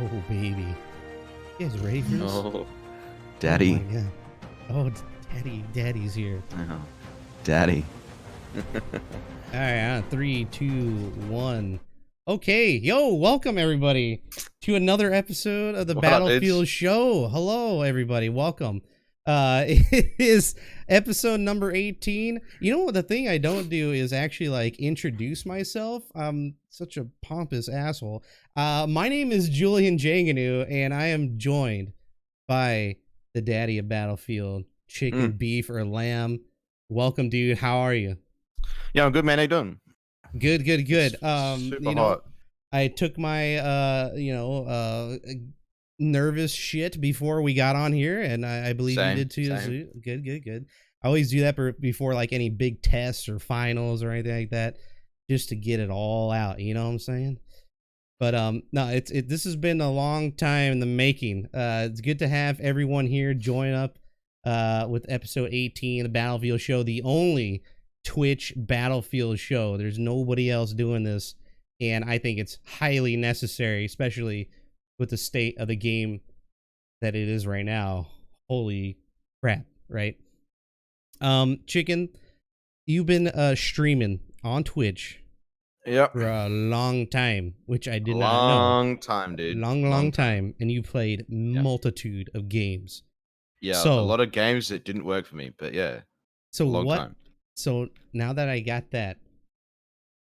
Oh, baby. You guys ready for this? Oh, Daddy. Oh, my God. Oh, it's Daddy's here. Oh, Daddy. All right, 3, 2, 1. Okay, yo, welcome everybody to another episode of the What up, Battlefield dudes? Show. Hello, everybody, welcome. It is episode number 18. You know what? The thing I don't do is actually like introduce myself. I'm such a pompous asshole. My name is Julian Janganu, and I am joined by the daddy of Battlefield, Chicken, Beef, or Lamb. Welcome, dude. How are you? Yeah, I'm good, man. How you doing? Good. Super hot. I took my nervous shit before we got on here, and I believe you did too. Same. Good. I always do that before like any big tests or finals or anything like that, just to get it all out. You know what I'm saying? But no, this has been a long time in the making. It's good to have everyone here join up with episode 18 of the Battlefield Show, the only Twitch Battlefield show. There's nobody else doing this, and I think it's highly necessary, especially with the state of the game that it is right now. Holy crap, right? Chicken, you've been streaming on Twitch Yep. for a long time, which I did not know. Long time, dude. Long time, and you played multitude of games. Yeah, So, a lot of games that didn't work for me, but yeah. So long time. So now that I got that,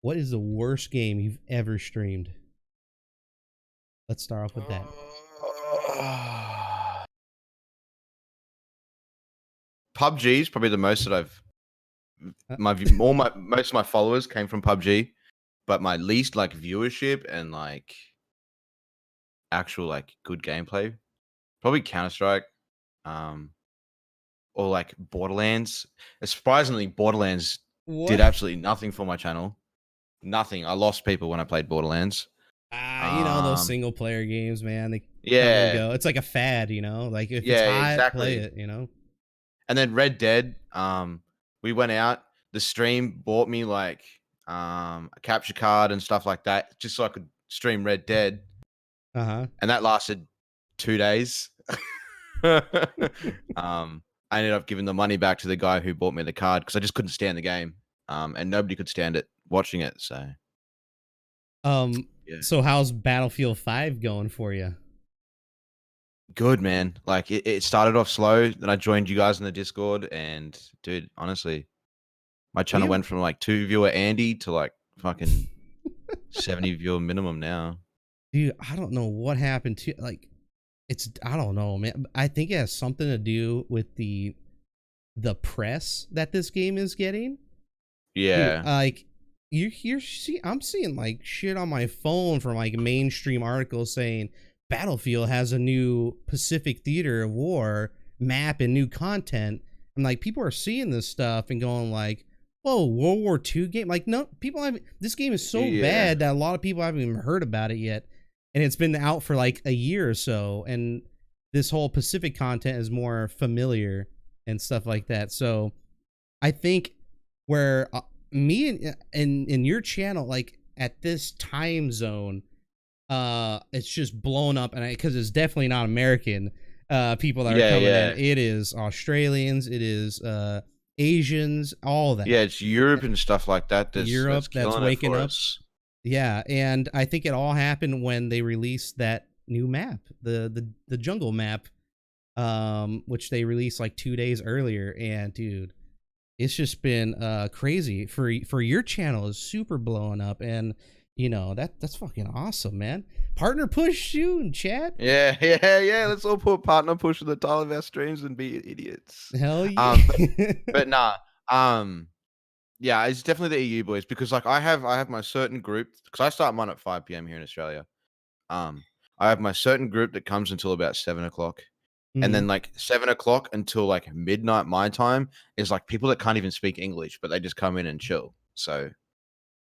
what is the worst game you've ever streamed? Let's start off with that. PUBG is probably the most that I've. Most of my followers came from PUBG, but my least like viewership and like actual like good gameplay, probably Counter-Strike, or like Borderlands. Surprisingly, Borderlands did absolutely nothing for my channel. Nothing. I lost people when I played Borderlands. You know those single player games, man. They Yeah, come and go. It's like a fad, you know. Like if yeah, it's hot, exactly. play it, you know. And then Red Dead. We went out. The stream bought me like a capture card and stuff like that, just so I could stream Red Dead. And that lasted 2 days. I ended up giving the money back to the guy who bought me the card because I just couldn't stand the game. And nobody could stand it watching it. So, yeah. So how's Battlefield 5 going for you? Good, man. Like it started off slow. Then I joined you guys in the Discord, and dude, honestly, my channel went from like 2 viewer Andy to like fucking 70 viewer minimum now. Dude, I don't know what happened to like. I don't know, man. I think it has something to do with the press that this game is getting. Yeah. Dude, like I'm seeing like shit on my phone from like mainstream articles saying Battlefield has a new Pacific Theater of War map and new content. And like people are seeing this stuff and going like, whoa, World War II game? Like, no, people haven't. This game is so bad that a lot of people haven't even heard about it yet. And it's been out for like a year or so, and this whole Pacific content is more familiar and stuff like that. So I think where me and your channel, like at this time zone, it's just blown up, and because it's definitely not American people that are coming in. It is Australians, it is Asians, all that. Yeah, it's Europe and stuff like that. That's waking up. Yeah, and I think it all happened when they released that new map, the jungle map, which they released like 2 days earlier. And dude, it's just been crazy for your channel is super blowing up, and you know that's fucking awesome, man. Partner push you in chat. Yeah. Let's all put partner push in the title of our streams and be idiots. Hell yeah. But nah. Yeah, it's definitely the EU boys, because like I have my certain group, because I start mine at 5 p.m. here in Australia. I have my certain group that comes until about 7 o'clock. And then like 7 o'clock until like midnight my time is like people that can't even speak English, but they just come in and chill. So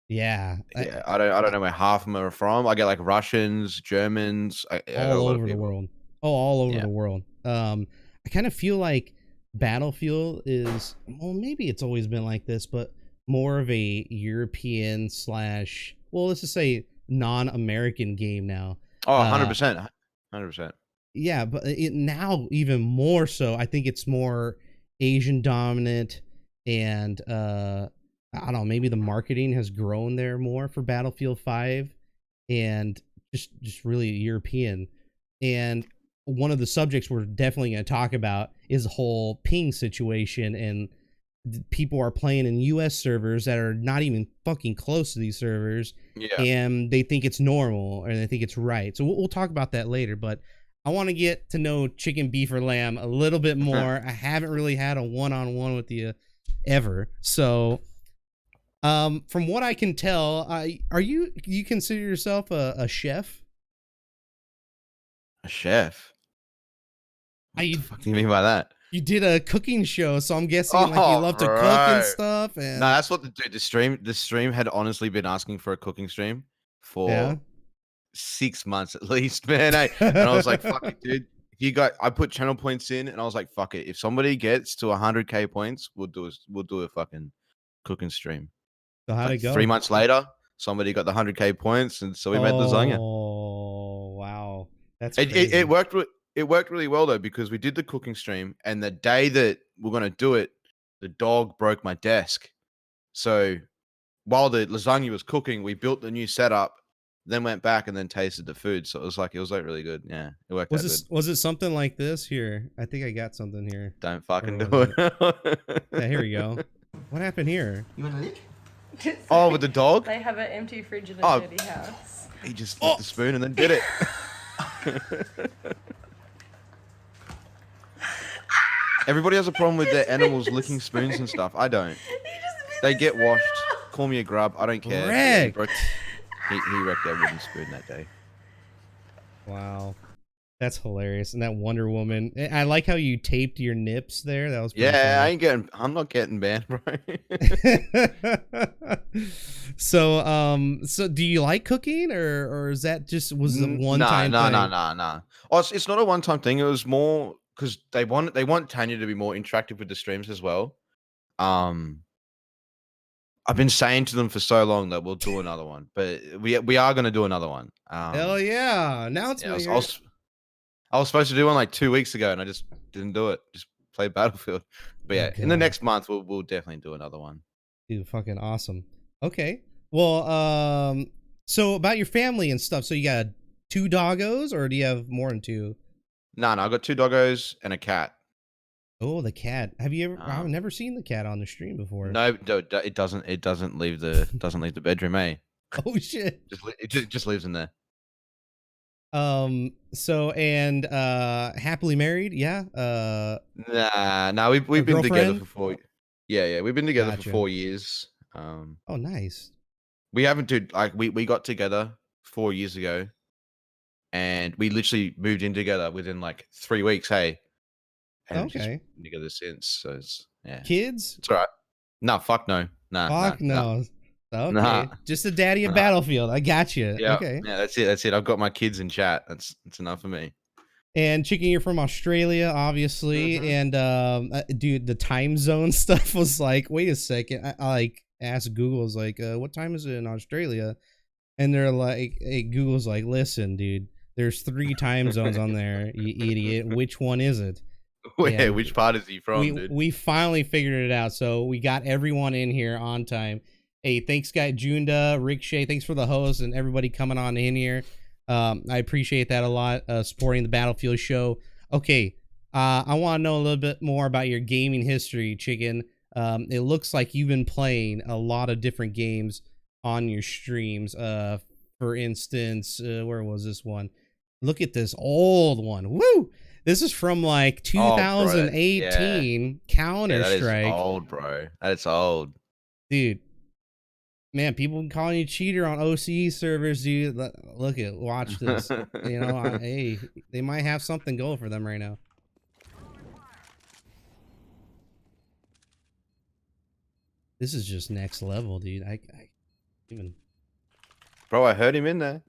yeah, I don't know where half of them are from. I get like Russians, Germans, all over the world. All over the world. I kind of feel like Battlefield is, well, maybe it's always been like this, but more of a European / well, let's just say non-American game now. Oh, Uh, 100%. 100%. yeah, but it now even more so. I think it's more Asian dominant, and I don't know. Maybe the marketing has grown there more for Battlefield 5, and just really European. And one of the subjects we're definitely going to talk about is the whole ping situation, and people are playing in US servers that are not even fucking close to these servers, Yeah. and they think it's normal and they think it's right. So we'll talk about that later, but I want to get to know Chicken Beef or Lamb a little bit more. I haven't really had a one-on-one with you ever. So from what I can tell, you consider yourself a chef? A chef? What the I fuck do you mean by that? You did a cooking show, so I'm guessing like you Oh, love to cook and bro. stuff. No, And that's what the stream had honestly been asking for a cooking stream yeah. for 6 months at least, man. And I was like, fuck it, dude. I put channel points in and I was like, fuck it. If somebody gets to 100K points, we'll do a fucking cooking stream. So how'd it Like go? 3 months later, somebody got the 100K points, and so we made lasagna. Oh wow, that's It crazy. worked. It worked really well though, because we did the cooking stream, and the day that we're gonna do it, the dog broke my desk. So while the lasagna was cooking, we built the new setup, then went back and then tasted the food. So it was like really good. Yeah, it worked out good. Was it something like this? Here, I think I got something here. Don't Or fucking was do it? it. Yeah, here we go. What happened here? You want to lick? Oh, with the dog? They have an empty fridge in a Oh. dirty house. He just licked the spoon and then did it. Everybody has a problem with their animals licking spoons and stuff. I don't. They get washed. Call me a grub. I don't care. Wrecked. He wrecked their wooden spoon that day. Wow, that's hilarious. And that Wonder Woman. I like how you taped your nips there. That was pretty Yeah, funny. I'm not getting banned, bro. So do you like cooking, or is that just was a one time thing? No. Oh, it's not a one time thing. It was more because they want Tanya to be more interactive with the streams as well. I've been saying to them for so long that we'll do another one, but we are going to do another one. Hell yeah! Announcement. Yeah, I was supposed to do one like 2 weeks ago, and I just didn't do it. Just play Battlefield. But yeah, in the next month we'll definitely do another one. Dude, fucking awesome. Okay. Well, so about your family and stuff. So you got 2 doggos, or do you have more than 2? No, I got 2 doggos and a cat. Oh, the cat. Have you ever? I've never seen the cat on the stream before. No, it doesn't. It doesn't leave the bedroom, eh? Oh shit. It just lives in there. So and happily married, yeah. Nah. We've been together for 4. Yeah. We've been together Gotcha. for 4 years. Oh, nice. We haven't we got together 4 years ago, and we literally moved in together within like 3 weeks. Hey, and we've just Okay. been together since. So yeah, Kids? it's all right. No, fuck no. Fuck no. Okay. Nah. Just a daddy of Nah. Battlefield. I got you. Yeah, Okay. yeah. That's it. I've got my kids in chat. That's enough for me. And Chicken, you're from Australia, obviously. Mhm. And dude, the time zone stuff was like, wait a second. I like asked Google, was like, what time is it in Australia? And they're like, hey, Google's like, listen, dude, there's 3 time zones on there, you idiot. Which one is it? Wait, which part is he from, dude? We finally figured it out. So we got everyone in here on time. Hey, thanks, guy Junda, Rickshay. Thanks for the host and everybody coming on in here. I appreciate that a lot, supporting the Battlefield show. Okay, I want to know a little bit more about your gaming history, Chicken. It looks like you've been playing a lot of different games on your streams. For instance, where was this one? Look at this old one. Woo! This is from like 2018, Counter-Strike. That is old, bro. That's old. Dude. Man, people calling you cheater on OCE servers, dude. Look at, watch this. You know, hey, they might have something going for them right now. This is just next level, dude. I even. Bro, I heard him in there.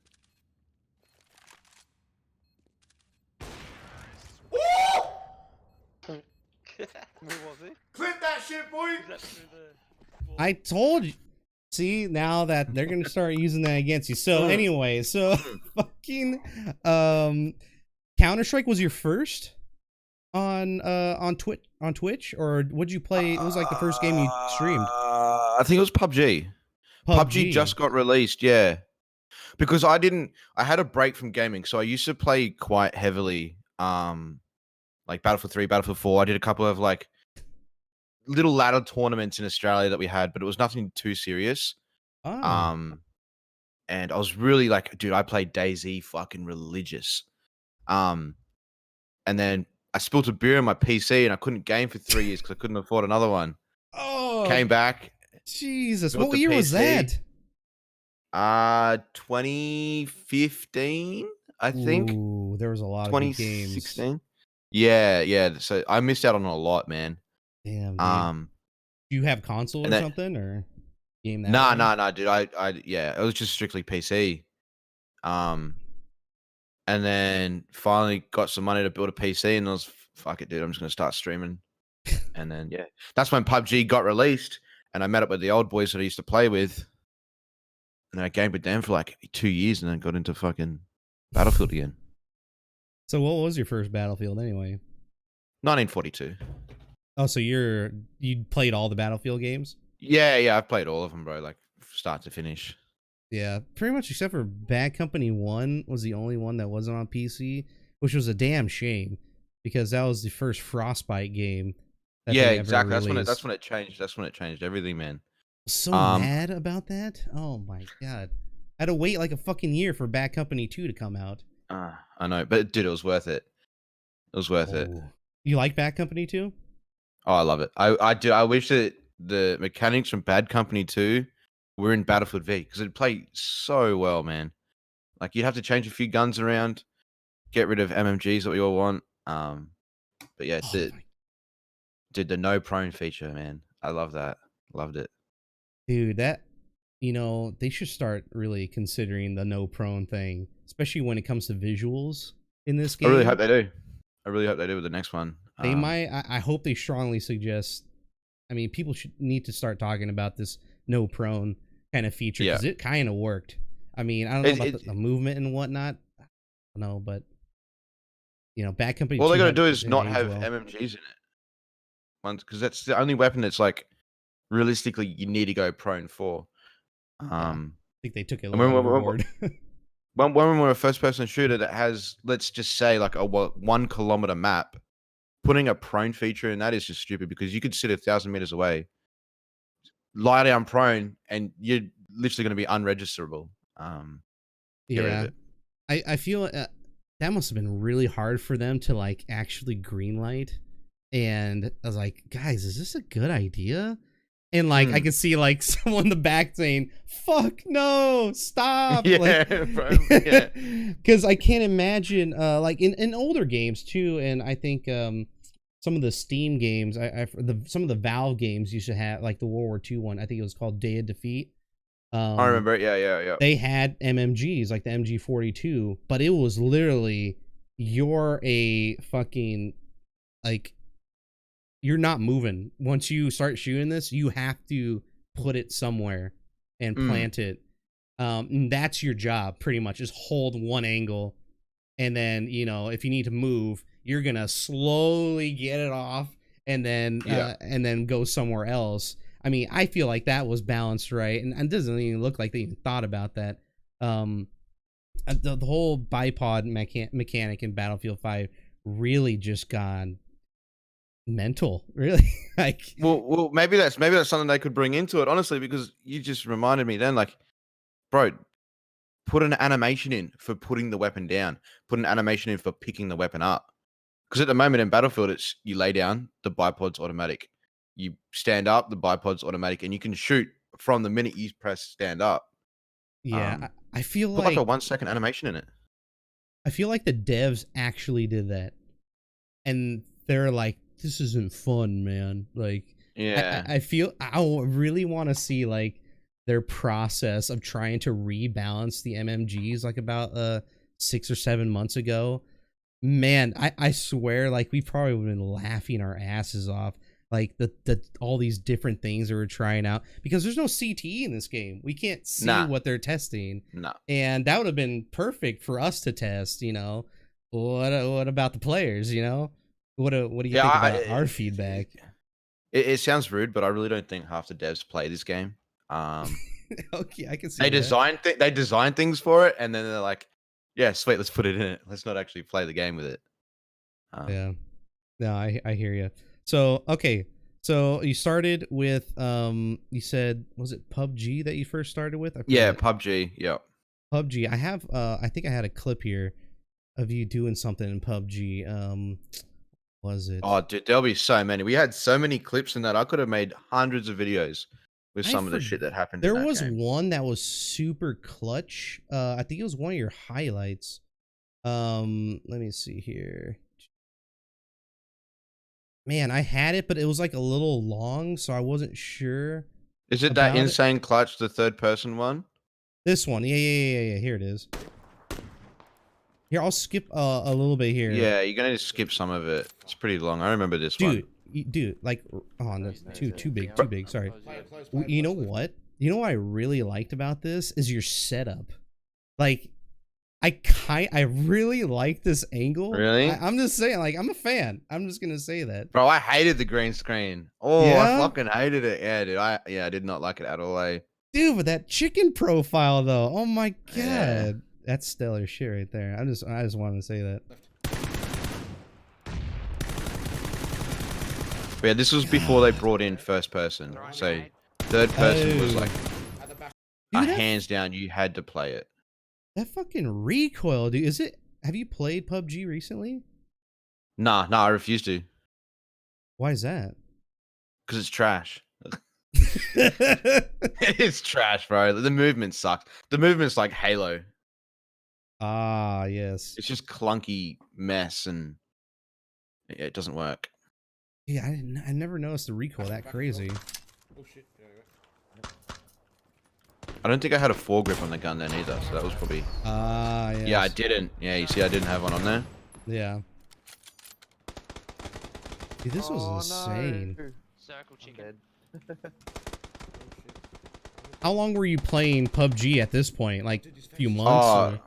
Where was he? Clip that shit, boy. Is that through the wall? I told you. See, now that they're gonna start using that against you. So anyway, so fucking Counter-Strike was your first on Twitch, or would you play? It was like the first game you streamed. I think it was PUBG. PUBG just got released, yeah. Because I had a break from gaming, so I used to play quite heavily, like Battlefield 3, Battlefield 4. I did a couple of like little ladder tournaments in Australia that we had, but it was nothing too serious. Oh. And I was really like, dude, I played DayZ fucking religious. And then I spilled a beer on my PC and I couldn't game for 3 years because I couldn't afford another one. Oh, Came back. Jesus. built What the year was PC. that? 2015, I think. Ooh, there was a lot of good games. 2016. Yeah. So I missed out on a lot, man. Damn, dude. Do you have console or something, or game that? Nah, dude. It was just strictly PC. And then finally got some money to build a PC, and I was fuck it, dude. I'm just gonna start streaming. And then that's when PUBG got released, and I met up with the old boys that I used to play with, and then I gamed with them for like 2 years, and then got into fucking Battlefield again. So what was your first Battlefield anyway? 1942. Oh, so you played all the Battlefield games? Yeah, I've played all of them, bro. Like start to finish. Yeah, pretty much except for Bad Company 1 was the only one that wasn't on PC, which was a damn shame because that was the first Frostbite game. Yeah, exactly. That's when it changed. That's when it changed everything, man. So mad about that. Oh my god, I had to wait like a fucking year for Bad Company 2 to come out. I know, but dude, it was worth it. It was worth it. You like Bad Company 2? Oh, I love it. I do. I wish that the mechanics from Bad Company 2 were in Battlefield V because it'd play so well, man. Like you'd have to change a few guns around, get rid of MMGs that we all want. But yeah, the no prone feature, man. I love that. Loved it. Dude, that, they should start really considering the no prone thing, especially when it comes to visuals in this game. I really hope they do. I really hope they do with the next one. They might. I hope they strongly suggest. I mean, people should need to start talking about this no prone kind of feature because it kind of worked. I mean, I don't know about the movement and whatnot. I don't know, but Bad Company. All they got to do is not have MMGs in it, because that's the only weapon that's like realistically you need to go prone for. I think they took it a little overboard. When we're a first-person shooter that has, let's just say, like a 1 kilometer map, putting a prone feature in that is just stupid because you could sit 1,000 meters away, lie down prone, and you're literally going to be unregisterable. Get rid of it. I feel that must have been really hard for them to like actually greenlight. And I was like, guys, is this a good idea? And like I could see like someone in the back saying, "Fuck no, stop!" Because I can't imagine like in older games too, and I think some of the Steam games, some of the Valve games used to have like the World War II one. I think it was called Day of Defeat. I remember it. Yeah. They had MMGs like the MG42, but it was literally you're a fucking like. You're not moving. Once you start shooting this, you have to put it somewhere and plant it. And that's your job, pretty much, is hold one angle. And then, if you need to move, you're going to slowly get it off and then go somewhere else. I mean, I feel like that was balanced right. And it doesn't even look like they even thought about that. The whole bipod mechanic in Battlefield 5 really just gone mental, really. Like well maybe that's something they could bring into it, honestly, because you just reminded me then, like, bro, put an animation in for putting the weapon down, put an animation in for picking the weapon up, because at the moment in Battlefield it's you lay down, the bipod's automatic, you stand up, the bipod's automatic, and you can shoot from the minute you press stand up. I feel put like a 1 second animation in it. I feel like the devs actually did that and they're like, this isn't fun, man. Like, I feel I really want to see like their process of trying to rebalance the MMGs like about 6 or 7 months ago. Man, I swear, like we probably would have been laughing our asses off like the all these different things that we're trying out, because there's no CTE in this game. We can't see what they're testing. No. And that would have been perfect for us to test, What about the players, What do you think about our feedback? It sounds rude, but I really don't think half the devs play this game. Okay, I can see they that. they design things for it, and then they're like, yeah, sweet, let's put it in it. Let's not actually play the game with it. Yeah. No, I hear you. So, okay. So you started with you said, was it PUBG that you first started with? Yeah, PUBG. Yeah. PUBG. I have I think I had a clip here of you doing something in PUBG. Was it? Oh, dude, there'll be so many. We had so many clips in that. I could have made hundreds of videos with some of the shit that happened. There was one that was super clutch. I think it was one of your highlights. Let me see here. Man, I had it, but it was like a little long, so I wasn't sure. Is it that insane clutch, the third person one? This one. Yeah. Here it is. Here, I'll skip a little bit here. Yeah, you're gonna skip some of it. It's pretty long. I remember this one. Dude, like, oh, no, too big. Sorry. You know what? You know what I really liked about this is your setup. Like, I really like this angle. Really? I'm just saying, like, I'm a fan. I'm just gonna say that. Bro, I hated the green screen. Oh, yeah? I fucking hated it. Yeah, dude. I did not like it at all. Dude, but that chicken profile though. Oh my god. Yeah. That's stellar shit right there. I just wanted to say that. But yeah, this was before they brought in first person. So third person was like hands down, you had to play it. That fucking recoil, dude. Have you played PUBG recently? Nah, I refuse to. Why is that? Because it's trash. It's trash, bro. The movement sucks. The movement's like Halo. Ah, yes. It's just clunky mess, and it doesn't work. Yeah, I never noticed the recoil that crazy. Oh shit. I don't think I had a foregrip on the gun then either, so that was probably... yes. Yeah, I didn't. Yeah, you see I didn't have one on there. Yeah. Dude, this was insane. No. Circle chicken. How long were you playing PUBG at this point? Like a few months?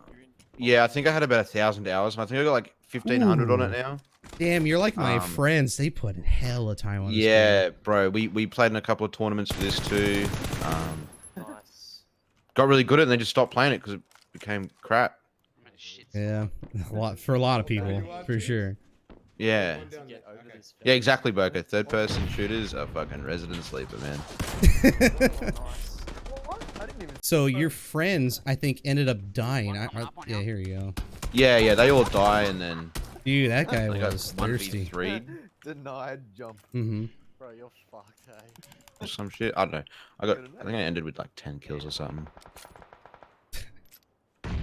Yeah, I think I had about 1,000 hours. I think I got like 1,500 on it now. Damn, you're like my friends. They put hella time on this game. Yeah, bro. We played in a couple of tournaments for this too. Nice. Got really good at it and then just stopped playing it because it became crap. Yeah, for a lot of people, for sure. Yeah. Yeah, exactly, Boca. Third person shooters are fucking resident sleeper, man. So your friends, I think, ended up dying. Yeah, here you go. Yeah, they all die and then... Dude, that guy They got was thirsty. 1v3 Denied jump. Mm-hmm. Bro, you're fucked, hey. or some shit. I don't know. I think I ended with like 10 kills or something.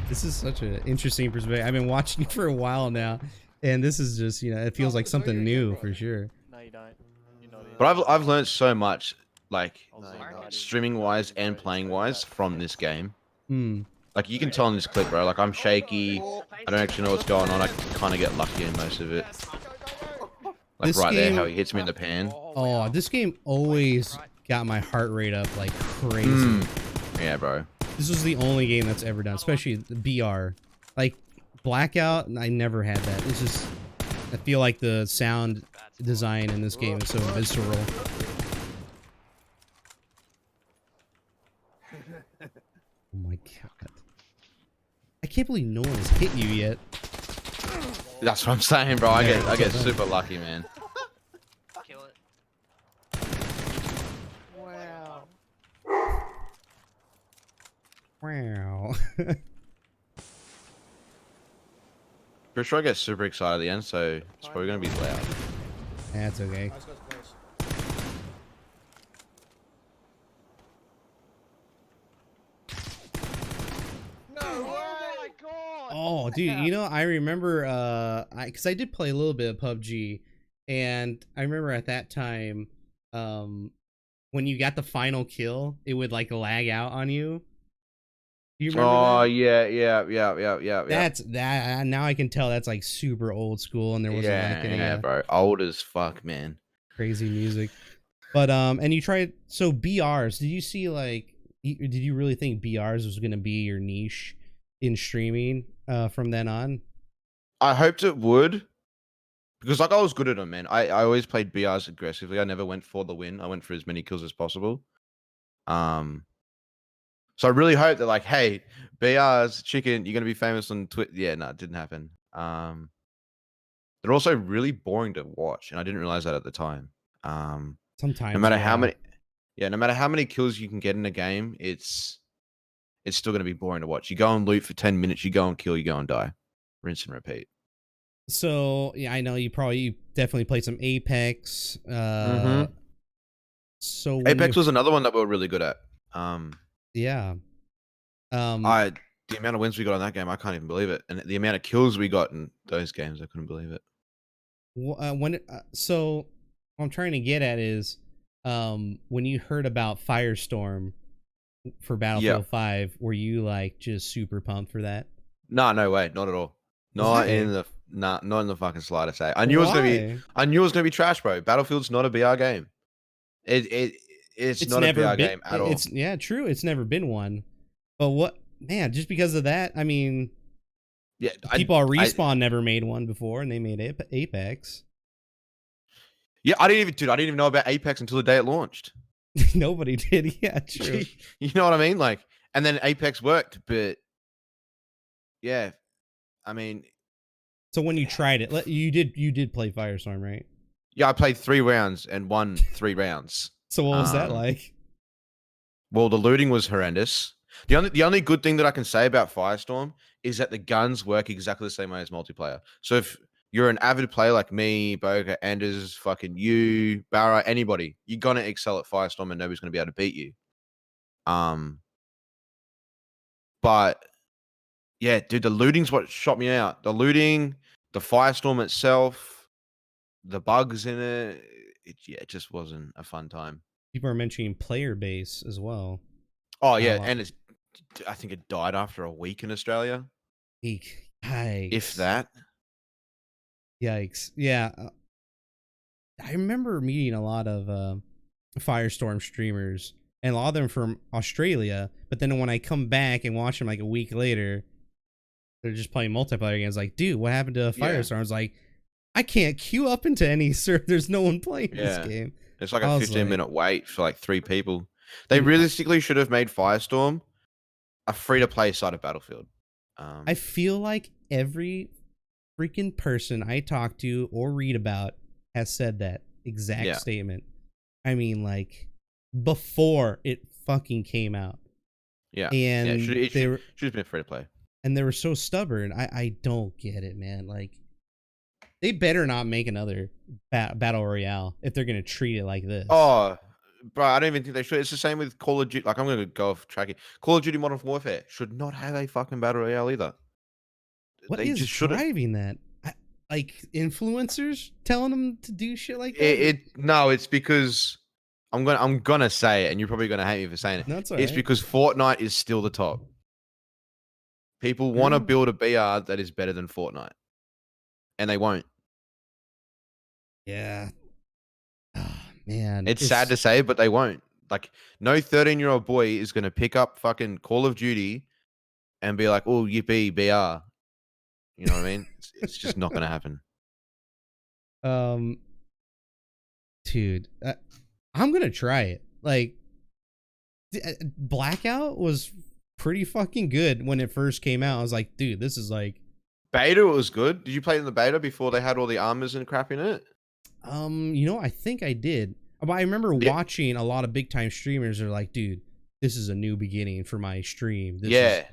This is such an interesting perspective. I've been watching you for a while now, and this is just, it feels like something new for sure. No, you don't. You're not in. But I've learned so much, like No, you're not. streaming wise and playing wise from this game. Hmm. Like you can tell in this clip, bro. Like I'm shaky. I don't actually know what's going on. I kind of get lucky in most of it. Like This right there, game- how he hits me in the pan. Oh, this game always got my heart rate up like crazy. Yeah, bro. This was the only game that's ever done, especially the BR. Like Blackout, I never had that. It's just, I feel like the sound design in this game is so visceral. Oh my god. I can't believe no one has hit you yet. That's what I'm saying, bro. I get super lucky, man. Kill it. Wow. Wow. Pretty sure I get super excited at the end, so it's probably gonna be loud. That's okay. Nice guy's close. Oh, dude, I remember, because I did play a little bit of PUBG, and I remember at that time, when you got the final kill, it would like lag out on you. Do you remember that? Yeah. That's that. Now I can tell that's like super old school, and there wasn't like any. Yeah, bro. Old as fuck, man. Crazy music. But and you tried so BRs. Did you see like? Did you really think BRs was gonna be your niche in streaming from then on? I hoped it would because like I was good at them, man. I always played BRs aggressively. I never went for the win. I went for as many kills as possible. So I really hope that like, hey, BRs, chicken, you're gonna be famous on Twitter. Yeah, no, it didn't happen. They're also really boring to watch, and I didn't realize that at the time. Sometimes, no matter yeah. how many, no matter how many kills you can get in a game, it's still gonna be boring to watch. You go and loot for 10 minutes, you go and kill, you go and die, rinse and repeat. So yeah, I know you definitely played some Apex. So when Apex was another one that we were really good at. yeah. The amount of wins we got on that game, I can't even believe it, and the amount of kills we got in those games, I couldn't believe it. So what I'm trying to get at is, when you heard about Firestorm for Battlefield 5, were you like just super pumped for that? No way, not at all. Not in the fucking slightest. I knew it was gonna be trash, bro. Battlefield's not a BR game. It's not a BR game at all. Yeah, true. It's never been one. But what, man? Just because of that, I mean, yeah, people at Respawn never made one before, and they made Apex. Yeah, I didn't even know about Apex until the day it launched. Nobody did. Yeah, true. You know what I mean? Like, and then Apex worked, but yeah, I mean. So when you tried it, you did play Firestorm, right? Yeah, I played 3 rounds and won 3 rounds. So what was that like? Well, the looting was horrendous. The only good thing that I can say about Firestorm is that the guns work exactly the same way as multiplayer. So if you're an avid player like me, Boga, Anders, fucking you, Barra, anybody, you're gonna excel at Firestorm and nobody's gonna be able to beat you. But yeah, dude, the looting's what shot me out. The looting, the Firestorm itself, the bugs in it, it just wasn't a fun time. People are mentioning player base as well. Oh yeah, and I think it died after a week in Australia. Yikes. If that. Yikes. Yeah. I remember meeting a lot of Firestorm streamers, and a lot of them from Australia, but then when I come back and watch them like a week later, they're just playing multiplayer games. Like, dude, what happened to Firestorm? I was like, I can't queue up into any server. There's no one playing this game. It's like a 15-minute wait for like 3 people. They realistically should have made Firestorm a free-to-play side of Battlefield. I feel like every freaking person I talk to or read about has said that exact statement. I mean, like, before it fucking came out. Yeah. And it should have been free-to-play. And they were so stubborn. I don't get it, man. Like, they better not make another Battle Royale if they're going to treat it like this. Oh, bro, I don't even think they should. It's the same with Call of Duty. Like, I'm going to go off track here. Call of Duty Modern Warfare should not have a fucking Battle Royale either. What is driving that? Like, influencers telling them to do shit like that? No, it's because I'm gonna say it, and you're probably gonna hate me for saying it. No, it's all it's right. because Fortnite is still the top. People want to build a BR that is better than Fortnite, and they won't. Yeah. Oh, man. It's sad to say, but they won't. Like, no 13-year-old boy is going to pick up fucking Call of Duty and be like, oh, yippee, BR. You know what I mean? It's just not going to happen. Dude, I'm going to try it. Like, Blackout was pretty fucking good when it first came out. I was like, dude, this is like... Beta was good. Did you play it in the beta before they had all the armors and crap in it? You know, I think I did. But I remember watching a lot of big time streamers are like, dude, this is a new beginning for my stream. This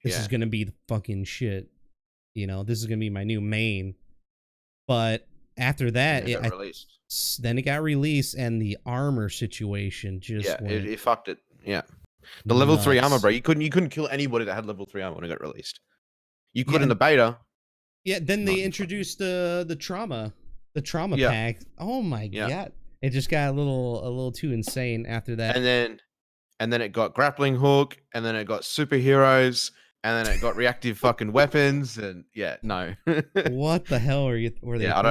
is gonna be the fucking shit. You know, this is gonna be my new main. But after that, then it got released, and the armor situation just it fucked it. Yeah, the level 3 armor, bro. You couldn't kill anybody that had level 3 armor when it got released. You could in the beta. Yeah, then they introduced the trauma pack. Oh my god. It just got a little too insane after that. And then it got grappling hook, and then it got superheroes, and then it got reactive fucking weapons, and no. What the hell were they thinking? I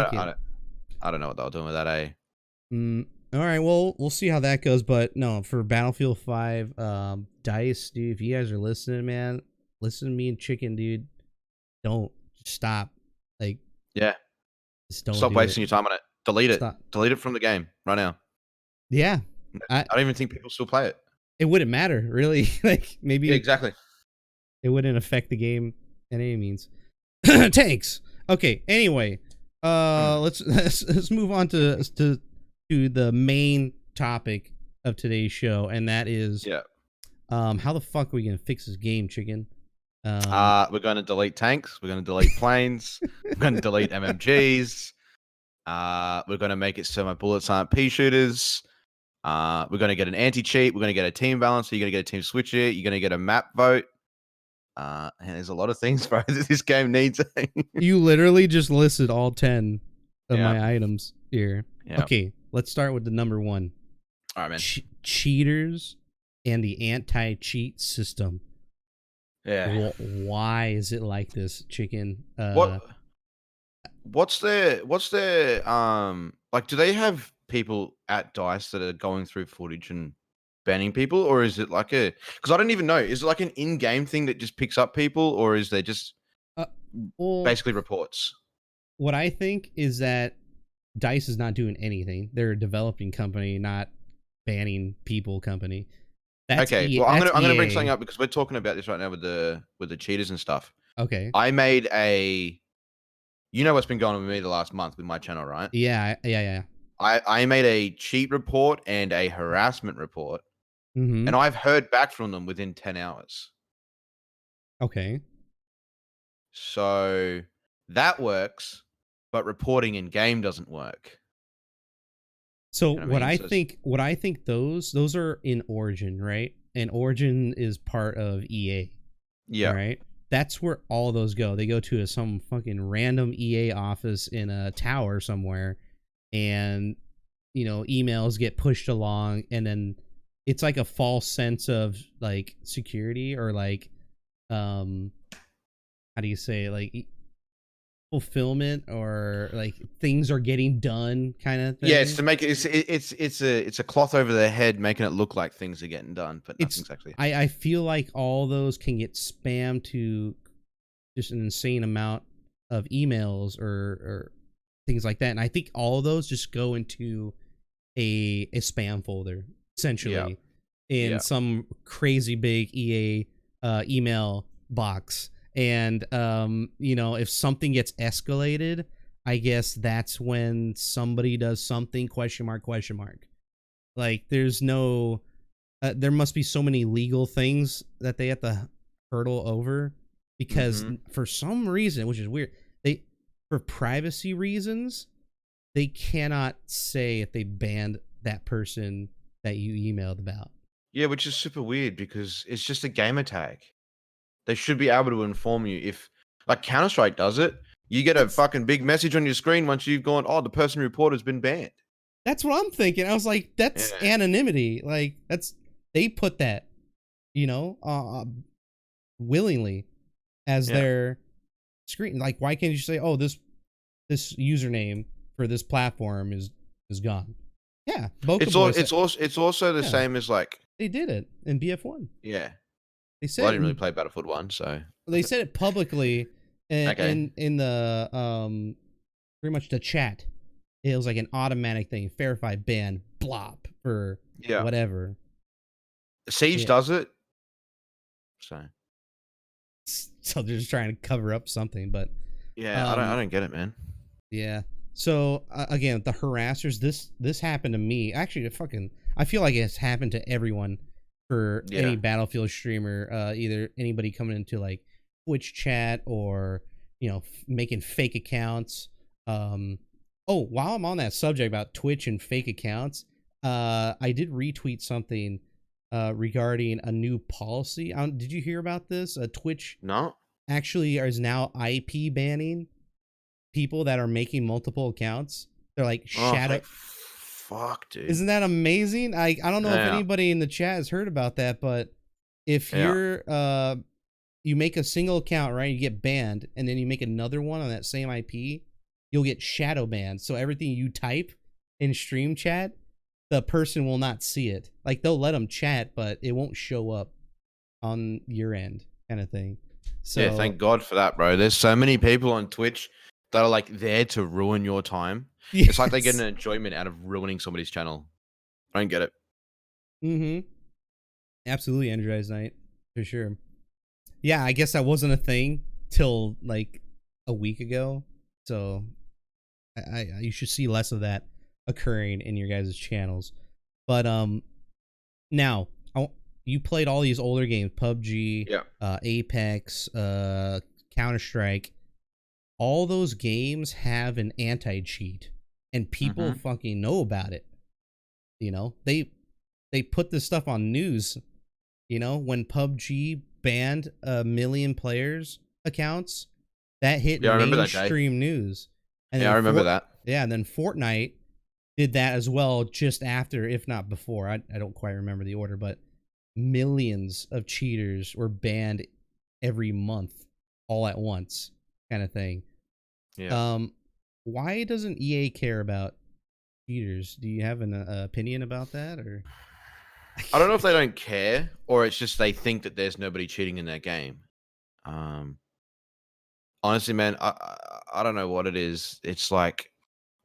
don't know what they were doing with that, All right, well, we'll see how that goes. But no, for Battlefield 5, Dice, dude, if you guys are listening, man, listen to me and Chicken, dude. Don't just stop. Like, Yeah. just don't Stop do wasting it. your time on it. Delete it. Stop. Delete it from the game right now. Yeah, I don't even think people still play it. it wouldn't matter really. Like maybe Yeah, exactly. it wouldn't affect the game in any means. Tanks. Okay. Anyway, let's move on to the main topic of today's show, and that is how the fuck are we gonna fix this game, Chicken? We're going to delete tanks. We're going to delete planes. We're going to delete MMGs. We're going to make it so my bullets aren't pea shooters. We're going to get an anti-cheat. We're going to get a team balance. You're going to get a team switcher. You're going to get a map vote. And there's a lot of things, bro, that this game needs. You literally just listed all 10 of Yeah. my items here. Yeah. Okay, let's start with the number one. All right, man. Cheaters and the anti-cheat system. Yeah. Why is it like this, Chicken? What's their like, do they have people at DICE that are going through footage and banning people, or is it like because I don't even know, is it like an in-game thing that just picks up people, or is there just well, basically reports? What I think is that DICE is not doing anything. They're a developing company, not banning people company. That's okay, well, I'm gonna bring EA. something up because we're talking about this right now with the cheaters and stuff. Okay. I made you know what's been going on with me the last month with my channel, right? Yeah. I made a cheat report and a harassment report, and I've heard back from them within 10 hours. Okay. So that works, but reporting in game doesn't work. So You know what I I mean? think those are in Origin, right? And Origin is part of EA. Yeah. Right. That's where all those go. They go to some fucking random EA office in a tower somewhere, and emails get pushed along, and then it's like a false sense of like security, or like how do you say it? Like fulfillment, or like things are getting done kind of thing. Yeah, it's to make it it's a cloth over their head making it look like things are getting done, but nothing's actually. I feel like all those can get spammed to just an insane amount of emails or things like that, and I think all of those just go into a spam folder essentially in some crazy big EA email box. And if something gets escalated, I guess that's when somebody does something ? Like there's no there must be so many legal things that they have to hurdle over, because for some reason, which is weird, for privacy reasons, they cannot say if they banned that person that you emailed about. Yeah, which is super weird because it's just a gamer tag. They should be able to inform you if, like Counter-Strike does it. You get a fucking big message on your screen once you've gone, oh, the person reported has been banned. That's what I'm thinking. I was like, that's anonymity. Like they put that, willingly as their screen. Like, why can't you say, oh, this username for this platform is gone? Yeah, It's also the same as like they did it in BF1. Yeah. They said I didn't really play Battlefield 1, so they said it publicly in the pretty much the chat. It was like an automatic thing, verified ban, blop for whatever. Siege does it. So they're just trying to cover up something, but I don't get it, man. Yeah. So again, the harassers. This happened to me. Actually, I feel like it's happened to everyone. For any Battlefield streamer, either anybody coming into like Twitch chat or making fake accounts. While I'm on that subject about Twitch and fake accounts, I did retweet something regarding a new policy. Did you hear about this? Twitch actually is now IP banning people that are making multiple accounts. They're like shadow. Fuck, dude. Isn't that amazing? I don't know if anybody in the chat has heard about that, but if you're you make a single account, right, you get banned, and then you make another one on that same IP, you'll get shadow banned. So everything you type in stream chat, the person will not see it. Like they'll let them chat, but it won't show up on your end, kind of thing. So Yeah, thank God for that, bro. There's so many people on Twitch that are like there to ruin your time. It's like they get an enjoyment out of ruining somebody's channel. I don't get it. Mm-hmm. Absolutely, Energized Night for sure. Yeah, I guess that wasn't a thing till like a week ago. So I you should see less of that occurring in your guys' channels. But now you played all these older games, PUBG, Yeah. Apex, Counter-Strike. All those games have an anti-cheat, and people fucking know about it. You know, they put this stuff on news. You know, when PUBG banned 1 million players accounts, that hit Yeah, I remember that day. mainstream news. And Yeah, I remember that. Yeah, and then Fortnite did that as well just after, if not before. I don't quite remember the order, but millions of cheaters were banned every month all at once, kind of thing. Yeah. Why doesn't EA care about cheaters? Do you have an opinion about that, or? I don't know if they don't care or it's just they think that there's nobody cheating in their game. Honestly, man, I don't know what it is. It's like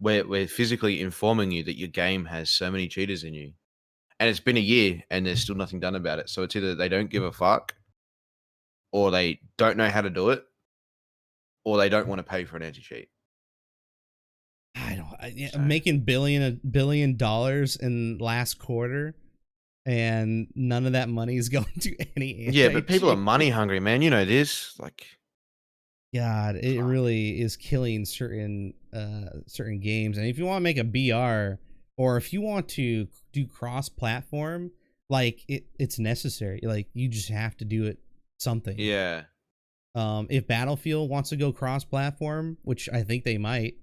we're physically informing you that your game has so many cheaters in you, and it's been a year and there's still nothing done about it. So it's either they don't give a fuck, or they don't know how to do it, or they don't want to pay for an anti-cheat. I don't. So- Making $1 billion in last quarter, and none of that money is going to any. Yeah, but people are anti-cheat. money hungry, man. You know this. Like, God, it Fuck. really is killing certain games. And if you want to make a BR, or if you want to do cross-platform, like it's necessary. Like you just have to do it something. yeah, If Battlefield wants to go cross-platform, which I think they might,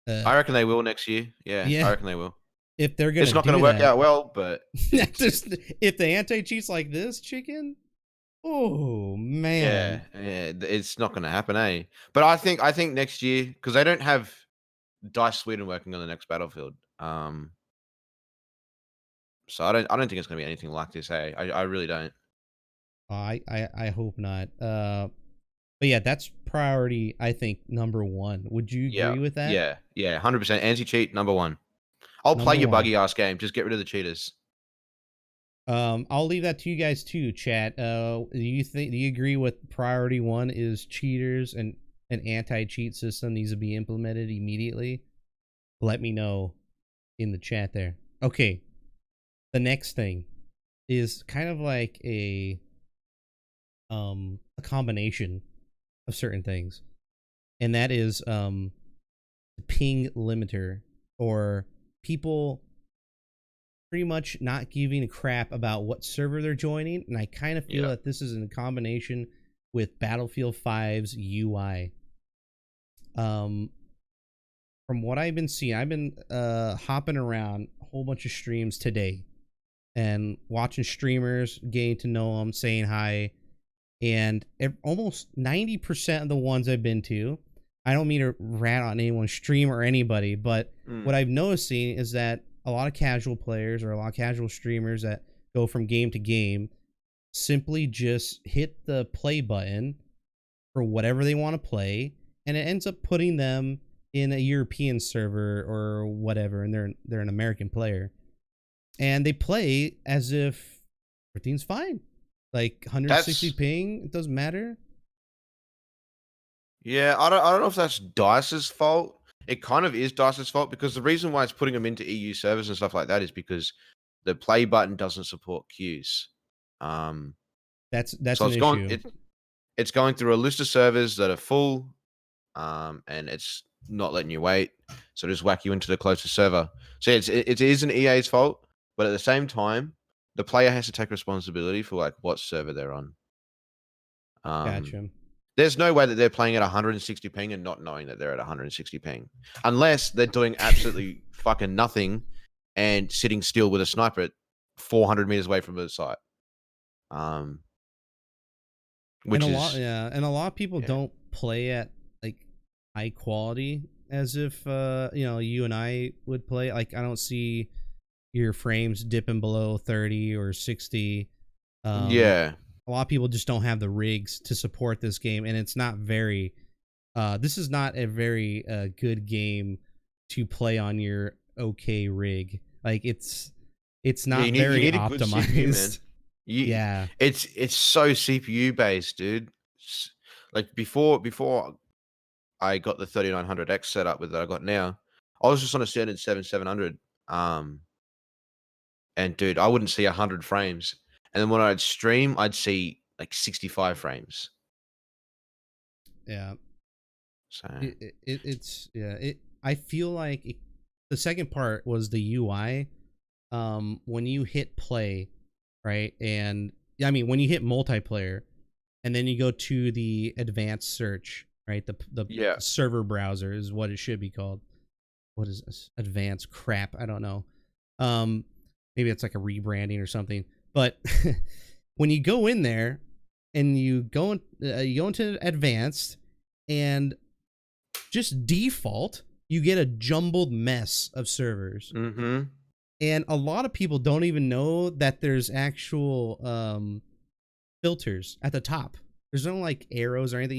I reckon they will next year. Yeah, Yeah. I reckon they will. if they're gonna, It's not going to work out well, but if the anti-cheats like this, chicken, oh man, yeah, it's not going to happen, eh? But I think next year, because they don't have Dice Sweden working on the next Battlefield. So I don't think it's going to be anything like this, eh? I really don't. I hope not. But yeah, that's priority. I think number one. Would you agree with that? Yeah, 100%. Anti-cheat number one. I'll play Number your one. buggy ass game. Just get rid of the cheaters. I'll leave that to you guys too, chat. Do you agree with priority one is cheaters and an anti-cheat system needs to be implemented immediately? Let me know in the chat there. Okay. The next thing is kind of like a combination of certain things. And that is the ping limiter, or people pretty much not giving a crap about what server they're joining. And I kind of feel that this is in combination with Battlefield 5's UI. From what I've been seeing, I've been hopping around a whole bunch of streams today and watching streamers, getting to know them, saying hi. And almost 90% of the ones I've been to, I don't mean to rat on anyone's stream or anybody, but what I've noticed is that a lot of casual players or a lot of casual streamers that go from game to game simply just hit the play button for whatever they want to play, and it ends up putting them in a European server or whatever, and they're an American player, and they play as if everything's fine. Like 160 ping, it doesn't matter. Yeah, I don't know if that's Dice's fault. It kind of is Dice's fault, because the reason why it's putting them into EU servers and stuff like that is because the play button doesn't support queues. That's so an issue. It's going through a list of servers that are full, and it's not letting you wait. So just whack you into the closest server. So it is an EA's fault, but at the same time, the player has to take responsibility for like what server they're on. Gotcha. There's no way that they're playing at 160 ping and not knowing that they're at 160 ping, unless they're doing absolutely fucking nothing and sitting still with a sniper at 400 meters away from the site. Which and is a lot of people don't play at like high quality as if you and I would play. Like I don't see your frames dipping below 30 or 60. Yeah. A lot of people just don't have the rigs to support this game, and it's not very. This is not a very good game to play on your okay rig. Like it's Yeah, not you very need a good CPU, man. optimized. Yeah. It's so CPU based, dude. Like before I got the 3900X set up with that I got now, I was just on a standard 7700. And dude, I wouldn't see 100 frames. And then when I'd stream, I'd see like 65 frames. Yeah. So It's yeah. I feel like the second part was the UI. When you hit play, right, and I mean when you hit multiplayer, and then you go to the advanced search, right, the server browser is what it should be called. What is this? Advanced crap? I don't know. Maybe it's like a rebranding or something. But when you go in there and you go into advanced, and just default, you get a jumbled mess of servers. Mm-hmm. And a lot of people don't even know that there's actual filters at the top. There's no like arrows or anything.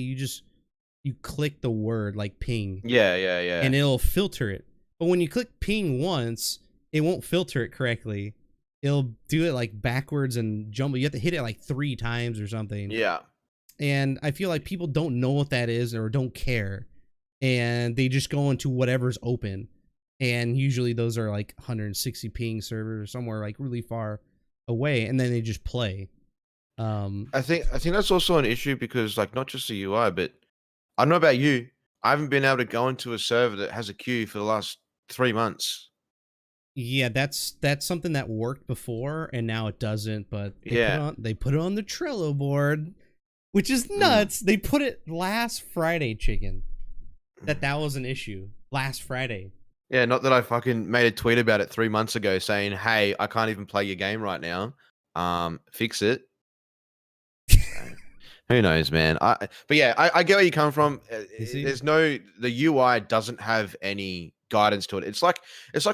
You click the word like ping. Yeah. And it'll filter it. But when you click ping once, it won't filter it correctly. It'll do it like backwards and jumble. You have to hit it like 3 times or something. Yeah. And I feel like people don't know what that is or don't care. And they just go into whatever's open. And usually those are like 160 ping servers or somewhere like really far away. And then they just play. I think that's also an issue because like not just the UI, but I don't know about you. I haven't been able to go into a server that has a queue for the last 3 months. Yeah, that's something that worked before and now it doesn't, but they put it on the Trello board, which is nuts. They put it last Friday, Chicken. That was an issue last Friday. Yeah, not that I fucking made a tweet about it 3 months ago saying, "Hey, I can't even play your game right now. Fix it." Who knows, man? But yeah, I get where you come from. The UI doesn't have any guidance to it. It's like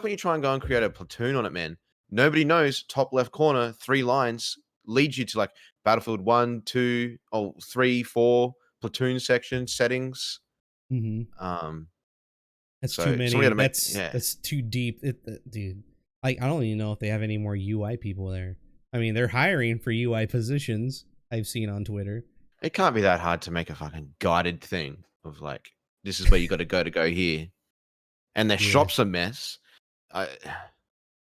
when you try and go and create a platoon on it, man. Nobody knows top left corner, 3 lines leads you to like Battlefield 1, 2, 3, 4 platoon section settings. Mm-hmm. That's so too many. That's That's too deep, dude. Like I don't even know if they have any more UI people there. I mean, they're hiring for UI positions. I've seen on Twitter. It can't be that hard to make a fucking guided thing of like, this is where you got to go here. And their shop's a mess. Well,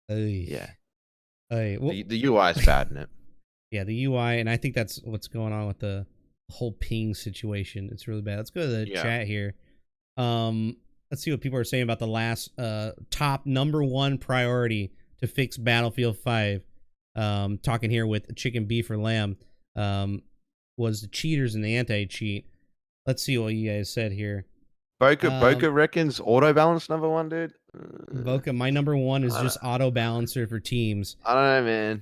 The UI is bad in it. Yeah, the UI, and I think that's what's going on with the whole ping situation. It's really bad. Let's go to the chat here. Let's see what people are saying about the last top #1 priority to fix Battlefield 5. Talking here with ChikenBeeforLamb. Was the cheaters and the anti-cheat. Let's see what you guys said here. Boca reckons auto balance #1, dude. Boca, my #1 is just auto balancer for teams. I don't know, man.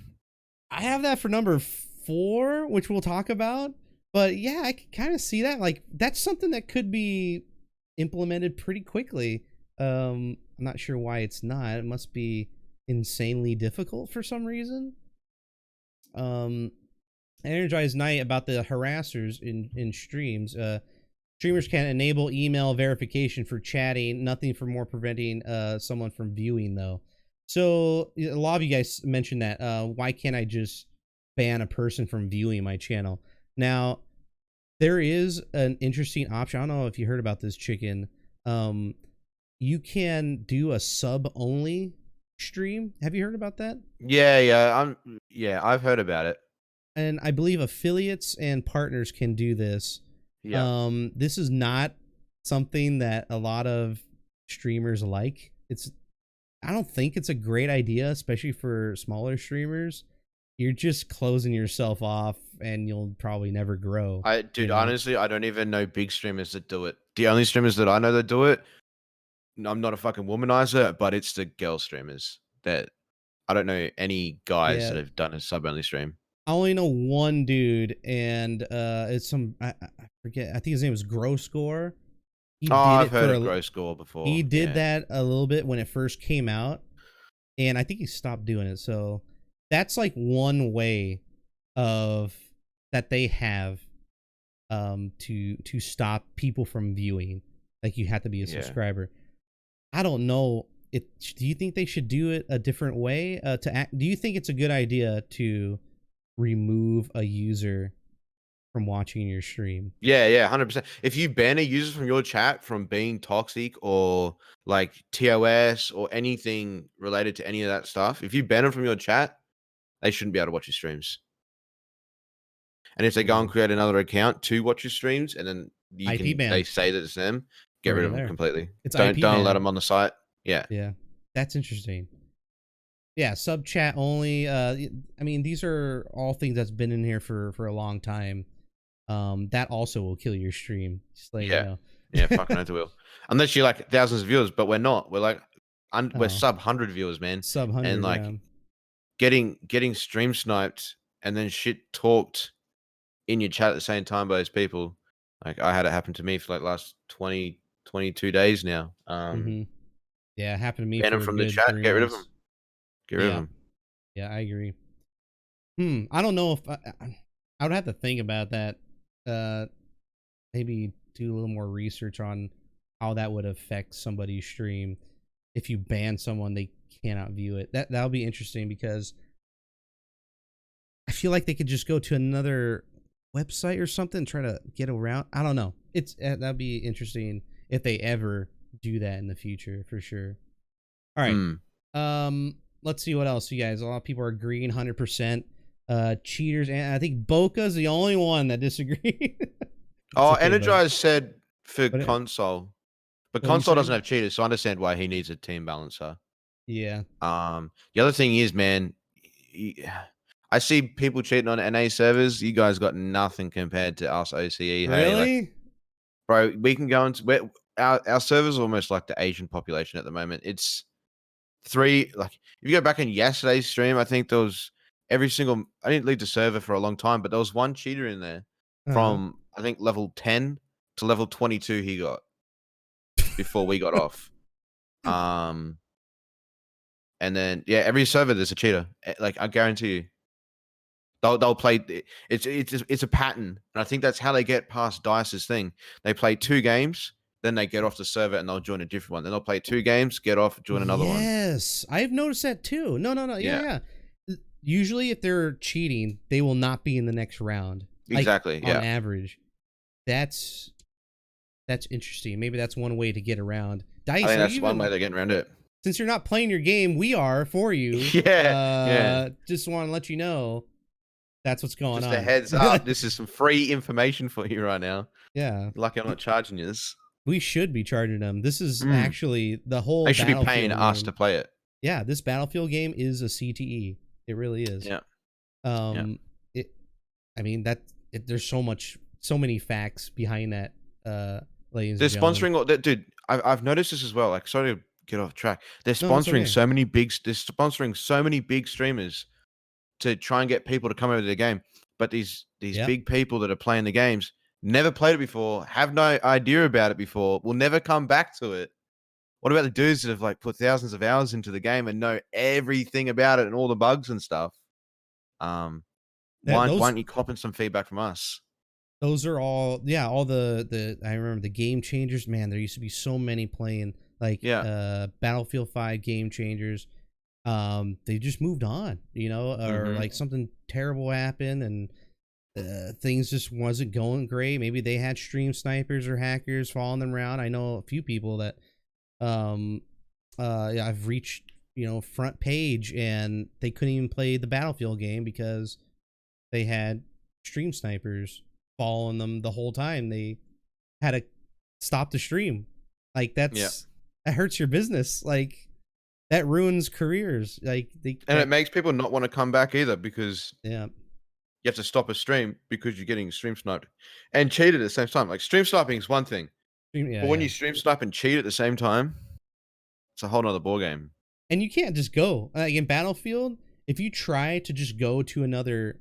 I have that for #4, which we'll talk about. But yeah, I can kind of see that. Like that's something that could be implemented pretty quickly. I'm not sure why it's not. It must be insanely difficult for some reason. Energized Night about the harassers in streams. Streamers can enable email verification for chatting. Nothing for more preventing someone from viewing though. So a lot of you guys mentioned that. Why can't I just ban a person from viewing my channel? Now there is an interesting option. I don't know if you heard about this, Chicken. You can do a sub only stream. Have you heard about that? Yeah, I've heard about it. And I believe affiliates and partners can do this. Yeah. This is not something that a lot of streamers like. I don't think it's a great idea, especially for smaller streamers. You're just closing yourself off and you'll probably never grow. Honestly, I don't even know big streamers that do it. The only streamers that I know that do it, I'm not a fucking womanizer, but it's the girl streamers that I don't know any guys that have done a sub only stream. I only know one dude, and it's some I forget. I think his name was Groscore. He Oh, did I've it heard for of a, grow score before. he did yeah. that a little bit when it first came out, and I think he stopped doing it. So that's like one way of that they have to stop people from viewing. Like you have to be a Yeah. subscriber. I don't know. Do you think they should do it a different way? Do you think it's a good idea to remove a user from watching your stream? Yeah, 100%. If you ban a user from your chat from being toxic or like TOS or anything related to any of that stuff, if you ban them from your chat, they shouldn't be able to watch your streams. And if they go and create another account to watch your streams, and then IP ban. they say that it's them, get rid of them there. completely. It's Don't IP let ban. them on the site. Yeah. Yeah, that's interesting. Yeah, sub chat only. I mean, these are all things that's been in here for a long time. That also will kill your stream. Just like, Yeah. you know. Yeah, fucking oath it will. Unless you're like thousands of viewers, but we're not. We're like we're Oh. sub 100 viewers, man. Sub 100, and like yeah. getting stream sniped and then shit talked in your chat at the same time by those people. Like I had it happen to me for like last 22 days now. Yeah, it happened to me Ban for them a from the good chat. 3 Get rid of months. them. Get rid of them. Yeah, I agree. I don't know if I would have to think about that. Maybe do a little more research on how that would affect somebody's stream. If you ban someone, they cannot view it. That'll be interesting because I feel like they could just go to another website or something and try to get around. I don't know. That'd be interesting if they ever do that in the future for sure. All right. Let's see what else, you guys. A lot of people are agreeing 100%. Cheaters, and I think Boca's the only one that disagreed. Okay, Energize said for console, but What console doesn't have cheaters, so I understand why he needs a team balancer. Yeah. The other thing is, man, I see people cheating on NA servers. You guys got nothing compared to us OCE. Really? Hey, like, bro, we can go into our servers are almost like the Asian population at the moment. It's like if you go back in yesterday's stream, I think there was I didn't leave the server for a long time, but there was one cheater in there from I think level 10 to level 22 he got before we got off. And then every server there's a cheater. Like I guarantee you. They'll play it's a pattern. And I think that's how they get past Dice's thing. They play 2 games, then they get off the server and they'll join a different one. Then they'll play 2 games, get off, join another one. Yes, I've noticed that too. No. Yeah. Usually, if they're cheating, they will not be in the next round. Exactly. On average, that's interesting. Maybe that's one way to get around Dice. I think that's one way they're getting around it. Since you're not playing your game, we are for you. Yeah. Just want to let you know that's what's going on. Just a heads up. This is some free information for you right now. Yeah. Lucky I'm not charging you. We should be charging them. This is actually the whole. They should be paying us to play it. Yeah, this Battlefield game is a CTE. It really is. Yeah. I mean there's so many facts behind that. Ladies They're and gentlemen. sponsoring. Dude, I've noticed this as well. Like, sorry to get off track. They're sponsoring so many big. They're sponsoring so many big streamers to try and get people to come over to the game. But these big people that are playing the games never played it before, have no idea about it before, will never come back to it. What about the dudes that have like put thousands of hours into the game and know everything about it and all the bugs and stuff? Why aren't you copping some feedback from us? Those are all the I remember the game changers. Man, there used to be so many playing Battlefield 5 game changers. They just moved on, or like something terrible happened and things just wasn't going great. Maybe they had stream snipers or hackers following them around. I know a few people that I've reached front page and they couldn't even play the Battlefield game because they had stream snipers following them the whole time. They had to stop the stream. Like that hurts your business. Like that ruins careers. Like it makes people not want to come back either because you have to stop a stream because you're getting stream sniped and cheated at the same time. Like stream sniping is one thing, but when you stream snipe and cheat at the same time, it's a whole nother ball game. And you can't just go like in Battlefield. If you try to just go to another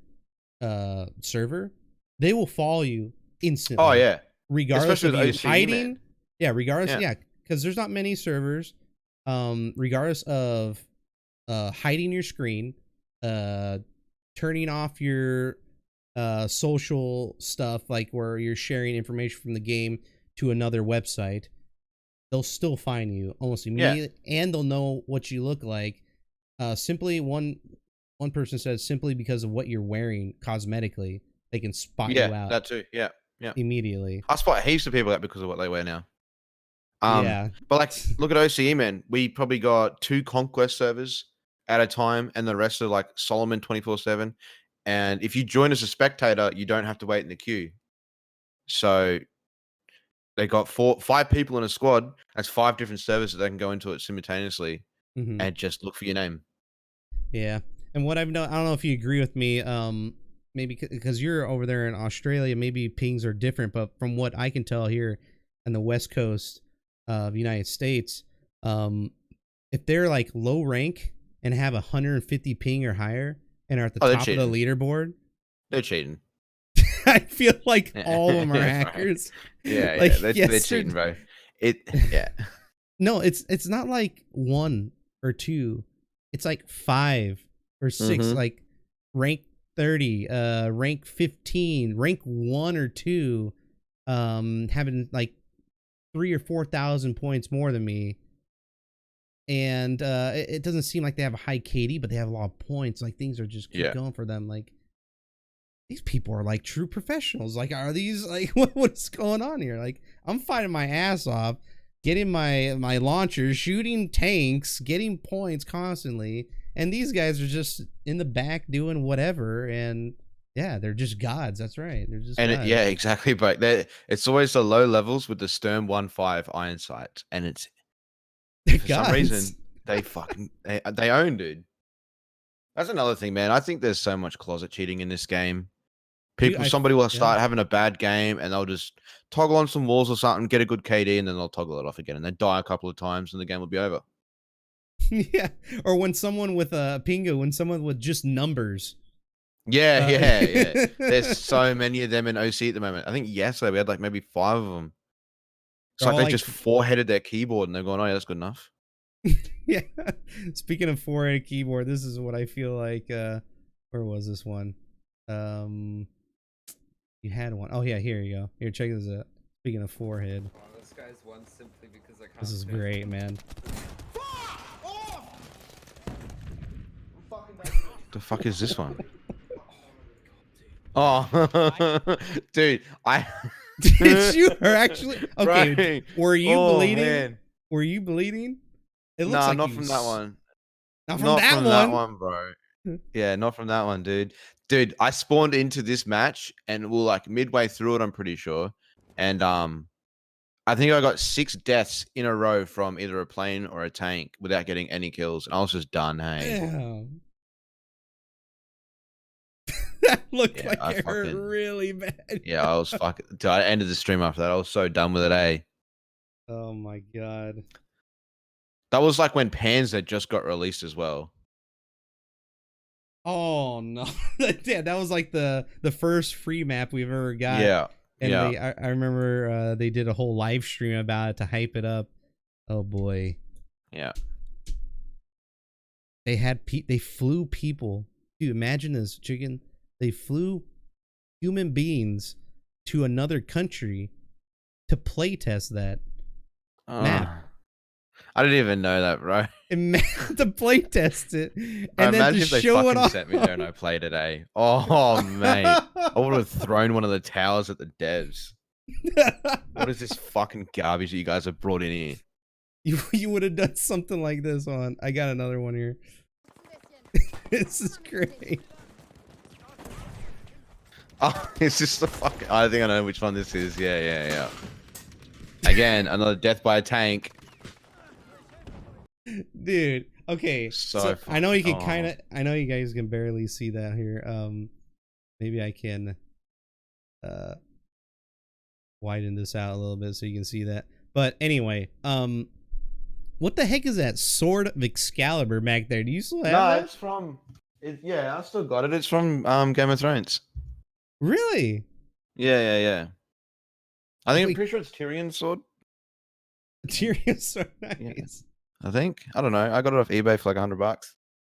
server, they will follow you instantly. Oh yeah, regardless especially of you OCE, hiding. man. Yeah, regardless, Yeah. yeah, because there's not many servers. Regardless of hiding your screen, turning off your social stuff, like where you're sharing information from the game to another website, they'll still find you almost immediately, and they'll know what you look like. Simply one person said simply because of what you're wearing cosmetically, they can spot you out that too. Yeah. immediately. I spot heaps of people out because of what they wear now. Yeah. But like, look at OCE, man. We probably got 2 Conquest servers at a time, and the rest are like Solomon 24/7. And if you join as a spectator, you don't have to wait in the queue. So they got 5 people in a squad. That's 5 different servers that they can go into it simultaneously Mhm. and just look for your name. Yeah, and what I've known, I don't know if you agree with me. Maybe because you're over there in Australia, maybe pings are different. But from what I can tell here on the West Coast of the United States, if they're like low rank and have 150 ping or higher and are at the Oh, they're top of the leaderboard, They're cheating. I feel like all of them are hackers. Yeah, Like, they're cheating, bro. No, it's not like 1 or 2. It's like 5 or 6, Mhm. like rank 30, rank 15, rank 1 or 2, having like 3 or 4,000 points more than me. And it doesn't seem like they have a high KD, but they have a lot of points. Like, things are just keep going for them. Like, these people are like true professionals. Like, are these like what's going on here? Like, I'm fighting my ass off, getting my launchers, shooting tanks, getting points constantly, and these guys are just in the back doing whatever. And yeah, they're just gods. That's right. They're just gods. Yeah, exactly. But it's always the low levels with the Sturm 1.5 iron sights, and it's for some reason they own, dude. That's another thing, man. I think there's so much closet cheating in this game. Somebody will start having a bad game, and they'll just toggle on some walls or something, get a good KD, and then they'll toggle it off again, and they die a couple of times, and the game will be over. Yeah, or when someone with a pingo, when someone with just numbers. Yeah. There's so many of them in OC at the moment. I think yesterday we had like maybe 5 of them. It's like they just 4-headed their keyboard, and they're going, "Oh yeah, that's good enough." Yeah. Speaking of 4-headed keyboard, this is what I feel like. Where was this one? You had one. Oh yeah, here you go. Here, check this out. Speaking of forehead. Oh, this guy's won simply because I can't. This is great, man. The fuck is this one? Oh, dude, Did you actually? Okay, Right. were you bleeding? Man. Were you bleeding? It looks Nah, like not from that one. Not from Not that from one. that one, bro. Yeah, not from that one, dude. Dude, I spawned into this match, and we're like midway through it, I'm pretty sure. And I think I got 6 deaths in a row from either a plane or a tank without getting any kills, and I was just done. Hey, Damn. That looked Yeah, like it hurt really bad. yeah, I was fucking. Dude, I ended the stream after that. I was so done with it. Eh? Oh my god. That was like when Panzer just got released as well. Oh no. Yeah, that was like the first free map we've ever got. Yeah. And yeah. I remember they did a whole live stream about it to hype it up. Oh boy. Yeah. They flew people. Dude, imagine this, chicken. They flew human beings to another country to play test that map. I didn't even know that, bro. To play test it, and Bro, then imagine to if they show it fucking off. sent me there and I played it, eh? Oh, mate. I would have thrown one of the towers at the devs. What is this fucking garbage that you guys have brought in here? You would have done something like this on. I got another one here. This is great. Oh, it's just the fucking. I think I know which one this is. Yeah. Again, another death by a tank. Dude, okay. So I know you can kind of. I know you guys can barely see that here. Maybe I can widen this out a little bit so you can see that. But anyway, what the heck is that Sword of Excalibur back there? Do you still have that? It's from. Yeah, I still got it. It's from Game of Thrones. Really? Yeah. I think I'm Wait. pretty sure it's Tyrion's sword. Material's so nice. I think. I don't know. I got it off eBay for like $100.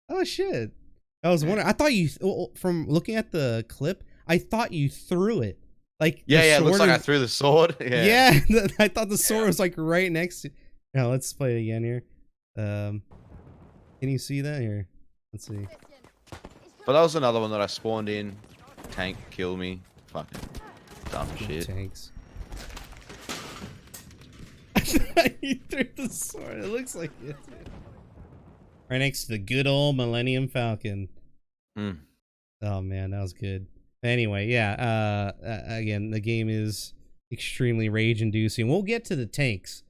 Oh shit! I was wondering. I thought you, from looking at the clip, I thought you threw it. Like Yeah, the yeah. It looks sword like I is- threw the sword. Yeah, I thought the sword was like right next to. Now let's play it again here. Can you see that here? Let's see. But that was another one that I spawned in. Tank killed me. Fucking dumb shit. Tanks. You threw the sword. It looks like it. Right next to the good old Millennium Falcon. Mm. Oh man, that was good. Anyway, yeah. Again, the game is extremely rage-inducing. We'll get to the tanks.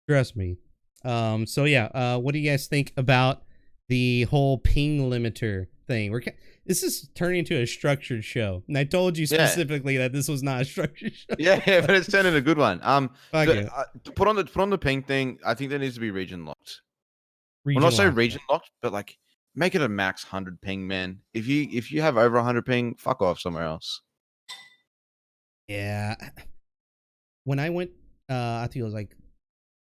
Trust me. So yeah. What do you guys think about the whole ping limiter thing? This is turning into a structured show, and I told you specifically that this was not a structured show. Yeah, but it's turned into a good one. Fuck it. To put on the ping thing, I think there needs to be region locked. Region Well, not say lock. region locked, but like make it a max 100 ping, man. If you have over 100 ping, fuck off somewhere else. Yeah. When I went, I think it was like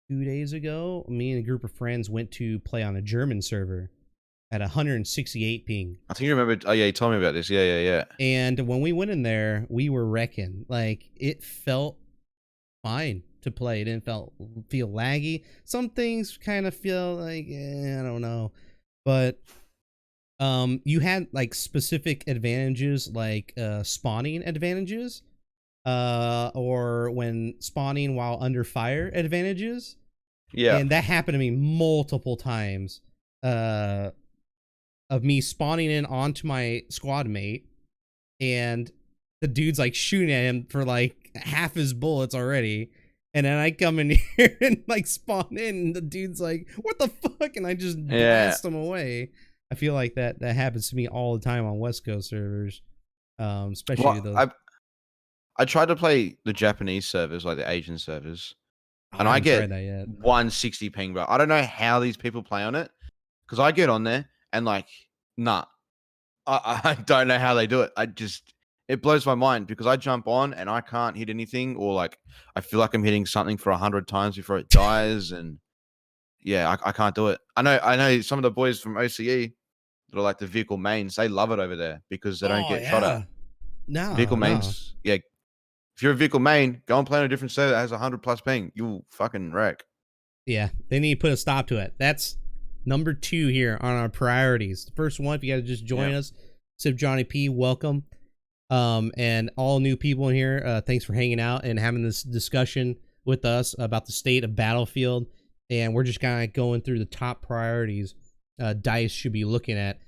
2 days ago, me and a group of friends went to play on a German server at 168 ping. I think you remember. Oh yeah, you told me about this. Yeah. And when we went in there, we were wrecking. Like, it felt fine to play. It didn't feel laggy. Some things kind of feel like, I don't know. But you had like specific advantages, like spawning advantages, or when spawning while under fire advantages. Yeah. And that happened to me multiple times. Of me spawning in onto my squad mate, and the dude's like shooting at him for like half his bullets already, and then I come in here and like spawn in, and the dude's like, "What the fuck?" and I just blast him away. I feel like that happens to me all the time on West Coast servers, especially those. I tried to play the Japanese servers, like the Asian servers, and I haven't get tried that yet. 160 ping, bro. I don't know how these people play on it, because I get on there and like, nah, I don't know how they do it. It blows my mind, because I jump on and I can't hit anything, or like I feel like I'm hitting something for 100 times before it dies, and yeah, I can't do it. I know some of the boys from OCE that are like the vehicle mains, they love it over there because they don't get shot at. No, Vehicle mains, yeah. If you're a vehicle main, go and play on a different server that has 100+ ping. You'll fucking wreck. Yeah, they need to put a stop to it. That's number 2 here on our priorities. The first one, if you guys just join us, Sip Johnny P, welcome. And all new people in here, thanks for hanging out and having this discussion with us about the state of Battlefield. And we're just kind of going through the top priorities DICE should be looking at.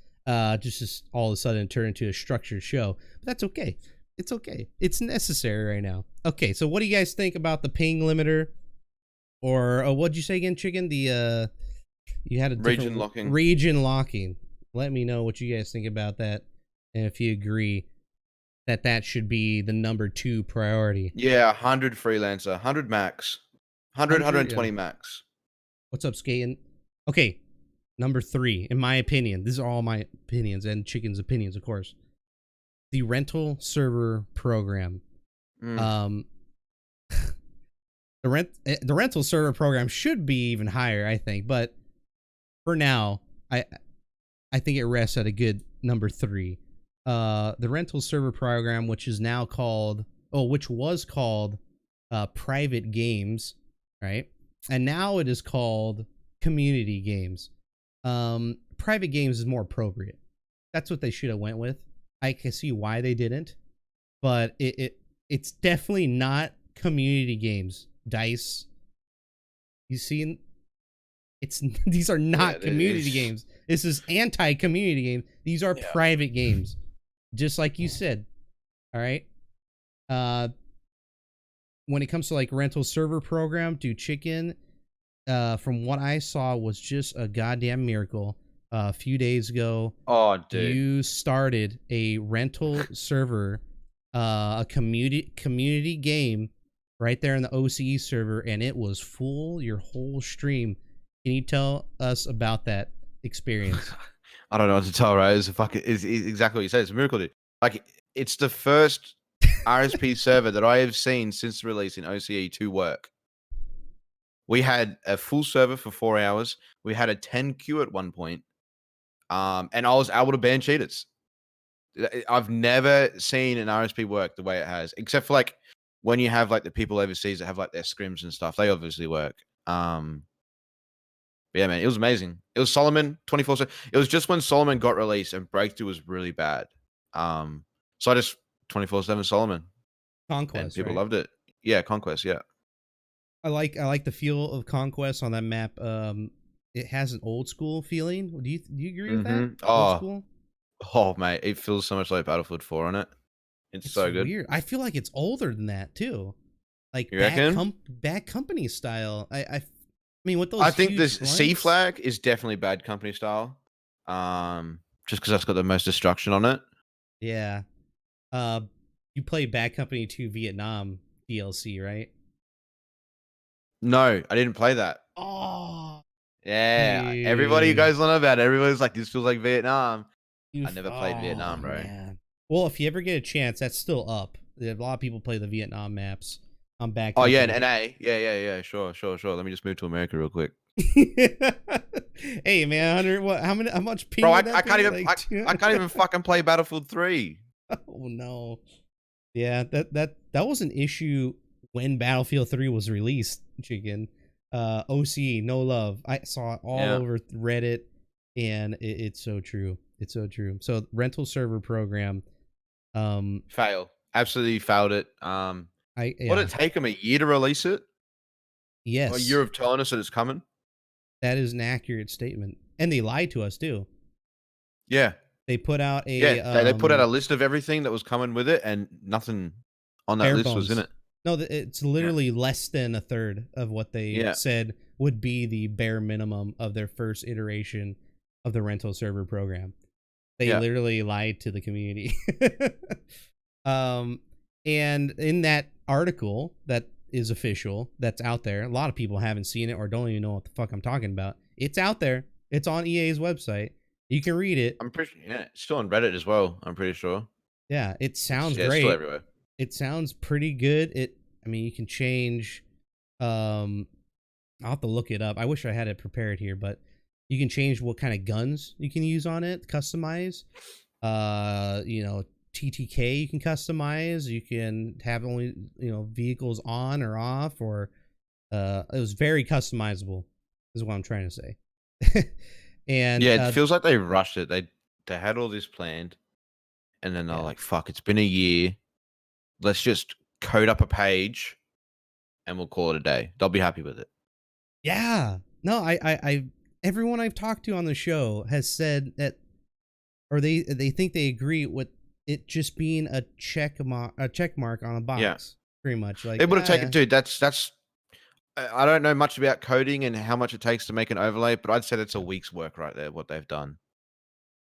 Just all of a sudden turn into a structured show. But that's okay. It's okay. It's necessary right now. Okay, so what do you guys think about the ping limiter? Or what'd you say again, Chicken? The you had a Region locking. Region locking. Let me know what you guys think about that, and if you agree that should be the number 2 priority. Yeah, 100 freelancer, 100 max, 120 yeah. max. What's up, Skaten? Okay, number 3, in my opinion. These are all my opinions and Chicken's opinions, of course. The rental server program. The rental server program should be even higher, I think, but for now, I think it rests at a good number 3. The rental server program, which was called private games, right? And now it is called community games. Private games is more appropriate. That's what they should have went with. I can see why they didn't, but it's definitely not community games. DICE, you see, these are not community games. This is anti-community game. These are private games, just like you said. All right. When it comes to like rental server program, dude, Chicken, from what I saw, was just a goddamn miracle. A few days ago, oh, dude, you started a rental server, a community game right there in the OCE server, and it was full your whole stream. Can you tell us about that experience? I don't know what to tell, right? It's exactly what you said. It's a miracle, dude. Like, it's the first RSP server that I have seen since releasing OCE to work. We had a full server for 4 hours. We had a 10 queue at one point. And I was able to ban cheaters. I've never seen an RSP work the way it has, except for like when you have like the people overseas that have like their scrims and stuff. They obviously work. But yeah, man, it was amazing. It was Solomon 24/7. It was just when Solomon got released and Breakthrough was really bad. So I just 24/7 Solomon, and Conquest, people right? loved it. Yeah, Conquest. Yeah. I like the feel of Conquest on that map. It has an old school feeling. Do you agree with that? Old Oh, school. oh, mate, it feels so much like Battlefield 4 on it. It's so good. Weird. I feel like it's older than that too. Like You reckon? Bad Company style. I mean, with those. I think huge this C flanks- flag is definitely Bad Company style. Just because that's got the most destruction on it. Yeah. You play Bad Company 2 Vietnam DLC, right? No, I didn't play that. Oh. Yeah, everybody dude. goes on about it. Everybody's like, this feels like Vietnam. You I never played Vietnam, bro. Man. Well, if you ever get a chance, that's still up. A lot of people play the Vietnam maps on Bad Oh Company. yeah, an NA. Yeah. Sure. Let me just move to America real quick. Hey man, 100 what? How much ping? Bro, would I that can't be? even Like, I can't even fucking play Battlefield 3. Oh no. Yeah, that was an issue when Battlefield 3 was released, Chicken. OC, no love. I saw it all over Reddit, and it's so true. It's so true. So rental server program. Fail. Absolutely failed it. What did it take them a year to release it? Yes. A year of telling us that it's coming? That is an accurate statement. And they lied to us too. Yeah. They put out a they put out a list of everything that was coming with it, and nothing on that list was in it. No, it's literally less than a third of what they said would be the bare minimum of their first iteration of the rental server program. They literally lied to the community. And in that article that is official, that's out there, a lot of people haven't seen it or don't even know what the fuck I'm talking about. It's out there. It's on EA's website. You can read it. I'm pretty it's still on Reddit as well, I'm pretty sure. Yeah, it sounds great. great. It's still everywhere. It sounds pretty good. I mean, you can change. I'll have to look it up. I wish I had it prepared here, but you can change what kind of guns you can use on it, customize. TTK you can customize. You can have only vehicles on or off, or it was very customizable. Is what I'm trying to say. And yeah, it feels like they rushed it. They had all this planned, and then they're like, "Fuck, it's been a year. Let's just code up a page, and we'll call it a day." They'll be happy with it. Yeah. No, I everyone I've talked to on the show has said that, or they think they agree with it just being a check mark on a box. Yeah. Pretty much. Like it would have taken, dude. That's. I don't know much about coding and how much it takes to make an overlay, but I'd say it's a week's work right there. What they've done.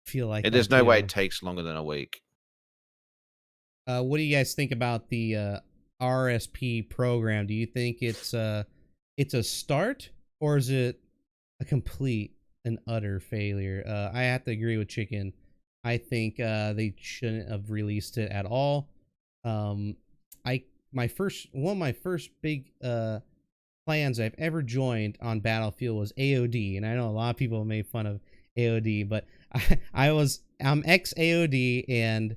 Feel like there's no way it takes longer than a week. What do you guys think about the RSP program? Do you think it's a start, or is it a complete and utter failure? I have to agree with Chicken. I think they shouldn't have released it at all. One of my first big plans I've ever joined on Battlefield was AOD, and I know a lot of people made fun of AOD, but I'm ex AOD, and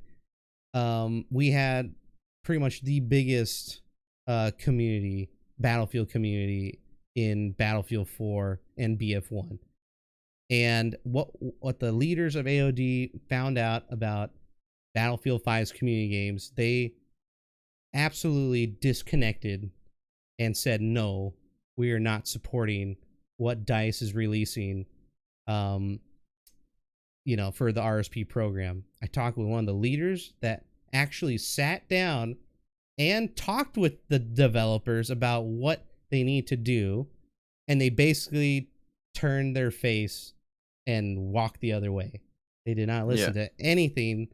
we had pretty much the biggest Battlefield community in Battlefield 4 and BF1. And what the leaders of AOD found out about Battlefield 5's community games, they absolutely disconnected and said, no, we are not supporting what DICE is releasing for the RSP program. I talked with one of the leaders that actually sat down and talked with the developers about what they need to do, and they basically turned their face and walked the other way. They did not listen to anything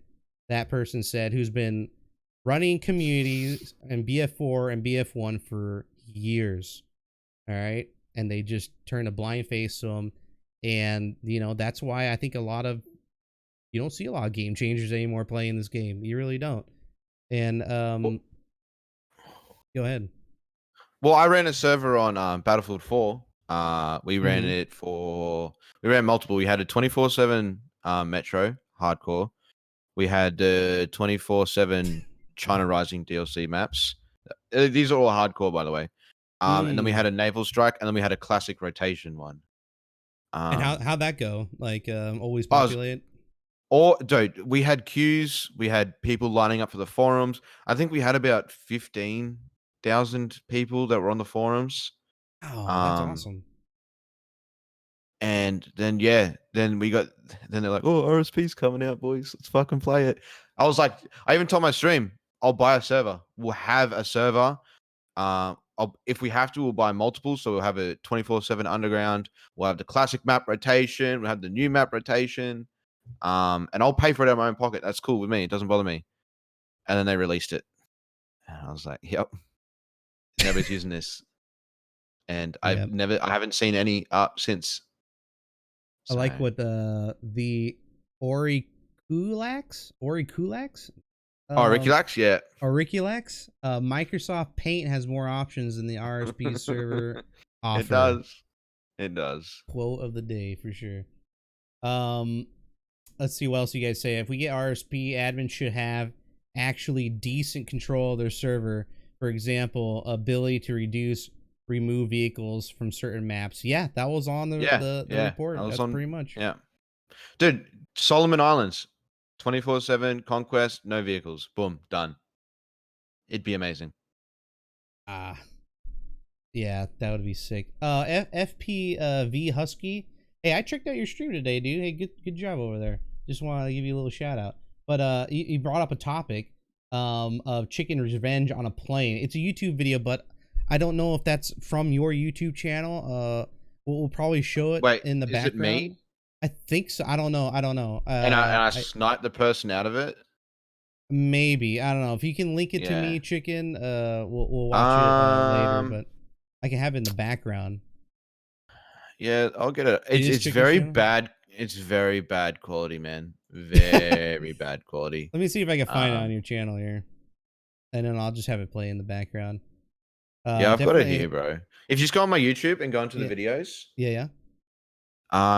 that person said, who's been running communities in BF4 and BF1 for years. All right. And they just turned a blind face to them. And, that's why I think you don't see a lot of game changers anymore playing this game. You really don't. And, go ahead. Well, I ran a server on Battlefield 4. We ran Mhm. it for. We ran multiple. We had a 24/7 Metro hardcore. We had the 24/7 China Rising DLC maps. These are all hardcore, by the way. And then we had a naval strike, and then we had a classic rotation one. And how'd that go? Like, always I was- populate? Or, dude, we had queues. We had people lining up for the forums. I think we had about 15,000 people that were on the forums. Oh, that's awesome. And then then they're like, "Oh, RSP's coming out, boys. Let's fucking play it." I was like, I even told my stream, I'll buy a server. We'll have a server. If we have to, we'll buy multiple. So we'll have a 24/7 underground. We'll have the classic map rotation. We'll have the new map rotation. And I'll pay for it out of my own pocket. That's cool with me. It doesn't bother me. And then they released it, and I was like, "Yep, nobody's using this." And I haven't seen any up since. I like So- what the Auriculax? Oh, Ricky Lax, yeah. Auriculax? Microsoft Paint has more options than the RSP server offer. It does. Quote of the day for sure. Let's see what else you guys say. If we get RSP, admins should have actually decent control of their server. For example, ability to remove vehicles from certain maps. Yeah, that was on the report. That's pretty much. Yeah. Dude, Solomon Islands, 24/7 conquest, no vehicles. Boom, done. It'd be amazing. Yeah, that would be sick. FPV Husky. Hey, I checked out your stream today, dude. Hey, good job over there. Just want to give you a little shout out. But you brought up a topic of chicken revenge on a plane. It's a YouTube video, but I don't know if that's from your YouTube channel. We'll probably show it in the background. Is it me? I think so. I don't know. And I sniped the person out of it. Maybe, I don't know. If you can link it to me, Chicken, we'll watch it later. But I can have it in the background. Yeah, I'll get it. It's very bad. It's very bad quality, man. Very bad quality. Let me see if I can find it on your channel here, and then I'll just have it play in the background. Yeah, I've got it here, bro. If you just go on my YouTube and go into the videos. Yeah.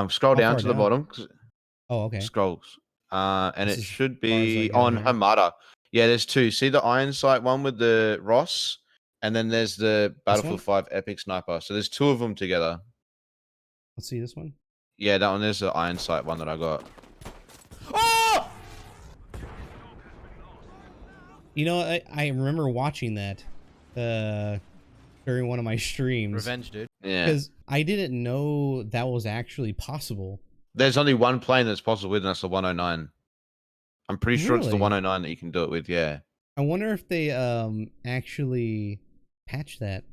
Scroll down to the bottom. Oh, okay. Scrolls. And it should be on Hamada. Yeah, there's two. See the Iron Sight one with the Ross, and then there's the Battlefield 5 Epic Sniper. So there's two of them together. Let's see this one. Yeah, that one. There's the Iron Sight one that I got. Oh! You know, I remember watching that during one of my streams. Revenge, dude. Yeah. Because I didn't know that was actually possible. There's only one plane that's possible with, and that's the 109. I'm pretty sure it's the 109 that you can do it with, yeah. I wonder if they actually patched that.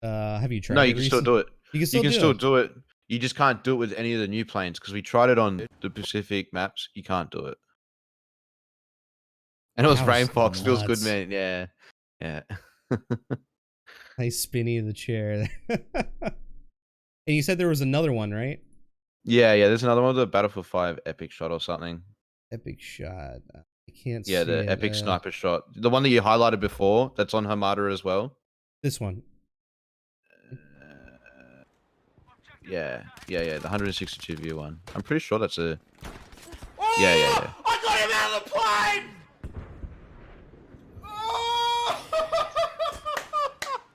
Have you tried it? No, you can still do it. You can still do it. You just can't do it with any of the new planes, because we tried it on the Pacific maps. You can't do it. And it was Rainfox. Feels good, man. Yeah. Yeah. Nice spinny of the chair. And you said there was another one, right? Yeah, there's another one with the Battlefield 5 Epic Shot or something. Epic Shot. I can't see Yeah, the it. Epic Sniper Shot. The one that you highlighted before, that's on Hamada as well. This one. Yeah, the 162 view one. I'm pretty sure that's a... Yeah. I got him out of the plane!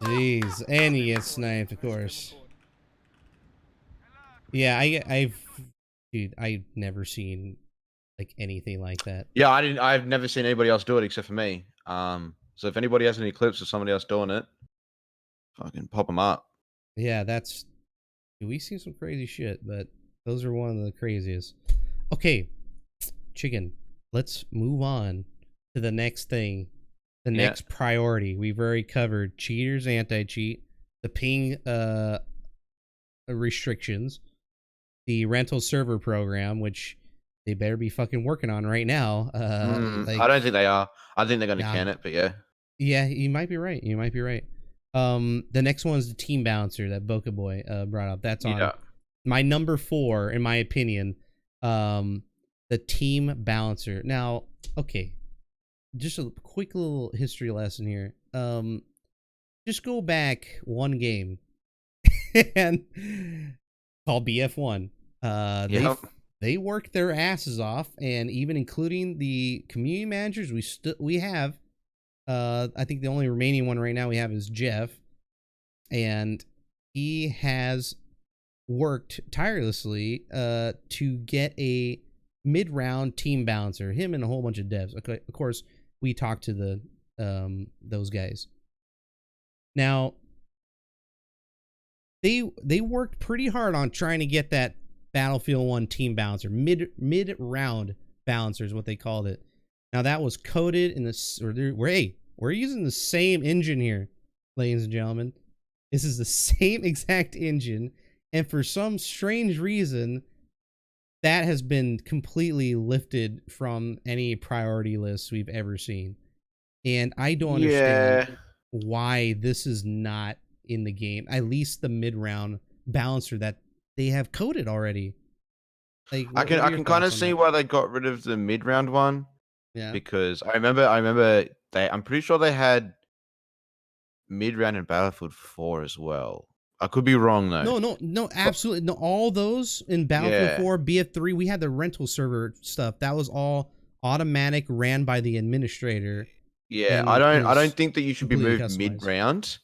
Jeez, and you get sniped, of course. Yeah, I've never seen like anything like that. Yeah, I've never seen anybody else do it except for me. So if anybody has any clips of somebody else doing it, fucking pop them up. Yeah, we see some crazy shit, but those are one of the craziest. Okay, Chicken, let's move on to the next thing. The next priority. We've already covered cheaters, anti-cheat, the ping restrictions, the rental server program, which they better be fucking working on right now. I don't think they are. I think they're going to can it, but yeah. Yeah, you might be right. The next one is the team bouncer that Boca Boy brought up. That's on my number 4, in my opinion. The team bouncer. Now, okay, just a quick little history lesson here. just go back one game and called BF1. Yep. They worked their asses off, and even including the community managers we have. I think the only remaining one right now we have is Jeff, and he has worked tirelessly to get a mid-round team balancer. Him and a whole bunch of devs. Okay, of course, we talked to the those guys. Now, they worked pretty hard on trying to get that Battlefield 1 team balancer, mid-round balancer is what they called it. Now that was coded in this, we're using the same engine here, ladies and gentlemen. This is the same exact engine, and for some strange reason, that has been completely lifted from any priority lists we've ever seen. And I don't understand why this is not in the game. At least the mid-round balancer that they have coded already. Like, I can kind of see why they got rid of the mid-round one. Yeah. Because I remember I'm pretty sure they had mid-round in Battlefield 4 as well. I could be wrong though. No, absolutely. No, all those in Battlefield 4, BF3, we had the rental server stuff. That was all automatic, ran by the administrator. Yeah, I don't think that you should be moved mid-round,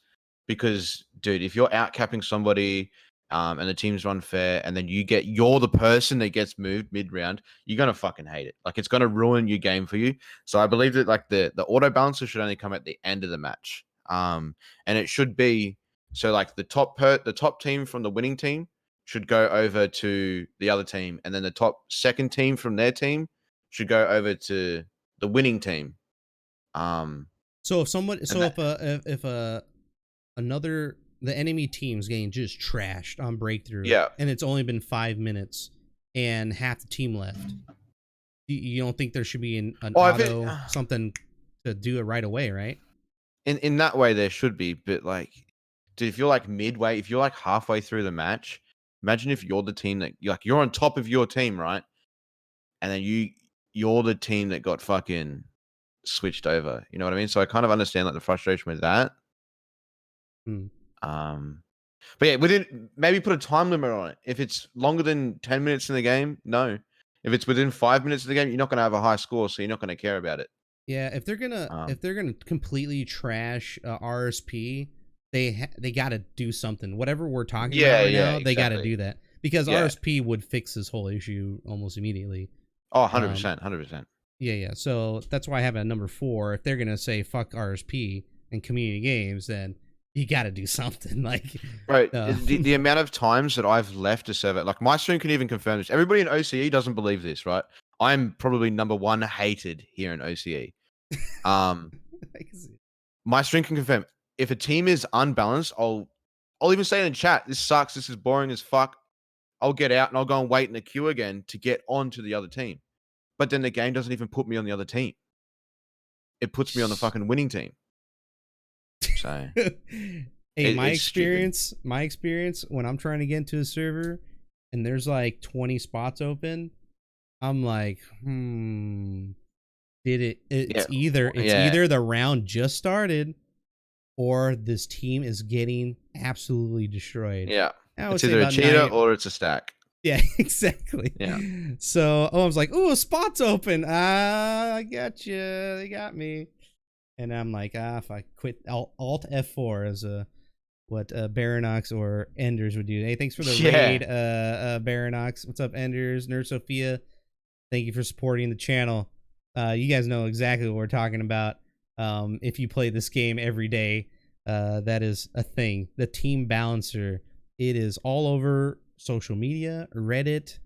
because dude, if you're outcapping somebody and the team's run fair, and then you're the person that gets moved mid-round, you're gonna fucking hate it. Like, it's gonna ruin your game for you. So I believe that like the auto balancer should only come at the end of the match. And it should be so like the top team from the winning team should go over to the other team, and then the top second team from their team should go over to the winning team. So if the enemy team's getting just trashed on breakthrough, and it's only been 5 minutes and half the team left, you don't think there should be an auto something to do it right away, right? In that way there should be, but like, dude, if you're like midway, if you're like halfway through the match, imagine if you're the team that you're on top of your team, right? And then you're the team that got fucking switched over. You know what I mean? So I kind of understand like the frustration with that. But yeah, maybe put a time limit on it. If it's longer than 10 minutes in the game, no. If it's within 5 minutes of the game, you're not going to have a high score, so you're not going to care about it. Yeah, if they're gonna completely trash RSP, they got to do something. Whatever we're talking about right now, they got to do that, because RSP would fix this whole issue almost immediately. Oh, 100%, 100%. Yeah. So that's why I have it at number 4. If they're gonna say fuck RSP and community games, then you got to do something. Like, right, the amount of times that I've left a server, like my stream can even confirm this. Everybody in OCE doesn't believe this, right? I'm probably number 1 hated here in OCE. My stream can confirm, if a team is unbalanced, I'll even say in chat, this sucks, this is boring as fuck. I'll get out and I'll go and wait in the queue again to get on to the other team. But then the game doesn't even put me on the other team. It puts me on the fucking winning team. So hey, my experience when I'm trying to get into a server and there's like 20 spots open, I'm like, it's either the round just started or this team is getting absolutely destroyed. Yeah. It's either a cheater or it's a stack. Yeah, exactly. Yeah. So I was like, "Ooh, a spot's open. I got you. They got me." And I'm like, if I quit Alt F4 as what Baronox or Enders would do. Hey, thanks for the raid, Baronox. What's up, Enders? Nerd Sophia, thank you for supporting the channel. You guys know exactly what we're talking about. If you play this game every day, that is a thing. The team balancer. It is all over social media, Reddit,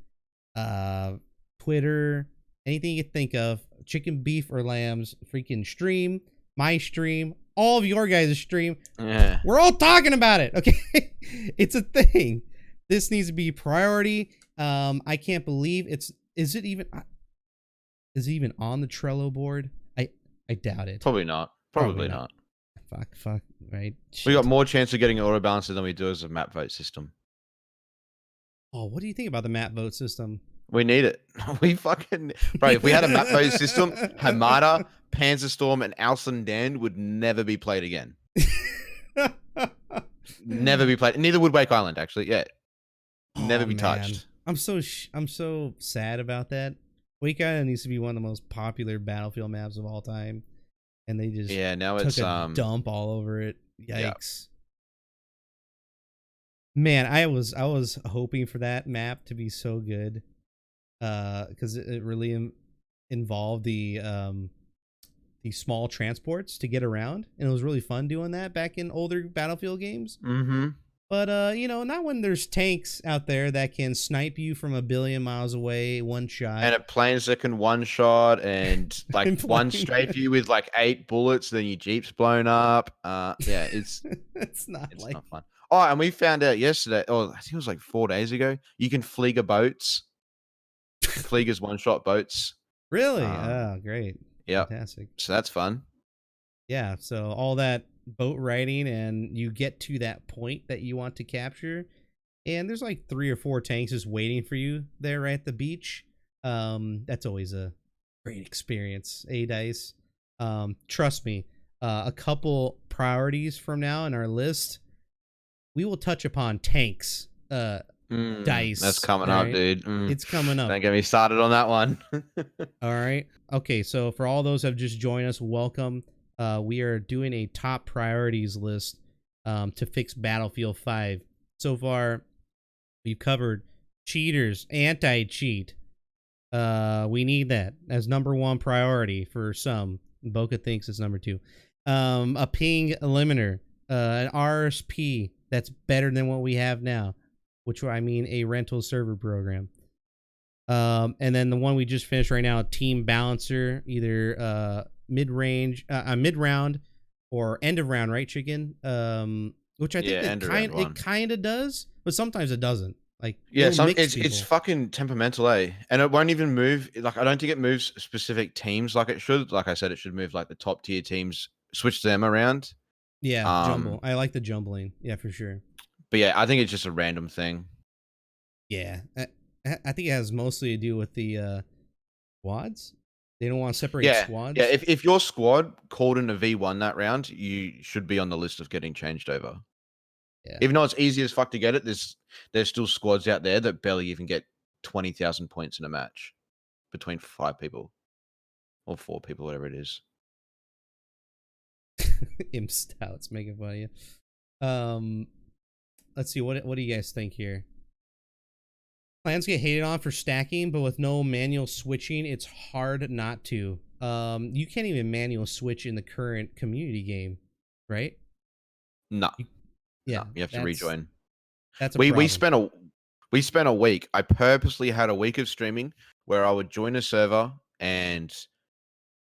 Twitter, anything you can think of. ChikenBeeforLamb's freaking stream, my stream, all of your guys' stream. Yeah. We're all talking about it, okay? It's a thing. This needs to be priority. I can't believe is it even on the Trello board? I doubt it. Probably not. Probably not. Fuck, right? Shit. We got more chance of getting an auto balancer than we do as a map vote system. Oh, what do you think about the map vote system? We need it. We fucking... Bro, if we had a map vote system, Hamada, Panzerstorm, and Alcindand would never be played again. Never be played. Neither would Wake Island, actually. Yeah, never Oh, be man. touched. I'm so sad about that. Wake Island needs to be one of the most popular Battlefield maps of all time, and they just Yeah, now took it's a dump all over it. Yeah. Yikes. Man, I was hoping for that map to be so good, because it really involved the small transports to get around, and it was really fun doing that back in older Battlefield games. Mm-hmm. But you know, not when there's tanks out there that can snipe you from a billion miles away, one shot. And planes that can one shot and like And one planes. strafe you with like 8 bullets, then your Jeep's blown up. Yeah, it's it's not it's like not fun. Oh, and we found out yesterday, or I think it was like 4 days ago, you can Flieger boats. Flieger's one-shot boats. really. Oh, great. Yeah, Fantastic. so that's fun. Yeah, so all that boat riding, and you get to that point that you want to capture, and there's like 3 or 4 tanks just waiting for you there right at the beach. That's always a great experience. Dice. Trust me, a couple priorities from now in our list, we will touch upon tanks. Dice. That's coming all up, right? dude. It's coming up. Don't get me started on that one. All right. Okay, so for all those who have just joined us, welcome. We are doing a top priorities list to fix Battlefield 5. So far, we've covered cheaters, anti-cheat. We need that as number 1 priority for some. Boca thinks it's number 2. A ping limiter, an RSP that's better than what we have now, which I mean a rental server program. And then the one we just finished right now, team balancer, either mid-range, mid-round or end of round, right, Chicken? Which I think it kind of does, but sometimes it doesn't. Like, yeah, it'll mix it's people. fucking temperamental, eh? And it won't even move. Like, I don't think it moves specific teams like it should. Like I said, it should move like the top tier teams, switch them around. Yeah, jumble. I like the jumbling. Yeah, for sure. But yeah, I think it's just a random thing. Yeah, I think it has mostly to do with the squads. They don't want to separate squads. Yeah, if your squad called in a V1 that round, you should be on the list of getting changed over. Yeah. Even though it's easy as fuck to get it, there's still squads out there that barely even get 20,000 points in a match between 5 people or 4 people, whatever it is. Imp Stouts making fun of you. Let's see, what do you guys think here? Plans get hated on for stacking, but with no manual switching, it's hard not to. You can't even manual switch in the current community game, right? No. Yeah, no, you have to rejoin. That's a we problem. we spent a week. I purposely had a week of streaming where I would join a server and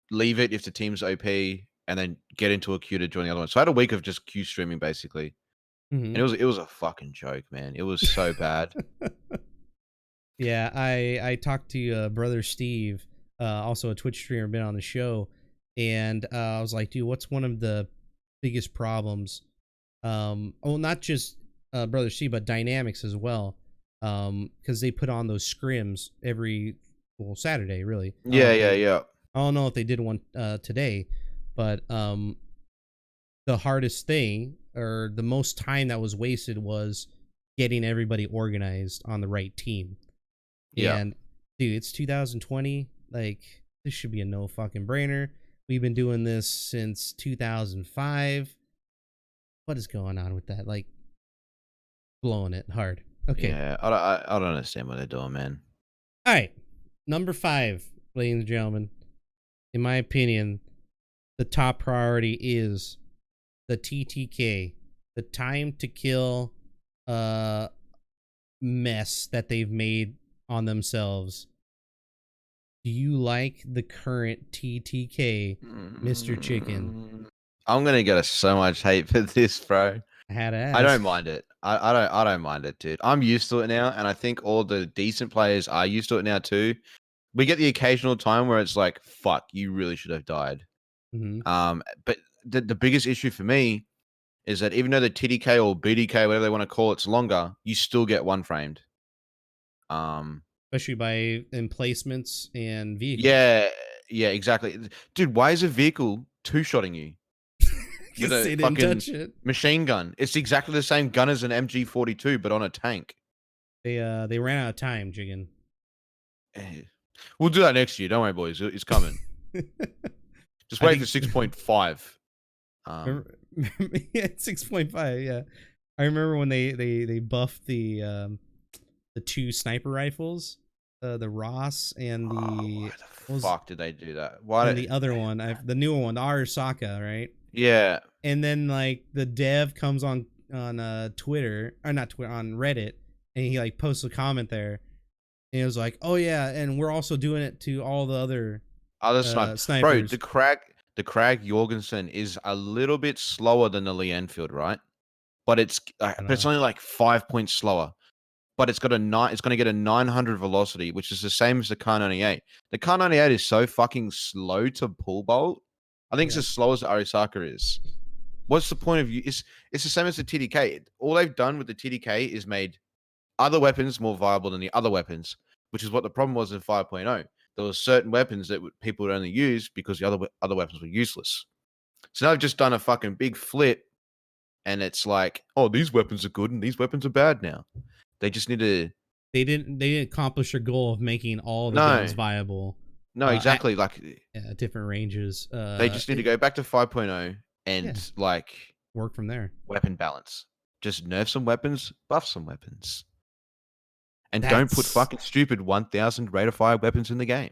leave it if the team's OP, and then get into a queue to join the other one. So I had a week of just queue streaming basically, and it was a fucking joke, man. It was so bad. Yeah, I talked to brother Steve, also a Twitch streamer, been on the show, and I was like, dude, what's one of the biggest problems? Not just brother Steve, but Dynamics as well, because they put on those scrims every Saturday, really. Yeah. I don't know if they did one today, but the hardest thing, or the most time that was wasted, was getting everybody organized on the right team. Yeah. And dude, it's 2020. Like, this should be a no fucking brainer. We've been doing this since 2005. What is going on with that? Like, blowing it hard. Okay. Yeah, I don't understand what they're doing, man. All right. Number 5, ladies and gentlemen. In my opinion, the top priority is the TTK, the time to kill mess that they've made on themselves. Do you like the current TTK, Mr. Chicken? I'm gonna get so much hate for this, bro. I had to ask. I don't mind it. I don't mind it, dude. I'm used to it now, and I think all the decent players are used to it now too. We get the occasional time where it's like, fuck, you really should have died. But the biggest issue for me is that even though the TDK or BDK, whatever they want to call it's longer, you still get one framed. Especially by emplacements and vehicles. Yeah, exactly. Dude, why is a vehicle two-shotting you? Because With a they didn't fucking touch it. machine gun. It's exactly the same gun as an MG42, but on a tank. They ran out of time, Chicken. Eh. We'll do that next year. Don't worry, boys. It's coming. Just I wait for think- 6.5. Yeah, 6.5. Yeah, I remember when they buffed the 2 sniper rifles, the Ross and the why the was- fuck did they do that? Why? and the other one, the newer one, the Arasaka, right? Yeah. And then like the dev comes on Twitter, or not Twitter, on Reddit, and he like posts a comment there, and it was like, oh yeah, and we're also doing it to all the other Other snipers. Bro, snipers. the Krag Jorgensen is a little bit slower than the Lee Enfield, right? But it's only like 5 points slower. But it's got it's going to get a 900 velocity, which is the same as the Kar 98. The Kar 98 is so fucking slow to pull bolt. I think it's as slow as the Arisaka is. What's the point of you? It's the same as the TDK. All they've done with the TDK is made other weapons more viable than the other weapons, which is what the problem was in 5.0. There were certain weapons that people would only use because the other weapons were useless. So now they've just done a fucking big flip, and it's like, oh, these weapons are good and these weapons are bad now. They just need to. They didn't accomplish their goal of making all the No. guns viable. No, exactly. At different ranges. They just need to go back to 5.0 and like work from there. weapon balance. Just nerf some weapons, buff some weapons. And don't put That's- fucking stupid 1,000 rate of fire weapons in the game.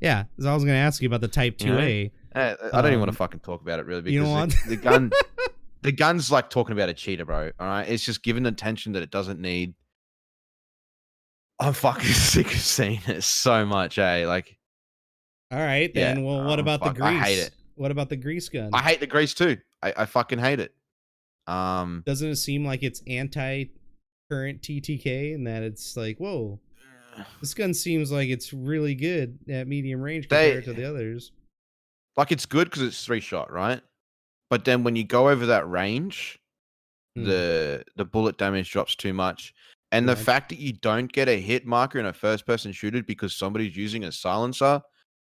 Yeah, so I was gonna ask you about the Type 2A. I don't even want to fucking talk about it really because You don't want? the gun, the gun's like talking about a cheater, bro. All right, it's just given attention that it doesn't need. I'm fucking sick of seeing it so much, eh? Like, All right, Yeah, then. Well, what about the fuck, grease? I hate it. What about the grease gun? I hate the grease too. I fucking hate it. Doesn't it seem like it's anti-current TTK and that it's like, whoa, this gun seems like it's really good at medium range compared to the others. Like it's good because it's 3-shot, right? But then when you go over that range, the bullet damage drops too much. And Too the much. fact that you don't get a hit marker in a first-person shooter because somebody's using a silencer,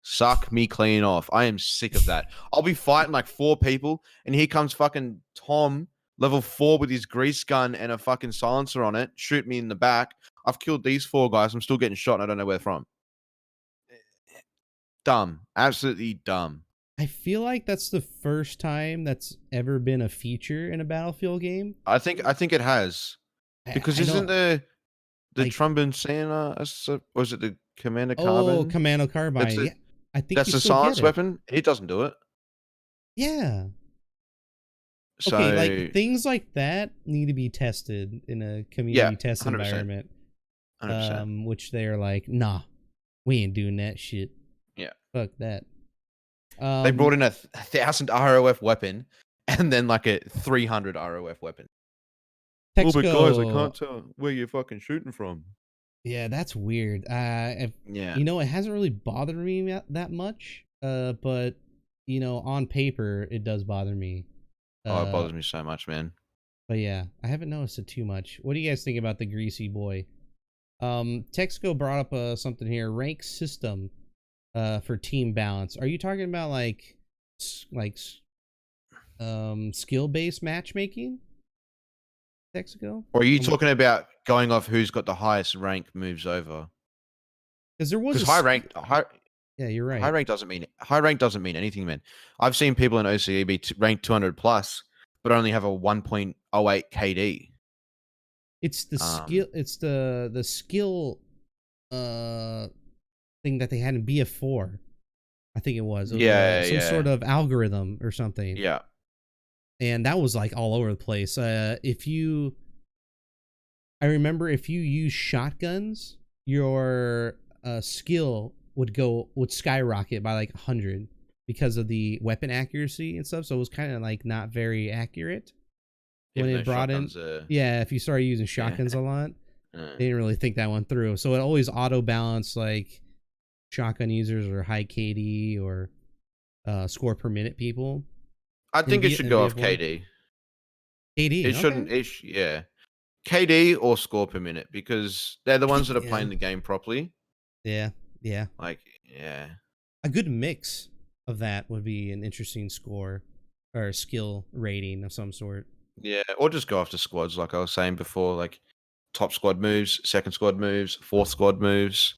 suck me clean off. I am sick of that. I'll be fighting like 4 people, and here comes fucking Tom, level 4 with his grease gun and a fucking silencer on it, shoot me in the back. I've killed these 4 guys. I'm still getting shot, and I don't know where from. Dumb. Absolutely dumb. I feel like that's the first time that's ever been a feature in a Battlefield game. I think it has. Because I isn't don't- the like- Trombone Santa, or is it the Commander Oh, Carbine? Commando Carbine. That's a- Yeah, I think That's you a still get silence it. weapon. He doesn't do it. Yeah. So Okay, like things like that need to be tested in a community test 100%. environment. 100%. Which they're like, nah, we ain't doing that shit. Yeah. Fuck that. They brought in a 1,000 ROF weapon and then like a 300 ROF weapon. Oh, but guys, I Texco- can't tell where you're fucking shooting from. Yeah, that's weird. Yeah. You know, it hasn't really bothered me that much. But you know, on paper, it does bother me. Oh, it bothers me so much, man. But yeah, I haven't noticed it too much. What do you guys think about the greasy boy? Texco brought up something here. Rank system for team balance. Are you talking about like skill-based matchmaking? Texaco? Or are you talking about going off who's got the highest rank moves over? Because there was Because Yeah, you're right. high rank doesn't mean anything, man. I've seen people in OCE be ranked 200 plus, but only have a 1.08 KD. It's the skill. It's the skill thing that they had in BF4. I think it was. It was some sort of algorithm or something. Yeah. And that was like all over the place. I remember if you use shotguns, your skill would skyrocket by like 100 because of the weapon accuracy and stuff. So it was kind of like not very accurate when it brought in. Yeah, if you started using shotguns a lot, they didn't really think that one through. So it always auto balanced like shotgun users or high KD or score per minute people. I think it should go off KD. KD. It shouldn't. Yeah, KD or score per minute because they're the ones that are playing the game properly. Yeah. Yeah. Like, yeah. A good mix of that would be an interesting score. or skill rating of some sort. Yeah, or just go after squads, like I was saying before, like top squad moves, second squad moves, fourth squad moves.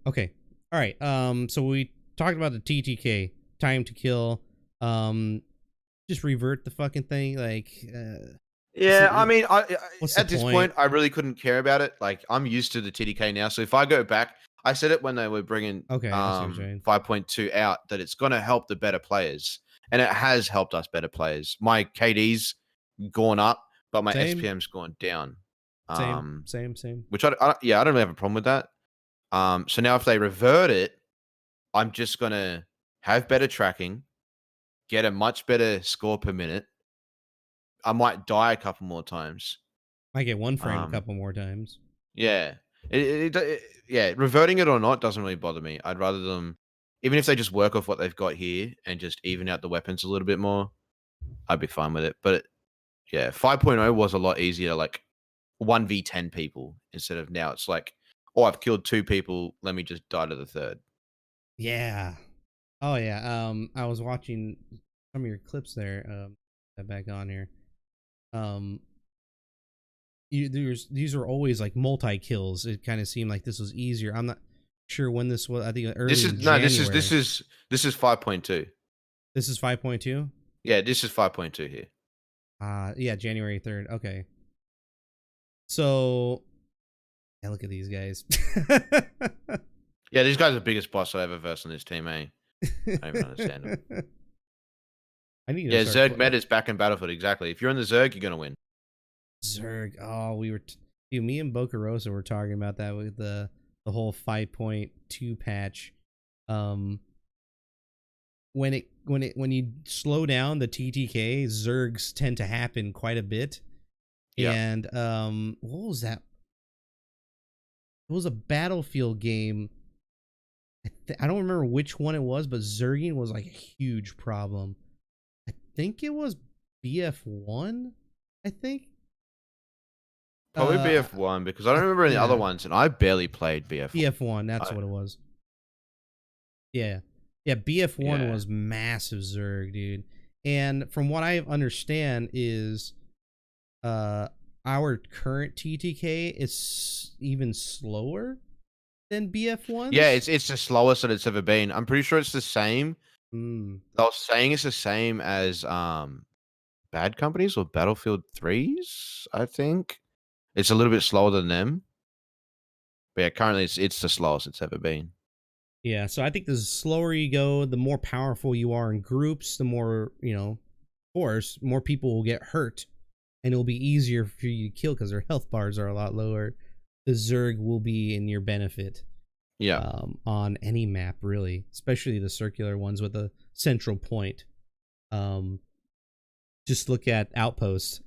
Okay. All right. So we talked about the TTK, time to kill. Just revert the fucking thing. Like, Yeah, I it- mean, what's the at this point? point, I really couldn't care about it. Like, I'm used to the TDK now, so if I go back, I said it when they were bringing Okay, I see what you're saying. 5.2 out that it's going to help the better players, and it has helped us better players. My KD's gone up, but my Same. SPM's gone down. Same. Which I don't really have a problem with that. So now if they revert it, I'm just gonna have better tracking, get a much better score per minute. I might die a couple more times. Might get one frame a couple more times. Yeah. Yeah, reverting it or not doesn't really bother me. I'd rather them, even if they just work off what they've got here and just even out the weapons a little bit more, I'd be fine with it. But yeah, 5.0 was a lot easier, like 1v10 people instead of now it's like, oh, I've killed 2 people, let me just die to the third. Yeah. Oh yeah. I was watching some of your clips there. Back on here. These were always like multi kills. It kind of seemed like this was easier. I'm not sure when this was. I think early. This is this is 5.2. This is 5.2. Yeah, this is 5.2 here. Yeah, January 3rd. Okay. So, yeah, look at these guys. Yeah, these guys are the biggest boss I ever versed on this team, eh? I don't even understand them. I need Yeah, to start Zerg meta is back in Battlefield, exactly. If you're in the Zerg, you're going to win. Zerg. Oh, we were dude, me and Boca Rosa were talking about that with the whole 5.2 patch. When you slow down the TTK, Zergs tend to happen quite a bit. Yeah. And what was that? It was a Battlefield game. I don't remember which one it was, but Zerging was like a huge problem. I think it was BF1. I think. Probably BF1 because I don't remember any yeah. other ones, and I barely played BF1. BF1, that's what it was. Yeah. Yeah, BF1 was massive Zerg, dude. And from what I understand is our current TTK is even slower than BF1. Yeah, it's the slowest that it's ever been. I'm pretty sure it's the same. I was saying it's the same as Bad Companies or Battlefield 3s, I think. It's a little bit slower than them. But yeah, currently it's the slowest it's ever been. Yeah, so I think the slower you go, the more powerful you are in groups, the more, of course, more people will get hurt. And it'll be easier for you to kill because their health bars are a lot lower. The Zerg will be in your benefit. Yeah. On any map, really. Especially the circular ones with a central point. Just look at Outpost.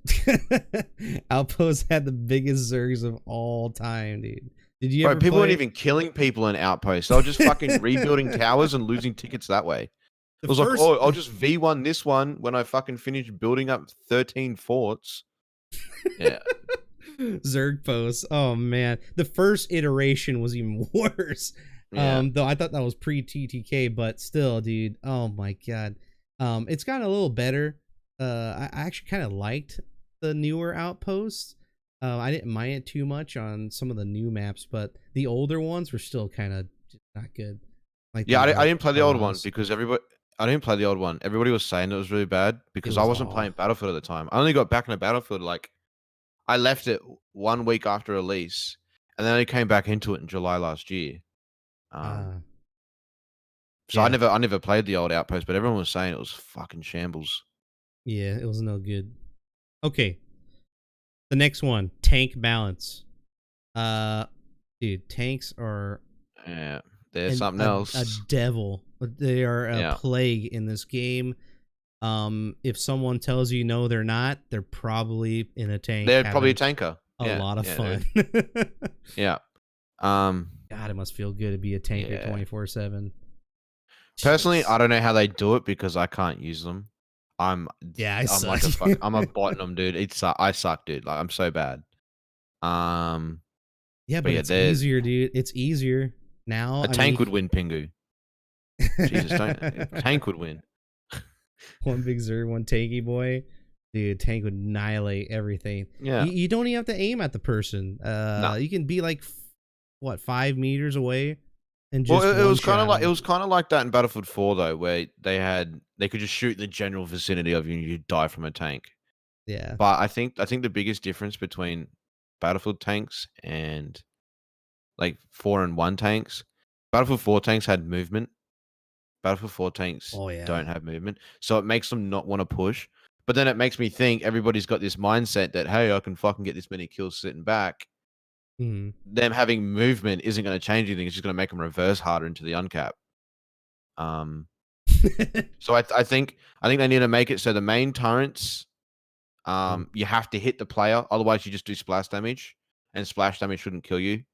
Outpost had the biggest Zergs of all time, dude. Did you ever people play? weren't even killing people in Outpost. They were just fucking rebuilding towers and losing tickets that way. It was like, oh, I'll just V1 this one when I fucking finish building up 13 forts. Yeah. Zerg posts. Oh man, the first iteration was even worse. Yeah. Though I thought that was pre-TTK, but still, dude. Oh my god. It's gotten a little better. I actually kind of liked the newer Outposts. I didn't mind it too much on some of the new maps, but the older ones were still kind of not good. Like Yeah, I didn't play the old one because I didn't play the old one. Everybody was saying it was really bad because I wasn't playing Battlefield at the time. I only got back into Battlefield I left it 1 week after release, and then I came back into it in July last year. So I never played the old Outpost, but everyone was saying it was fucking shambles. Yeah, it was no good. Okay. The next one, tank balance. Dude, tanks are there's something else. A devil. They are a plague in this game. If someone tells you no, they're not, they're probably in a tank. They're probably a tanker. A lot of fun. Yeah. God, it must feel good to be a tanker 24/7. Personally, I don't know how they do it because I can't use them. I'm like I'm a bot in them, dude. I suck, dude. Like I'm so bad. Yeah, but it's easier, dude. It's easier now. A tank would win, Pingu. Jesus, tank would win. One big Zerg, one tanky boy. Dude, tank would annihilate everything. Yeah. You don't even have to aim at the person. No. You can be like, what, 5 meters away, and just Well, it was kind of one-shot like 'em. that in Battlefield 4 though, where they could just shoot in the general vicinity of you and you'd die from a tank. Yeah. But I think the biggest difference between Battlefield tanks and like 4 and 1 tanks, Battlefield 4 tanks had movement. Battlefield 4 tanks Oh yeah. don't have movement, so it makes them not want to push. But then it makes me think everybody's got this mindset that, hey, I can fucking get this many kills sitting back. Mhm. Them having movement isn't going to change anything. It's just going to make them reverse harder into the uncap. So I think they need to make it so the main turrets, you have to hit the player, otherwise you just do splash damage, and splash damage shouldn't kill you.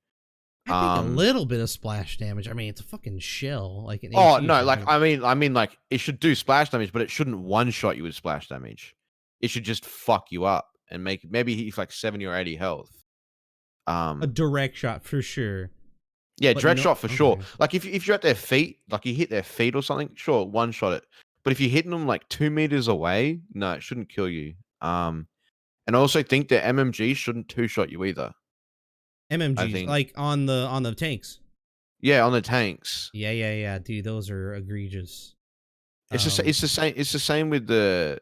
I think a little bit of splash damage. I mean, it's a fucking shell, like an Oh AT no, or like something. I mean, like it should do splash damage, but it shouldn't one shot you with splash damage. It should just fuck you up and make maybe he's like 70 or 80 health. A direct shot for sure. Yeah, But direct no- shot for sure. okay. Like if you're at their feet, like you hit their feet or something, sure, one shot it. But if you're hitting them like 2 meters away, no, it shouldn't kill you. And I also think that MMG shouldn't two shot you either. MMGs, think- like on the tanks. Yeah, on the tanks. Yeah, dude, those are egregious. It's the same with the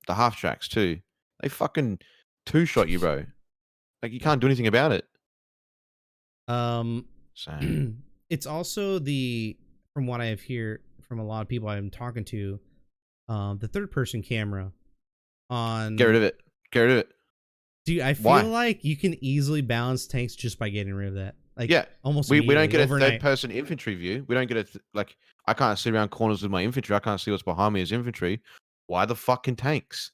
half tracks too. They fucking two shot you, bro. Like you can't do anything about it. So So it's also from what I have heard from a lot of people I'm talking to, the third person camera on. get rid of it. Get rid of it. Dude, I feel Why? like you can easily balance tanks just by getting rid of that. Like, Yeah, almost we don't immediately, get a overnight. third person infantry view. We don't get like I can't sit around corners with my infantry. I can't see what's behind me as infantry. Why the fucking tanks?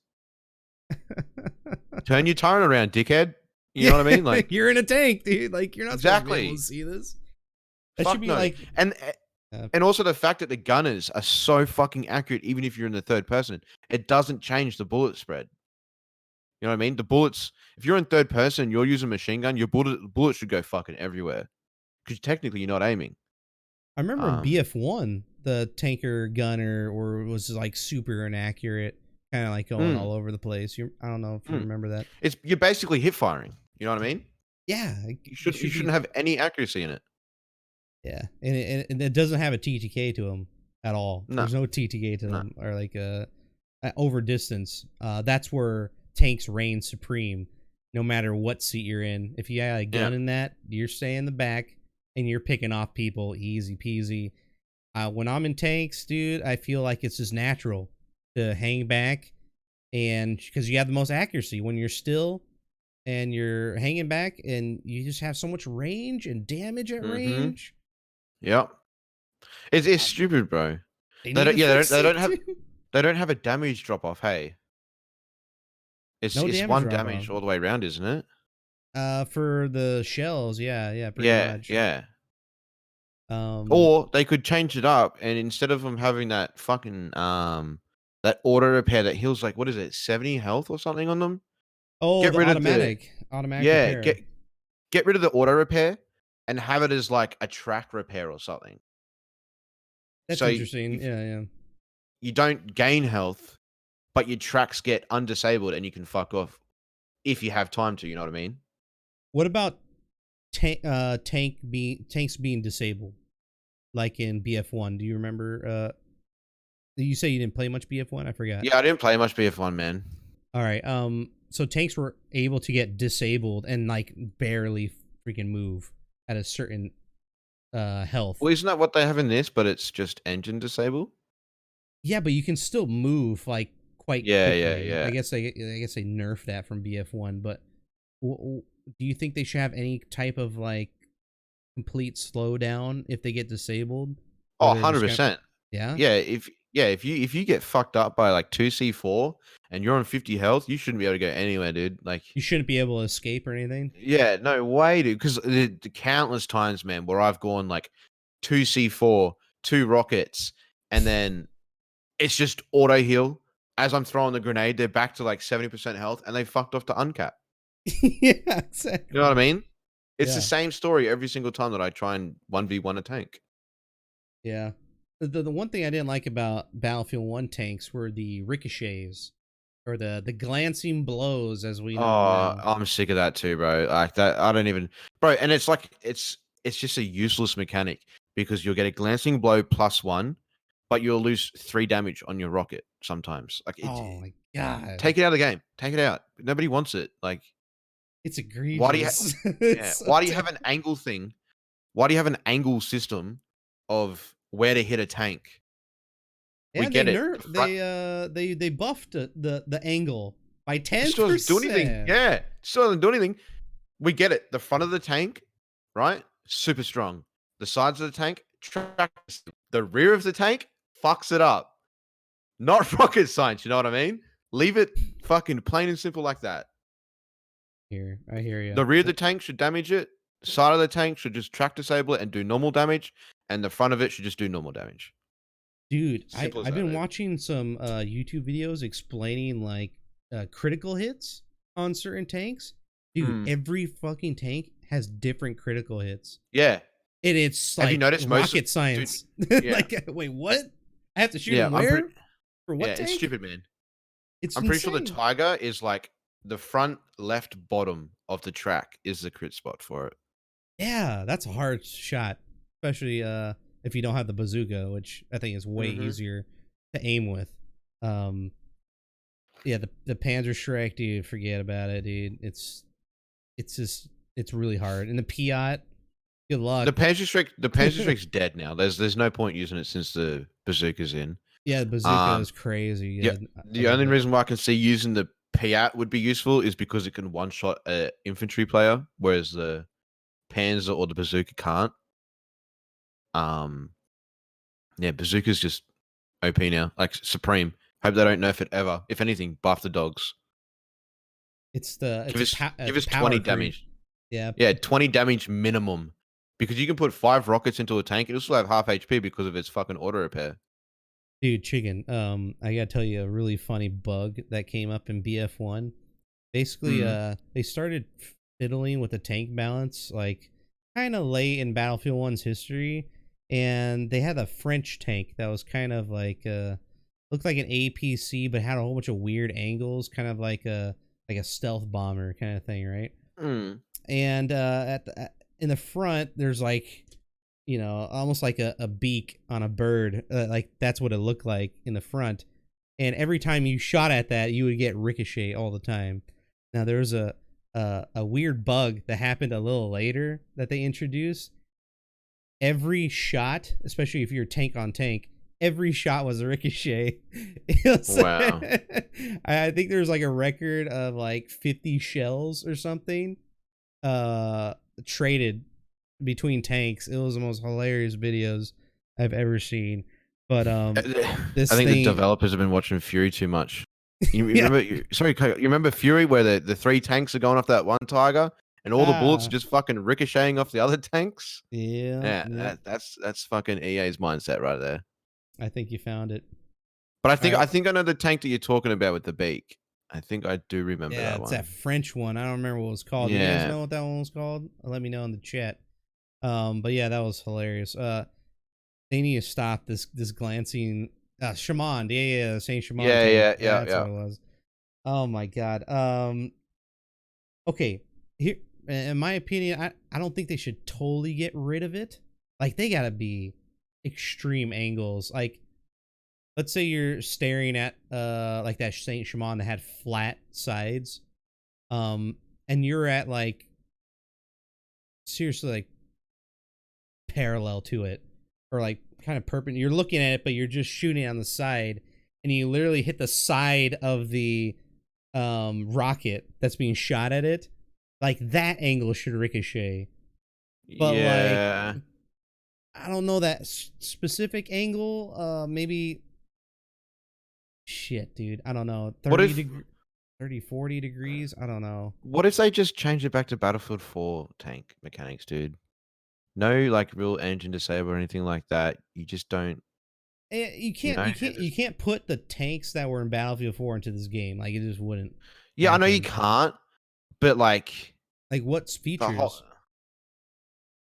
Turn your turret around, dickhead. You know what I mean? Like you're in a tank, dude. Like, you're not supposed to be able Exactly. to see this. That fuck should be no. like, And also the fact that the gunners are so fucking accurate, even if you're in the third person, it doesn't change the bullet spread. You know what I mean? The bullets, if you're in third person, you're using machine gun, your bullet should go fucking everywhere. Because technically you're not aiming. I remember in Um, BF1, the tanker gunner was like super inaccurate, kind of like going all over the place. I don't know if you remember that. You're basically hip firing. You know what I mean? Yeah, You shouldn't have any accuracy in it. Yeah, and it doesn't have a TTK to them at all. No. There's no TTK to No. them, or like over distance. That's where tanks reign supreme, no matter what seat you're in. If you got a gun in that, you're staying in the back and you're picking off people easy peasy. When I'm in tanks, dude, I feel like it's just natural to hang back, and because you have the most accuracy when you're still and you're hanging back, and you just have so much range and damage at range. Yep. It's stupid, bro. They They don't- need to yeah, fix they it, don't have- dude. They don't have a damage drop off, hey. It's No damage one drop damage off. all the way around, isn't it? For the shells, yeah, pretty much. Yeah. Or Or they could change it up, and instead of them having that fucking that auto repair that heals like what is it, 70 health or something on them? the rid of automatic Yeah, repair. get rid of the auto repair and have it as like a track repair or something. That's so interesting. if- Yeah. You don't gain health, but your tracks get undisabled and you can fuck off if you have time to, you know what I mean? What about tanks being disabled, like in BF1? Do you remember? You say you didn't play much BF1. I forgot. Yeah, I didn't play much BF1, man. All right. So tanks were able to get disabled and like barely freaking move at a certain health. Well, isn't that what they have in this, but it's just engine disable? Yeah, but you can still move like quite Yeah, quickly. yeah. I guess they nerfed that from BF1, but do you think they should have any type of like complete slowdown if they get disabled? Oh, Or they're just 100%. Yeah. If you get fucked up by like 2C4 and you're on 50 health, you shouldn't be able to go anywhere, dude. Like You shouldn't be able to escape or anything. yeah, no way, dude. Because the countless times, man, where I've gone like 2C4, 2 rockets, and then it's just auto heal. As I'm throwing the grenade, they're back to like 70% health, and they fucked off to uncap. Yeah, exactly. You know what I mean? It's Yeah. the same story every single time that I try and 1v1 a tank. Yeah. The one thing I didn't like about Battlefield 1 tanks were the ricochets, or the glancing blows, as we know Oh, them now. I'm sick of that too, bro. Like that, I don't even, bro. And it's like it's just a useless mechanic because you'll get a glancing blow +1, but you'll lose 3 damage on your rocket sometimes. Like Oh my god, take it out of the game. Take it out. Nobody wants it. Like it's why do you egregious. yeah, It's so why do you have an angle thing? Why do you have an angle system of where to hit a tank? We Yeah, get they it. nerf. They buffed the angle by It 10%. still doesn't do anything. Yeah, it still doesn't do anything. We get it. The front of the tank, right? Super strong. The sides of the tank, track. The rear of the tank fucks it up. Not rocket science, you know what I mean? Leave it fucking plain and simple like that. Here, I hear you. The rear of the tank should damage it. The side of the tank should just track disable it and do normal damage. And the front of it should just do normal damage. Dude, Simple as I've that, been dude. watching some YouTube videos explaining like critical hits on certain tanks. Dude, every fucking tank has different critical hits. Yeah. And it's like Have you noticed most rocket science. yeah. Like, wait, what? I have to shoot Yeah, him I'm where? pretty- For what Yeah, tank? it's stupid, man. It's I'm pretty sure the insane. Tiger is like the front left bottom of the track is the crit spot for it. Yeah, that's a hard shot, especially if you don't have the bazooka, which I think is way easier to aim with. Yeah, the Panzer Shrek, dude, forget about it, dude. It's really hard. And the Piat, good luck. The Panzer Shrek's dead now. There's no point using it since the bazooka's in. Yeah, the bazooka is crazy. Yeah, the only reason why I can see using the Piat would be useful is because it can one shot an infantry player, whereas the Panzer or the bazooka can't. Yeah, bazooka's just OP now, like supreme. Hope they don't nerf it ever. If anything, buff the dogs. It's Give us power 20 creep. damage. Yeah, Yeah, 20 damage minimum. Because you can put 5 rockets into a tank, it'll still have half HP because of its fucking auto repair. dude, Chicken. I gotta tell you a really funny bug that came up in BF1. Basically, they started fiddling with the tank balance, like kind of late in Battlefield 1's history, and they had a French tank that was kind of like looked like an APC, but had a whole bunch of weird angles, kind of like a stealth bomber kind of thing, right? And in the front, there's like, you know, almost like a beak on a bird. Like that's what it looked like in the front. And every time you shot at that, you would get ricochet all the time. Now there was a weird bug that happened a little later that they introduced. Every shot, especially if you're tank on tank, every shot was a ricochet. Wow. I think there's like a record of like 50 shells or something traded between tanks. It was the most hilarious videos I've ever seen. But this I think thing, the developers have been watching Fury too much. You remember? You remember Fury where the 3 tanks are going off that one Tiger, and all the bullets are just fucking ricocheting off the other tanks? Yeah. That's fucking EA's mindset right there. I think you found it. But I think I know the tank that you're talking about with the beak. I think I do remember that it's one. that French one. I don't remember what it was called. You guys know what that one was called? Let me know in the chat. But yeah, that was hilarious. They need to stop this glancing shaman. Yeah, saying shaman. Yeah. That's what it was. Oh my god. Okay, here in my opinion, I don't think they should totally get rid of it. Like they gotta be extreme angles. Like let's say you're staring at like that Saint Shaman that had flat sides. And you're at like seriously like parallel to it, or like kind of perpendicular. You're looking at it, but you're just shooting on the side, and you literally hit the side of the rocket that's being shot at it. Like that angle should ricochet. But like I don't know that specific angle. Maybe shit, dude. I don't know. 30, 40 degrees. I don't know. What if they just change it back to Battlefield 4 tank mechanics, dude? No, like real engine disable or anything like that. You just don't. You can't put the tanks that were in Battlefield 4 into this game. Like it just wouldn't. Yeah, I know you can't, but like what's features?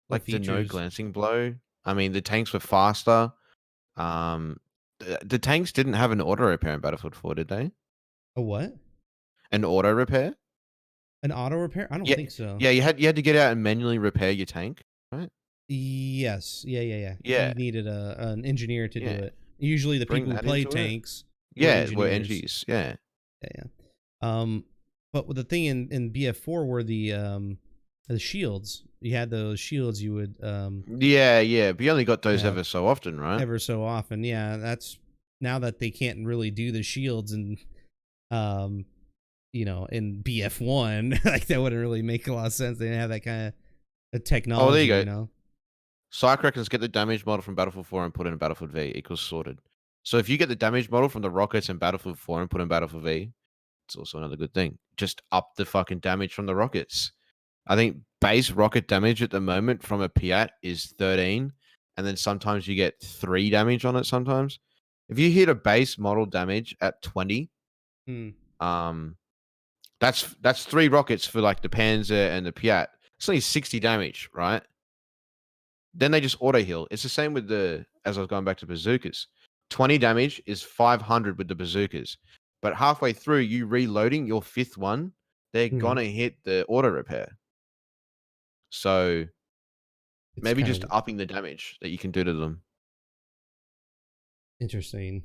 Like the no glancing blow. I mean, the tanks were faster. The tanks didn't have an auto repair in Battlefield 4, did they? A what? An auto repair? An auto repair? I don't Yeah, think so. Yeah, you had to get out and manually repair your tank, right? Yes. Yeah. Yeah. You needed an engineer to do Yeah. it. Usually the Bring people who that play into it. tanks Yeah, were engineers. NGs. Yeah. Yeah. But the thing in BF4 were the shields. You had those shields you would Yeah. But you only got those Yeah. ever so often, right? ever so often. Yeah, that's now that they can't really do the shields and in BF1, like that wouldn't really make a lot of sense. They didn't have that kind of technology, Oh, there you go. you know. Psych reckons get the damage model from Battlefield 4 and put it in Battlefield V equals sorted. So if you get the damage model from the rockets in Battlefield 4 and put in Battlefield V, it's also another good thing. Just up the fucking damage from the rockets. I think base rocket damage at the moment from a Piat is 13, and then sometimes you get 3 damage on it sometimes. If you hit a base model damage at 20, that's 3 rockets for like the Panzer and the Piat. It's only 60 damage, right? Then they just auto heal. It's the same with as I was going back to bazookas. 20 damage is 500 with the bazookas. But halfway through, you reloading your 5th one, they're gonna hit the auto repair. So maybe just upping the damage that you can do to them. Interesting.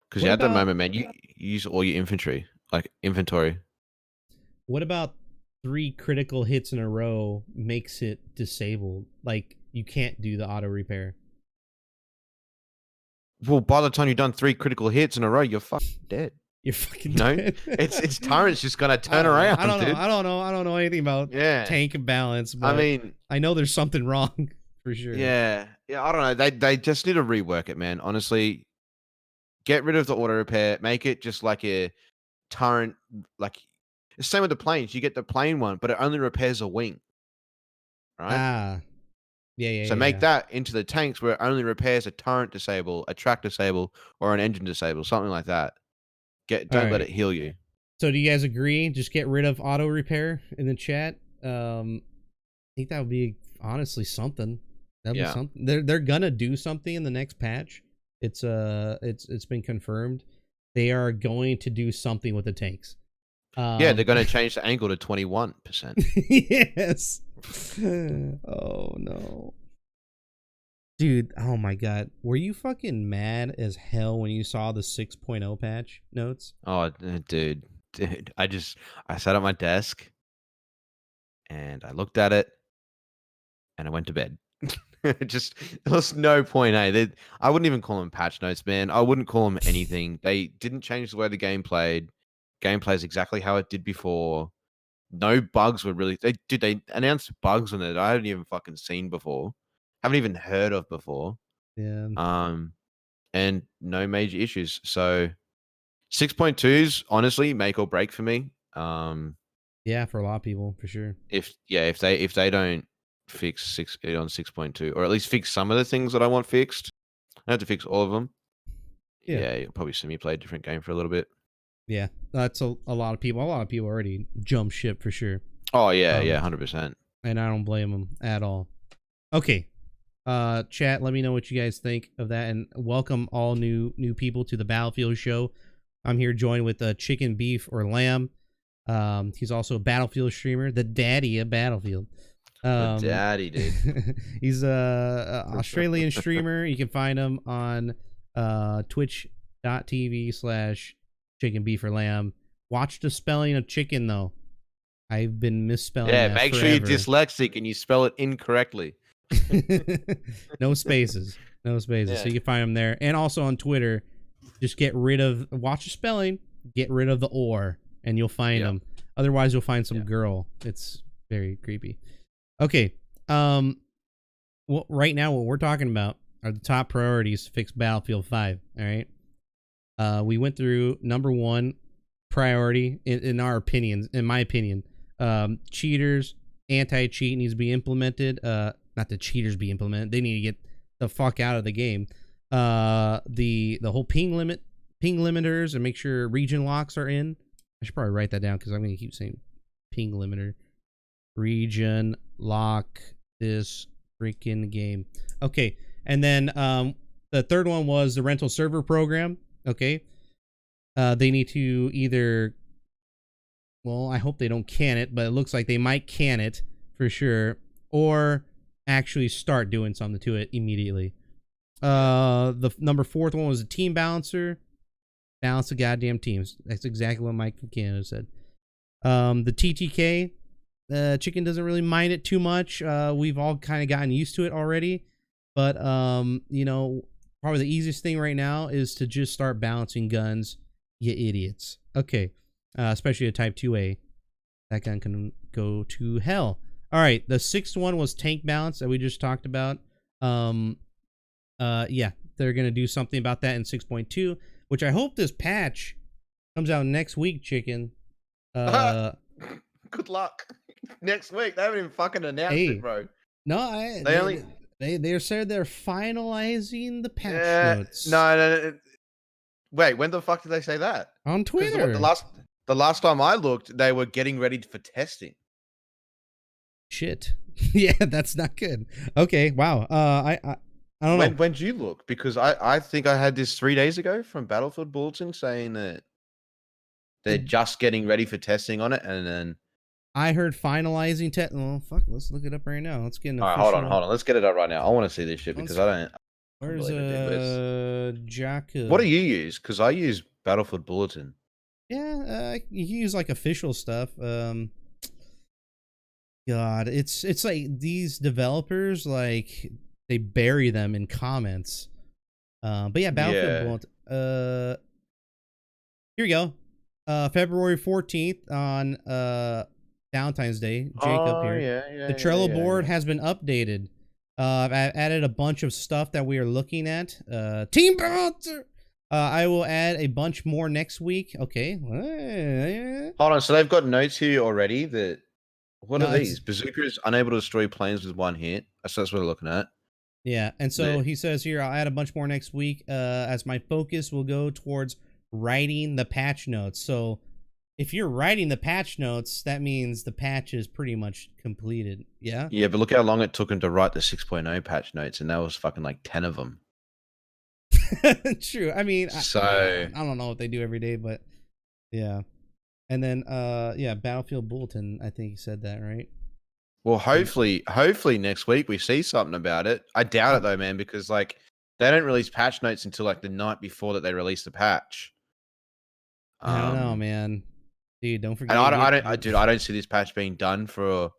Because at the moment, man, you use all your infantry, like inventory. What about 3 critical hits in a row makes it disabled? Like you can't do the auto repair. Well, by the time you've done 3 critical hits in a row, you're fucking dead. You're fucking dead. It's turret's just gonna turn around. I don't know. Dude. I don't know anything about tank balance, but I mean, I know there's something wrong for sure. Yeah. I don't know. They just need to rework it, man. Honestly, get rid of the auto repair. Make it just like a turret. Like the same with the planes. You get the plane one, but it only repairs a wing. Right. Yeah. So make that into the tanks where it only repairs a turret disable, a track disable, or an engine disable, something like that. Don't let it heal you. So do you guys agree? Just get rid of auto repair in the chat. I think that would be honestly something. That'd be something. They're gonna do something in the next patch. It's been confirmed. They are going to do something with the tanks. Yeah, they're going to change the angle to 21%. Yes. Oh no. Dude, oh my god. Were you fucking mad as hell when you saw the 6.0 patch notes? Oh, dude. I sat at my desk and I looked at it and I went to bed. There was no point, I wouldn't even call them patch notes, man. I wouldn't call them anything. They didn't change the way the game played. Gameplay is exactly how it did before. No bugs were really. They announced bugs on it I hadn't even fucking seen before. Haven't even heard of before. Yeah. And no major issues. So 6.2s honestly make or break for me. Yeah, for a lot of people, for sure. If they don't fix it on 6.2, or at least fix some of the things that I want fixed, I don't have to fix all of them. Yeah, you'll probably see me play a different game for a little bit. Yeah, that's a lot of people. A lot of people already jump ship for sure. Oh yeah, 100%. And I don't blame them at all. Okay, chat, let me know what you guys think of that, and welcome all new people to the Battlefield show. I'm here joined with Chicken Beef or Lamb. He's also a Battlefield streamer, the daddy of Battlefield. The daddy, dude. He's a Australian streamer. You can find him on twitch.tv/ChikenBeeforLamb. Watch the spelling of chicken though. I've been misspelling. Yeah, that make forever. sure you're dyslexic and you spell it incorrectly. No spaces. No spaces. Yeah. So you can find him there. And also on Twitter, just watch the spelling, get rid of the or, and you'll find him. Otherwise, you'll find some girl. It's very creepy. Okay. Well, right now, what we're talking about are the top priorities to fix Battlefield 5. All right. We went through number 1 priority in our opinions, in my opinion. Cheaters, anti-cheat needs to be implemented. Not the cheaters be implemented. They need to get the fuck out of the game. The whole ping limiters, and make sure region locks are in. I should probably write that down because I'm gonna keep saying ping limiter. Region lock this freaking game. Okay, and then The third one was the rental server program. Okay. They need to either, well, I hope they don't can it, but it looks like they might can it for sure, or actually start doing something to it immediately. The number fourth one was a team balancer. Balance the goddamn teams. That's exactly what Mike from Canada said. The TTK, Chicken doesn't really mind it too much. We've all kind of gotten used to it already, but you know, probably the easiest thing right now is to just start balancing guns, you idiots. Okay, especially a Type 2A. That gun can go to hell. All right, the sixth one was tank balance that we just talked about. Yeah, they're gonna do something about that in 6.2, which I hope this patch comes out next week, Chicken. Good luck. Next week. They haven't even fucking announced it, bro. No, they said they're finalizing the patch notes. No. Wait, when the fuck did they say that? On Twitter. The last time I looked, they were getting ready for testing. Shit. Yeah, that's not good. Okay, wow. I don't know. When did you look? Because I think I had this 3 days ago from Battlefield Bulletin saying that they're just getting ready for testing on it, and then I heard finalizing test. Oh fuck, let's look it up right now. Let's get an official... All right, hold on. Let's get it up right now. I want to see this shit because I don't. Where's Jacob? What do you use? Because I use Battlefield Bulletin. Yeah, you use like official stuff. God, it's like these developers, like they bury them in comments. But yeah, Battlefield Bulletin. Here we go. February 14th on Valentine's Day. Jacob here. Yeah, the Trello board has been updated. I've added a bunch of stuff that we are looking at. Team Balancer. I will add a bunch more next week. Okay. Hold on. So they've got notes here already that. What are these? Bazookas unable to destroy planes with one hit. That's what we're looking at. Yeah. And so he says here, I'll add a bunch more next week as my focus will go towards writing the patch notes. So if you're writing the patch notes, that means the patch is pretty much completed. Yeah. Yeah, but look how long it took him to write the 6.0 patch notes, and that was fucking like 10 of them. True. I mean, so I don't know what they do every day, but yeah. And then yeah, Battlefield Bulletin, I think he said that, right? Well, hopefully next week we see something about it. I doubt it though, man, because like they don't release patch notes until like the night before that they release the patch. I don't know, man. Dude, don't forget. And I don't see this patch being done for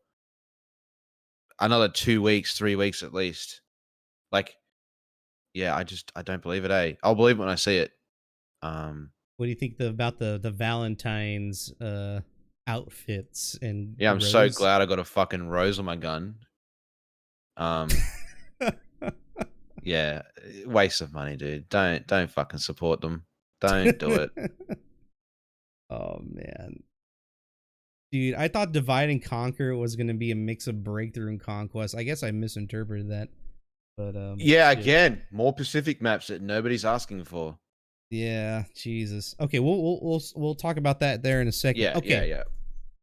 another 2 weeks, 3 weeks at least. Like, yeah, I don't believe it. I'll believe it when I see it. What do you think about the Valentine's outfits and? Yeah, I'm so glad I got a fucking rose on my gun. Yeah, waste of money, dude. Don't fucking support them. Don't do it. Oh man, dude, I thought Divide and Conquer was gonna be a mix of Breakthrough and Conquest. I guess I misinterpreted that, but yeah, again, more Pacific maps that nobody's asking for. Yeah, Jesus. Okay, we'll talk about that there in a second. Yeah, okay. yeah.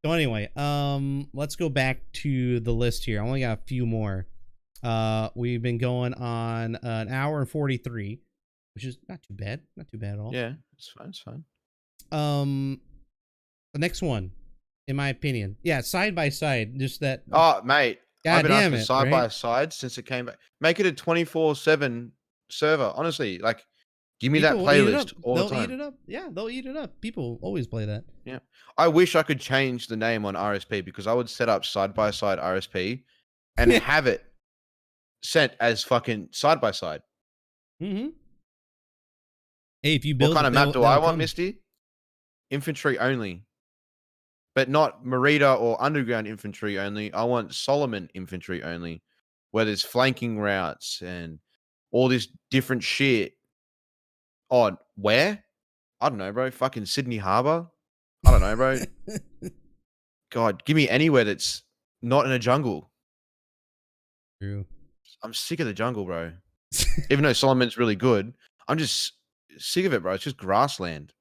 So anyway, let's go back to the list here. I only got a few more. We've been going on an hour and 43, which is not too bad. Not too bad at all. Yeah, it's fine. It's fine. The next one, in my opinion, yeah, side by side. Just that. Oh, mate, God I've been damn asking it, side right? by side since it came back. Make it a 24/7 server. Honestly, like, give me that playlist all the time. They'll eat it up. Yeah, they'll eat it up. People always play that. Yeah, I wish I could change the name on RSP because I would set up side by side RSP and have it sent as fucking side by side. Mm-hmm. Hey, if you build, what kind of map do I want, Misty? Infantry only, but not Merida or underground infantry only. I want Solomon infantry only, where there's flanking routes and all this different shit. On where? I don't know, bro. Fucking Sydney Harbour. I don't know, bro. God, give me anywhere that's not in a jungle. True. I'm sick of the jungle, bro. Even though Solomon's really good, I'm just sick of it, bro. It's just grassland.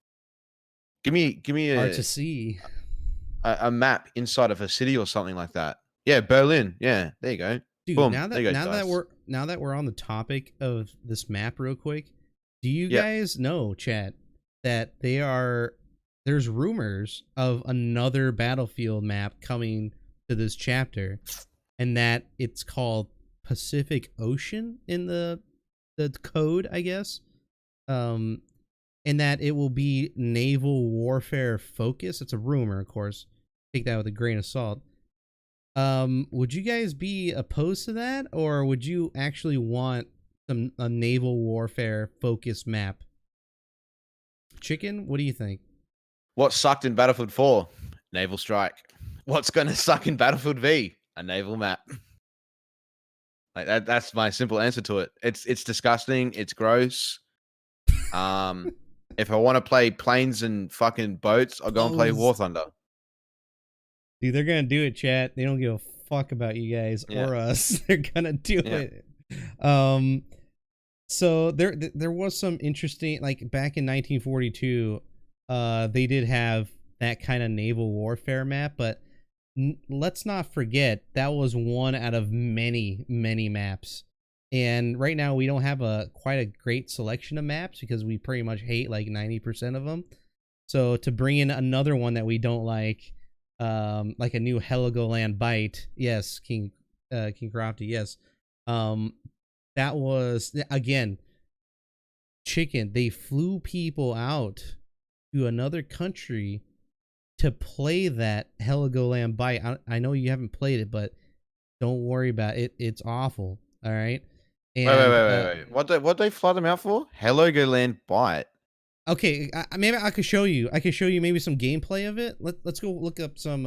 Give me Hard to see. A map inside of a city or something like that. Yeah, Berlin. Yeah, there you go. Dude, Boom, now there you that go, dice. now that we're on the topic of this map real quick, do you Yeah. guys know, chat, that there's rumors of another Battlefield map coming to this chapter, and that it's called Pacific Ocean in the code, I guess. And that it will be naval warfare focus. It's a rumor, of course. Take that with a grain of salt. Would you guys be opposed to that, or would you actually want a naval warfare focus map? Chicken, what do you think? What sucked in Battlefield 4? Naval strike. What's going to suck in Battlefield V? A naval map. Like that's my simple answer to it. It's disgusting. It's gross. If I want to play planes and fucking boats, I'll go and play War Thunder. Dude, they're gonna do it, chat. They don't give a fuck about you guys or us. They're gonna do it. So there was some interesting, like back in 1942, they did have that kind of naval warfare map, but let's not forget that was one out of many maps. And right now we don't have quite a great selection of maps because we pretty much hate like 90% of them. So to bring in another one that we don't like a new Heligoland bite, yes, King Crofty, yes. That was, again, Chicken, they flew people out to another country to play that Heligoland bite. I know you haven't played it, but don't worry about it. It's awful. All right. And, wait. What they fly them out for? Heligoland bite. Okay, maybe I could show you. I could show you maybe some gameplay of it. Let's go look up some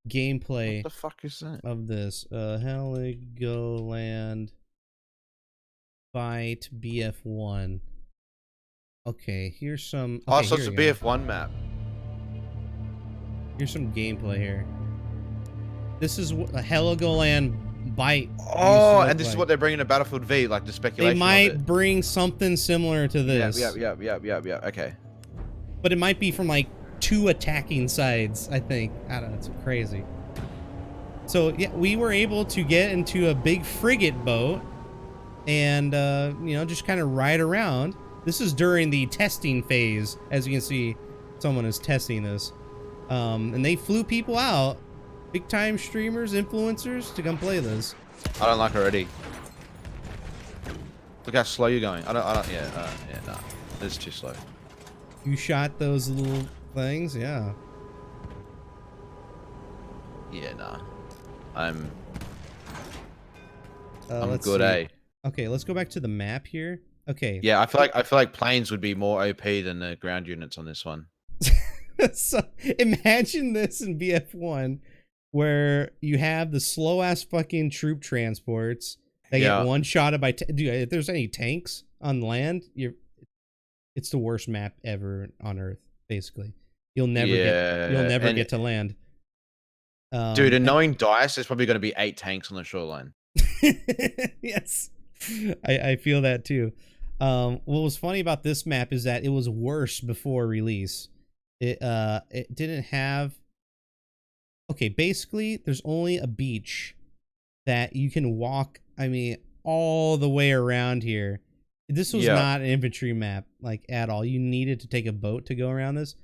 gameplay. What the fuck is that? Of this Heligoland bite BF1. Okay, here's some. Okay, So it's a BF1 map. Here's some gameplay here. This is what a Heligoland bite. Oh, and this is what they're bringing to Battlefield V, like the speculation. They might bring something similar to this. Yeah. Okay. But it might be from like two attacking sides, I think. I don't know, it's crazy. So yeah, we were able to get into a big frigate boat and just kind of ride around. This is during the testing phase. As you can see, someone is testing this. And they flew people out, big time streamers, influencers, to come play this. I don't like it already. Look how slow you're going. No. This is too slow. You shot those little things, yeah. Yeah, nah. I'm Let's good, see. Okay, let's go back to the map here. Okay. Yeah, I feel like planes would be more OP than the ground units on this one. So imagine this in BF1 where you have the slow ass fucking troop transports that get one shotted by dude, if there's any tanks on land, it's the worst map ever on Earth, basically. You'll never get to land. Dude, and knowing DICE, there's probably going to be 8 tanks on the shoreline. Yes. I feel that too. What was funny about this map is that it was worse before release. It didn't have. Okay, basically, there's only a beach that you can walk. I mean, all the way around here. This was not an infantry map, like at all. You needed to take a boat to go around this,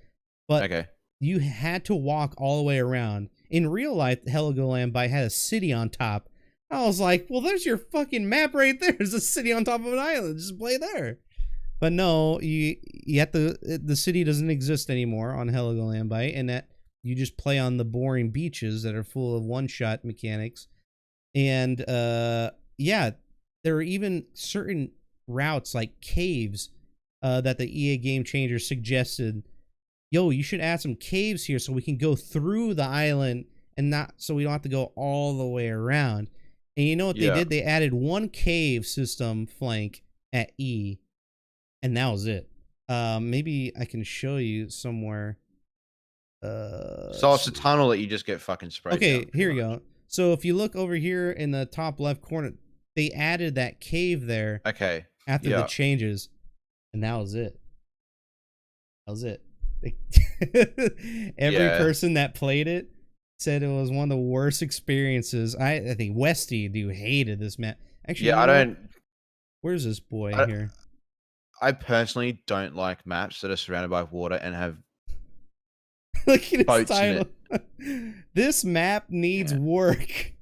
but you had to walk all the way around. In real life, Heligoland Bite had a city on top. I was like, well, there's your fucking map right there. There's a city on top of an island. Just play there. But no, you have to, the city doesn't exist anymore on Heligoland Bite, and that you just play on the boring beaches that are full of one-shot mechanics. And yeah, there are even certain routes like caves that the EA Game Changer suggested. Yo, you should add some caves here so we can go through the island and not so we don't have to go all the way around. And you know what they did? They added one cave system flank at E, and that was it. Maybe I can show you somewhere. So it's a tunnel that you just get fucking sprayed. Okay, here you go. So if you look over here in the top left corner, they added that cave there. Okay. After the changes, and that was it. That was it. Every person that played it said it was one of the worst experiences. I think Westy, dude, hated this map. Actually, Yeah, you I know what? don't. Where's this boy I- here? I personally don't like maps that are surrounded by water and have. Look at his boats in title. This map needs Yeah. work.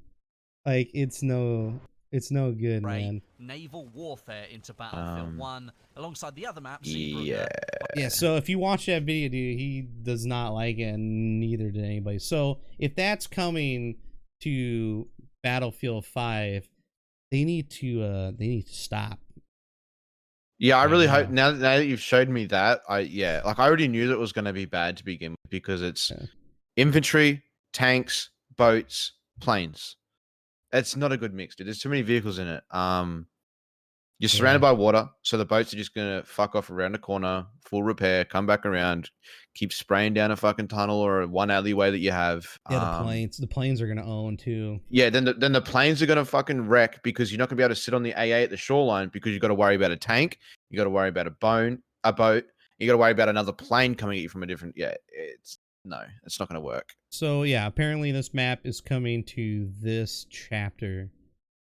Like it's no good, Ray, man. naval warfare into Battlefield 1 alongside the other maps. Yeah. Yeah, so if you watch that video, dude, he does not like it, and neither did anybody. So if that's coming to Battlefield 5, they need to stop. Yeah, I really Yeah. hope now that you've showed me that, I already knew that it was going to be bad to begin with because it's Yeah. infantry, tanks, boats, planes. It's not a good mix, dude. There's too many vehicles in it. You're surrounded by water, so the boats are just gonna fuck off around the corner, full repair, come back around, keep spraying down a fucking tunnel or one alleyway that you have. Yeah, the planes are gonna own too. Yeah, then the planes are gonna fucking wreck because you're not gonna be able to sit on the AA at the shoreline because you got to worry about a tank, you got to worry about a boat, you got to worry about another plane coming at you from a different. Yeah, it's not gonna work. So yeah, apparently this map is coming to this chapter.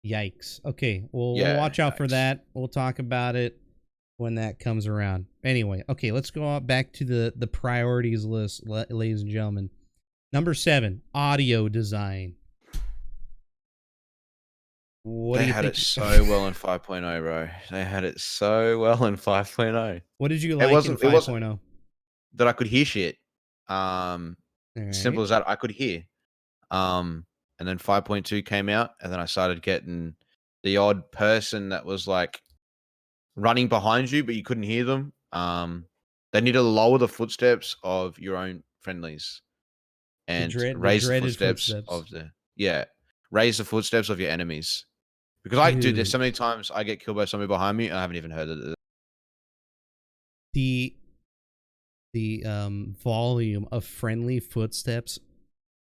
Yikes. Okay, well, we'll watch out for that. We'll talk about it when that comes around. Anyway, okay, let's go back to the priorities list, ladies and gentlemen. Number 7, audio design. What do They you had think? it so well in 5.0, bro. They had it so well in 5.0. What did you like in 5.0? That I could hear shit. Right. Simple as that. I could hear. And then 5.2 came out, and then I started getting the odd person that was like running behind you, but you couldn't hear them. They need to lower the footsteps of your own friendlies and raise the footsteps of raise the footsteps of your enemies. Because dude, there's so many times I get killed by somebody behind me, and I haven't even heard it. The volume of friendly footsteps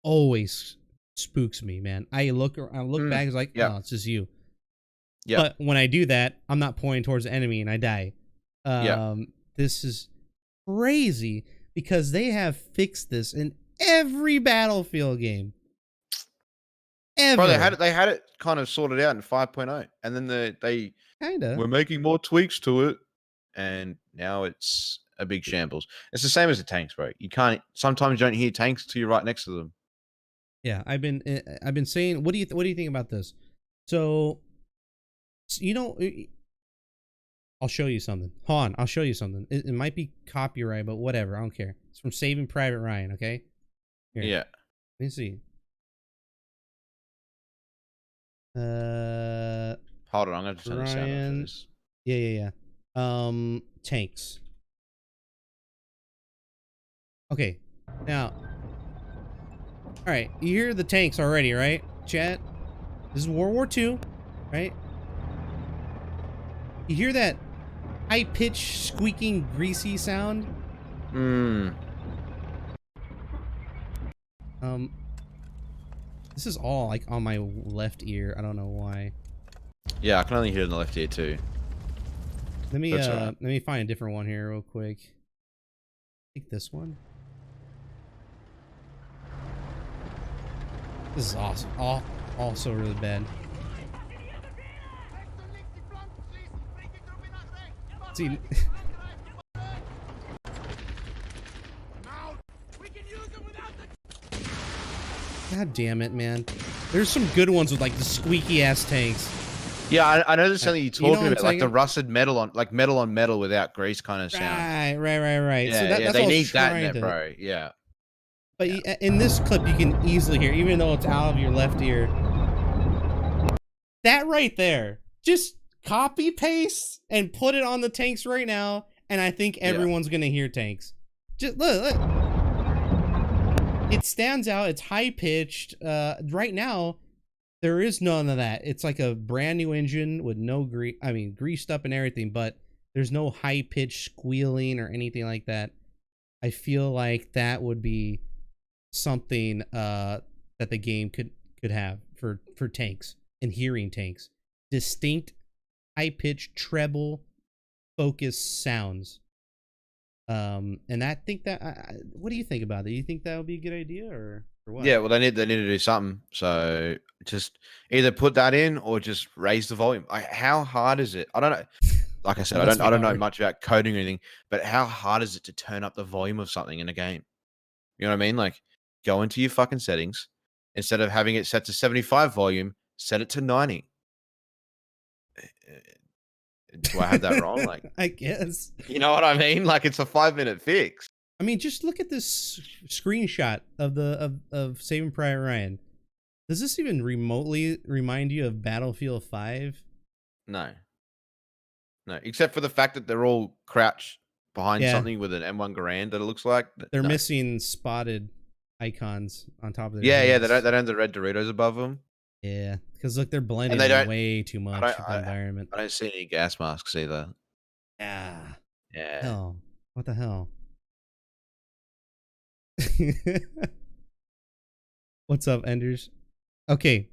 always spooks me, man. I look back, it's like, oh, it's just you. Yeah. But when I do that, I'm not pointing towards the enemy and I die. This is crazy because they have fixed this in every Battlefield game. Ever. Bro, they had it kind of sorted out in 5.0, and then they were making more tweaks to it, and now it's a big shambles. It's the same as the tanks, bro. Sometimes you don't hear tanks till you're right next to them. Yeah, I've been saying, what do you think about this? So, I'll show you something. Hold on, I'll show you something. It might be copyright, but whatever, I don't care. It's from Saving Private Ryan, okay? Here. Yeah. Let me see. Hold on, I'm gonna turn the sound off for this. Yeah. Tanks. Okay, now. All right, you hear the tanks already, right, chat? This is World War II, right? You hear that high-pitched, squeaking, greasy sound? This is all like on my left ear. I don't know why. Yeah, I can only hear it in the left ear too. Let me find a different one here real quick. I think this one. This is awesome. Also really bad. See. God damn it, man. There's some good ones with like the squeaky ass tanks. Yeah, I know there's something you're talking about, like the saying? rusted metal on metal without grease kind of sound. Right. Yeah, So that's they what need that in there, bro. Yeah. But in this clip, you can easily hear, even though it's out of your left ear. That right there, just copy paste and put it on the tanks right now, and I think everyone's gonna hear tanks. Just look. It stands out. It's high pitched. Right now, there is none of that. It's like a brand new engine with no greased up and everything, but there's no high pitched squealing or anything like that. I feel like that would be something that the game could have for tanks and hearing tanks. Distinct, high pitched, treble, focused sounds. And I think that, what do you think about it? Do you think that would be a good idea, or? For what? Yeah, well, they need to do something. So just either put that in or just raise the volume. How hard is it? I don't know. Like I said, Must be I don't know hard. much about coding or anything, but how hard is it to turn up the volume of something in a game? You know what I mean? Like, go into your fucking settings. Instead of having it set to 75 volume, set it to 90. Do I have that wrong? Like, I guess. you know what I mean? Like, it's a 5-minute fix. I mean, just look at this screenshot of of Saving Private Ryan. Does this even remotely remind you of Battlefield 5? No. No, except for the fact that they're all crouched behind Yeah. something with an M1 Garand that it looks like. They're No. missing spotted icons on top of their Yeah, heads. they don't have the red Doritos above them. Yeah, because look, they're blending they in don't- way too much with the environment. I don't see any gas masks either. Yeah. Yeah. Hell. What the hell? What's up, Enders? Okay,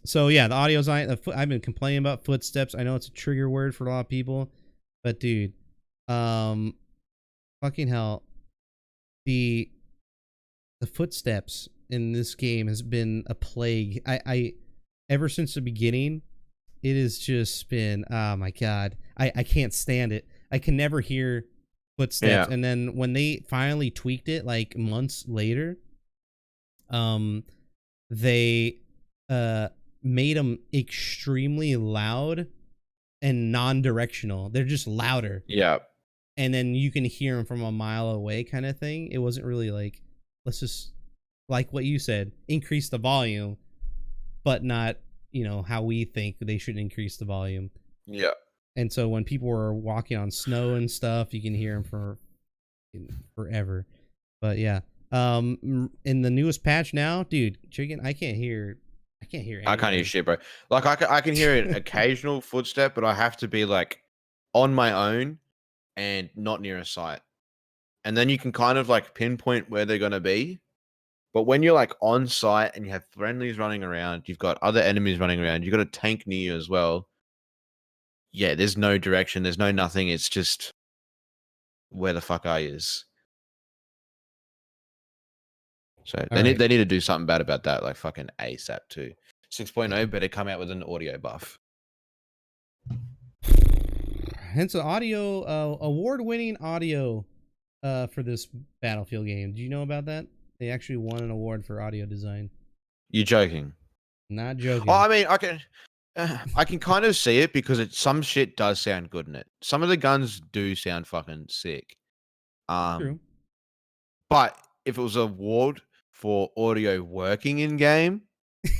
so yeah, the audio's on. I've been complaining about footsteps. I know it's a trigger word for a lot of people, but dude, fucking hell, the footsteps in this game has been a plague. I ever since the beginning, it has just been, oh my god, I can't stand it. I can never hear footsteps. Yeah. And then when they finally tweaked it, like months later, they made them extremely loud and non-directional. They're just louder, Yeah. and then you can hear them from a mile away, kind of thing. It wasn't really like, let's just, like what you said, increase the volume, but not, you know, how we think they should increase the volume. Yeah. And so when people were walking on snow and stuff, you can hear them for forever. But yeah, in the newest patch now, dude, Chicken, I can't hear anything. I can't hear shit, bro. Like, I can hear an occasional footstep, but I have to be like on my own and not near a site. And then you can kind of like pinpoint where they're going to be. But when you're like on site and you have friendlies running around, you've got other enemies running around, you've got a tank near you as well. Yeah, there's no direction, there's no nothing. It's just where the fuck are you? So they need to do something bad about that, like fucking ASAP too. 6.0 better come out with an audio buff. Hence, an audio award-winning audio for this Battlefield game. Do you know about that? They actually won an award for audio design. You're joking? Not joking. Oh, I mean, I can kind of see it because some shit does sound good in it. Some of the guns do sound fucking sick. True. But if it was an award for audio working in game,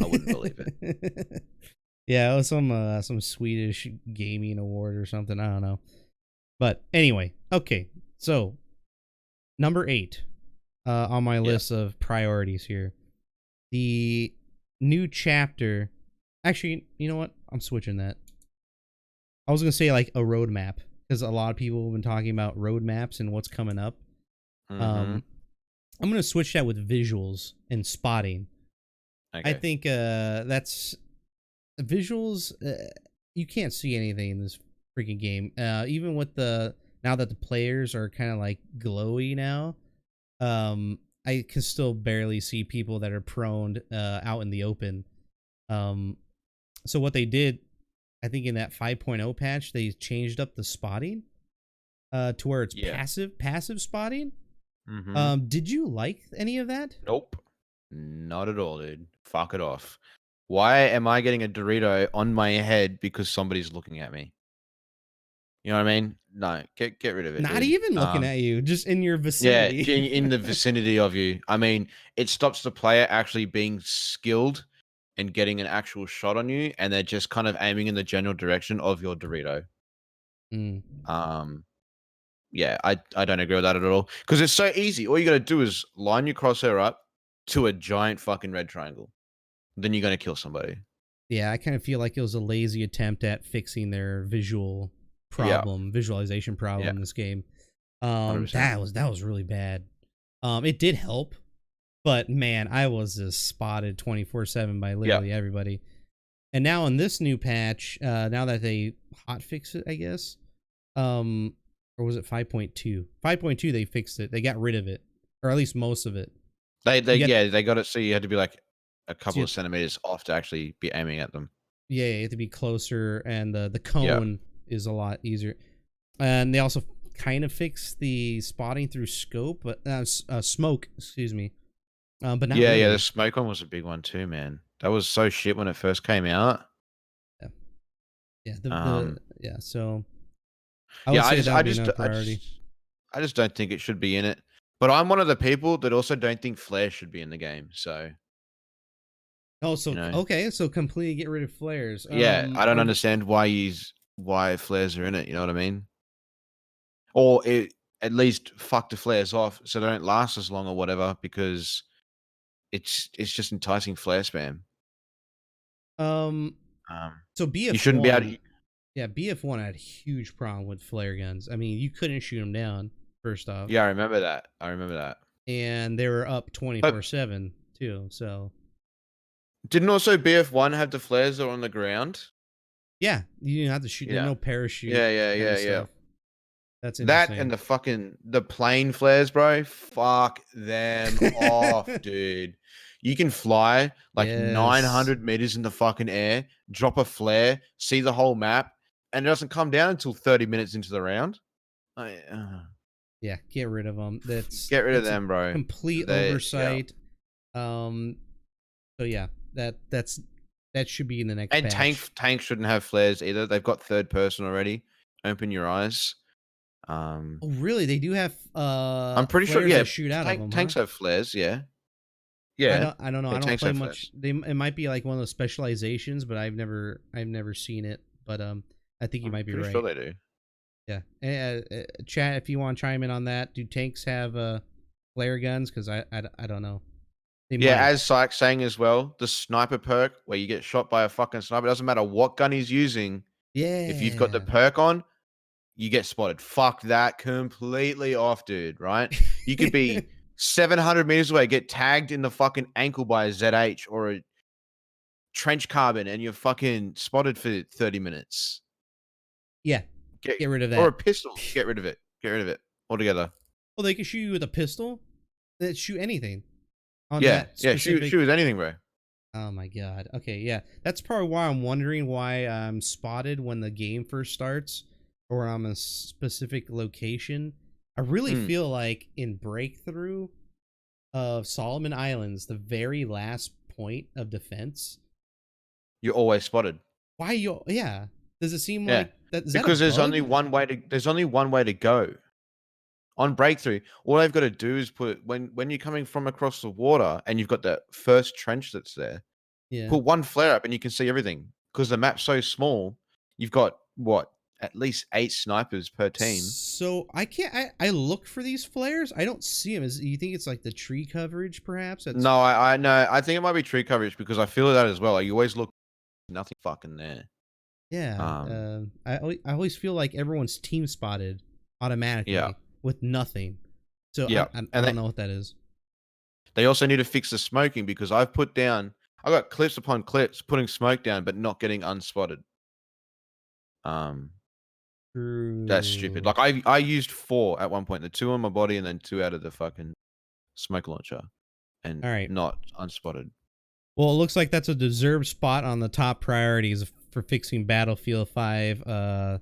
I wouldn't believe it. Yeah, it was some Swedish gaming award or something. I don't know. But anyway, okay. So number 8 on my list of priorities here, the new chapter. Actually, you know what? I'm switching that. I was gonna say like a roadmap because a lot of people have been talking about roadmaps and what's coming up. Mhm. I'm gonna switch that with visuals and spotting. Okay. I think that's visuals. You can't see anything in this freaking game. Even with now that the players are kind of like glowy now, I can still barely see people that are prone out in the open. So what they did, I think in that 5.0 patch, they changed up the spotting to where it's passive spotting. Mhm. Did you like any of that? Nope. Not at all, dude. Fuck it off. Why am I getting a Dorito on my head because somebody's looking at me? You know what I mean? No, get rid of it. Not dude. even looking at you, just in your vicinity. Yeah, in the vicinity of you. I mean, it stops the player actually being skilled and getting an actual shot on you, and they're just kind of aiming in the general direction of your Dorito. Yeah, I don't agree with that at all because it's so easy. All you got to do is line your crosshair up to a giant fucking red triangle. Then you're going to kill somebody. Yeah, I kind of feel like it was a lazy attempt at fixing their visualization problem in this game. 100%. That was really bad. It did help, but man, I was just spotted 24/7 by literally everybody. And now in this new patch, now that they hotfix it, I guess, or was it 5.2? 5.2 they fixed it. They got rid of it, or at least most of it. They You get- they got it so you had to be like a couple you- of centimeters off to actually be aiming at them. Yeah, you have to be closer, and the cone is a lot easier. And they also kind of fixed the spotting through scope, but smoke, excuse me. But not Yeah, really. yeah, the smoke one was a big one too, man. That was so shit when it first came out. Yeah, yeah. So I would Yeah, say that would be another priority. I just don't think it should be in it. But I'm one of the people that also don't think flare should be in the game. So Oh, so you know. okay, so completely get rid of flares. Yeah, I don't understand why flares are in it. You know what I mean? Or at least fuck the flares off so they don't last as long or whatever because it's just enticing flare spam. Um, so BF1, you shouldn't be able to. Yeah, BF1 had a huge problem with flare guns. I mean, you couldn't shoot them down, first off. Yeah, I remember that. And they were up 24/7 too. So didn't also BF1 have the flares that were on the ground? yeah, you didn't have to shoot. Yeah. There's no parachute. Yeah. Stuff. That's that interesting. and the plane flares, bro. Fuck them off, dude. You can fly like 900 meters in the fucking air, drop a flare, see the whole map, and it doesn't come down until 30 minutes into the round. Yeah, get rid of them. Get rid of them, bro. Complete oversight. So yeah, that should be in the next. And patch. tank shouldn't have flares either. They've got third person already. Open your eyes. Oh really? They do have. I'm pretty sure. Yeah, that shoot out of them. Tanks have flares. Yeah. Yeah. I don't know. Yeah, I don't play much. Flares. It might be like one of those specializations, but I've never seen it. But I think you might be right. Sure they do. Yeah. Chat, if you want to chime in on that, do tanks have flare guns? Because I don't know. They might. As Sykes saying as well, the sniper perk where you get shot by a fucking sniper, doesn't matter what gun he's using. Yeah. If you've got the perk on, you get spotted. Fuck that completely off, dude, right? You could be 700 meters away, get tagged in the fucking ankle by a ZH or a trench carbon, and you're fucking spotted for 30 minutes. Yeah. Get rid of that. Or a pistol. Get rid of it. Get rid of it altogether. Well, they can shoot you with a pistol. They shoot anything. Shoot with anything, bro. Oh my god. Okay, yeah. That's probably why I'm wondering why I'm spotted when the game first starts or I'm in a specific location. I really feel like in Breakthrough of Solomon Islands, the very last point of defense, you're always spotted. Why yeah. Does it seem like that? Because there's only one way to go. On Breakthrough, all they've got to do is put when you're coming from across the water and you've got that first trench that's there, put one flare up and you can see everything. Because the map's so small, you've got at least 8 snipers per team. So I look for these flares. I don't see them. You think it's like the tree coverage, perhaps? No, I know. I think it might be tree coverage because I feel that as well. Like, you always look, nothing fucking there. Yeah. I always feel like everyone's team spotted automatically with nothing. So I don't know what that is. They also need to fix the smoking because I've got clips upon clips putting smoke down but not getting unspotted. That's stupid. Like I used 4 at one point, the 2 on my body and then 2 out of the fucking smoke launcher, and not unspotted. Well, it looks like that's a deserved spot on the top priorities for fixing Battlefield 5.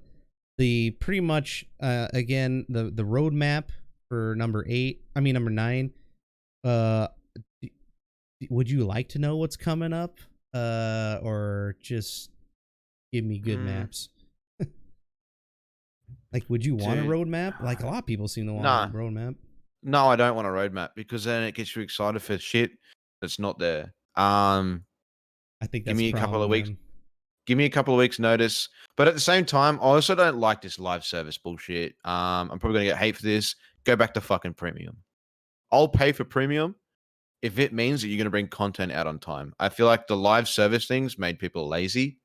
The pretty much again the roadmap for number 9. Would you like to know what's coming up, or just give me good maps? Like, would you want a roadmap? Like, a lot of people seem to want a roadmap. No, I don't want a roadmap because then it gets you excited for shit that's not there. I think that's give me a couple of weeks. Give me a couple of weeks notice. But at the same time, I also don't like this live service bullshit. I'm probably gonna get hate for this. Go back to fucking premium. I'll pay for premium if it means that you're gonna bring content out on time. I feel like the live service things made people lazy.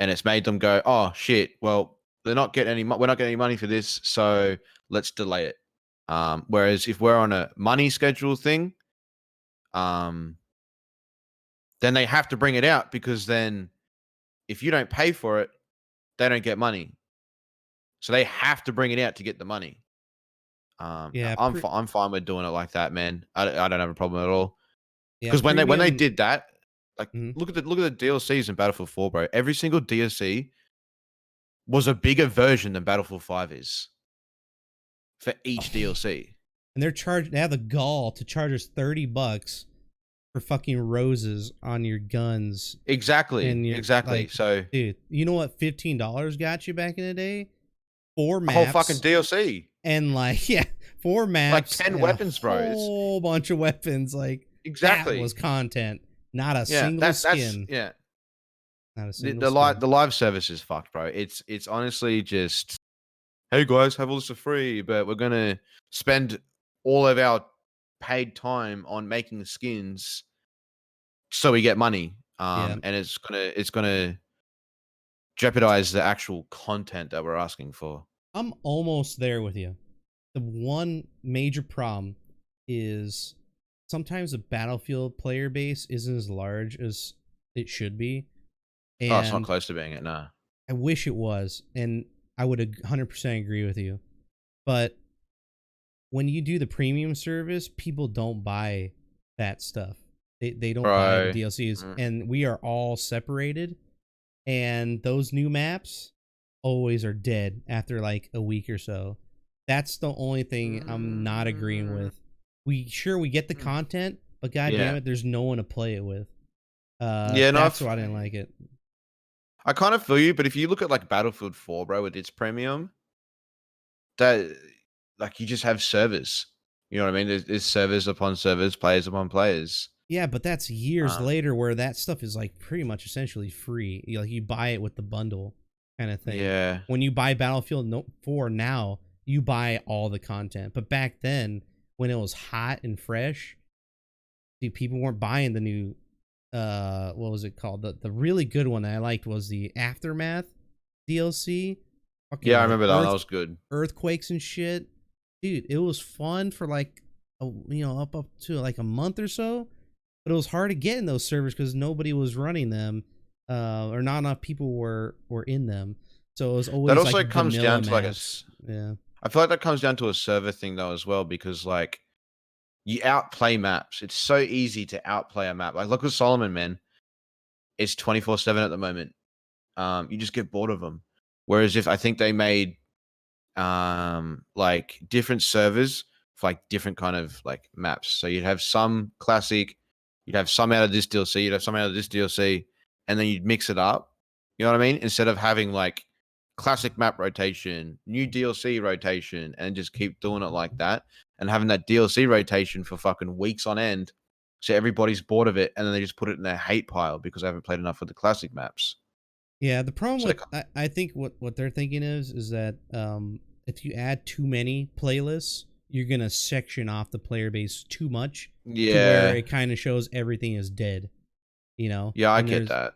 And it's made them go, oh shit, well, we're not getting any money for this, so let's delay it. Whereas if we're on a money schedule thing, then they have to bring it out because then if you don't pay for it, they don't get money. So they have to bring it out to get the money. Yeah, I'm fine with doing it like that, man. I don't have a problem at all. yeah, Because when they premium- did that, like Mhm. look at the DLCs in Battlefield 4, bro. Every single DLC was a bigger version than Battlefield 5 is for each DLC. and they have the gall to charge us $30 for fucking roses on your guns. Exactly. And you're Exactly. like, So dude, you know what $15 got you back in the day? 4 a maps. whole fucking DLC. And like, yeah, 4 maps. 10 and weapons, a bro. It's- whole bunch of weapons. Like, Exactly. that was content. Not a Yeah, single that's skin. yeah. Not a The, single the skin. live the live service is fucked, bro. It's honestly just, hey guys, have all this for free, but we're gonna spend all of our paid time on making skins so we get money. Yeah. And it's gonna jeopardize the actual content that we're asking for. I'm almost there with you. The one major problem is sometimes the Battlefield player base isn't as large as it should be. And Oh, it's not close to being it, nah. I wish it was, and I would 100% agree with you. But when you do the premium service, people don't buy that stuff. They don't buy the Right. DLCs, Mm. and we are all separated. And those new maps always are dead after like a week or so. That's the only thing I'm not agreeing with. We get the content, but god damn Yeah. it, there's no one to play it with. Yeah, no, That's why I didn't like it. I kind of feel you, but if you look at like Battlefield 4, bro, with its premium, that like you just have servers. You know what I mean? There's servers upon servers, players upon players. Yeah, but that's years Uh. later where that stuff is like pretty much essentially free. You buy it with the bundle kind of thing. Yeah. When you buy Battlefield 4 now, you buy all the content. But back then, when it was hot and fresh, dude, people weren't buying the new what was it called? The really good one that I liked was the Aftermath DLC. Fucking, Yeah, I like, remember that one. That was good. earthquakes and shit. Dude, it was fun for like up to like a month or so. But it was hard to get in those servers because nobody was running them, or not enough people were in them. So it was always That also like comes vanilla down to like maps. Yeah. I feel like that comes down to a server thing though as well, because like you outplay maps. It's so easy to outplay a map. Like look at Solomon, man. It's 24/7 at the moment. You just get bored of them. Whereas if I think they made like different servers for like different kind of like maps. So you'd have some classic, you'd have some out of this DLC, you'd have some out of this DLC, and then you'd mix it up. You know what I mean? Instead of having like classic map rotation, new DLC rotation, and just keep doing it like that, and having that DLC rotation for fucking weeks on end. So everybody's bored of it, and then they just put it in their hate pile because they haven't played enough with the classic maps. Yeah, the problem So with I think what they're thinking is that if you add too many playlists, you're gonna section off the player base too much to where Yeah, it kind of shows everything is dead. You know? yeah, I And get there's- that.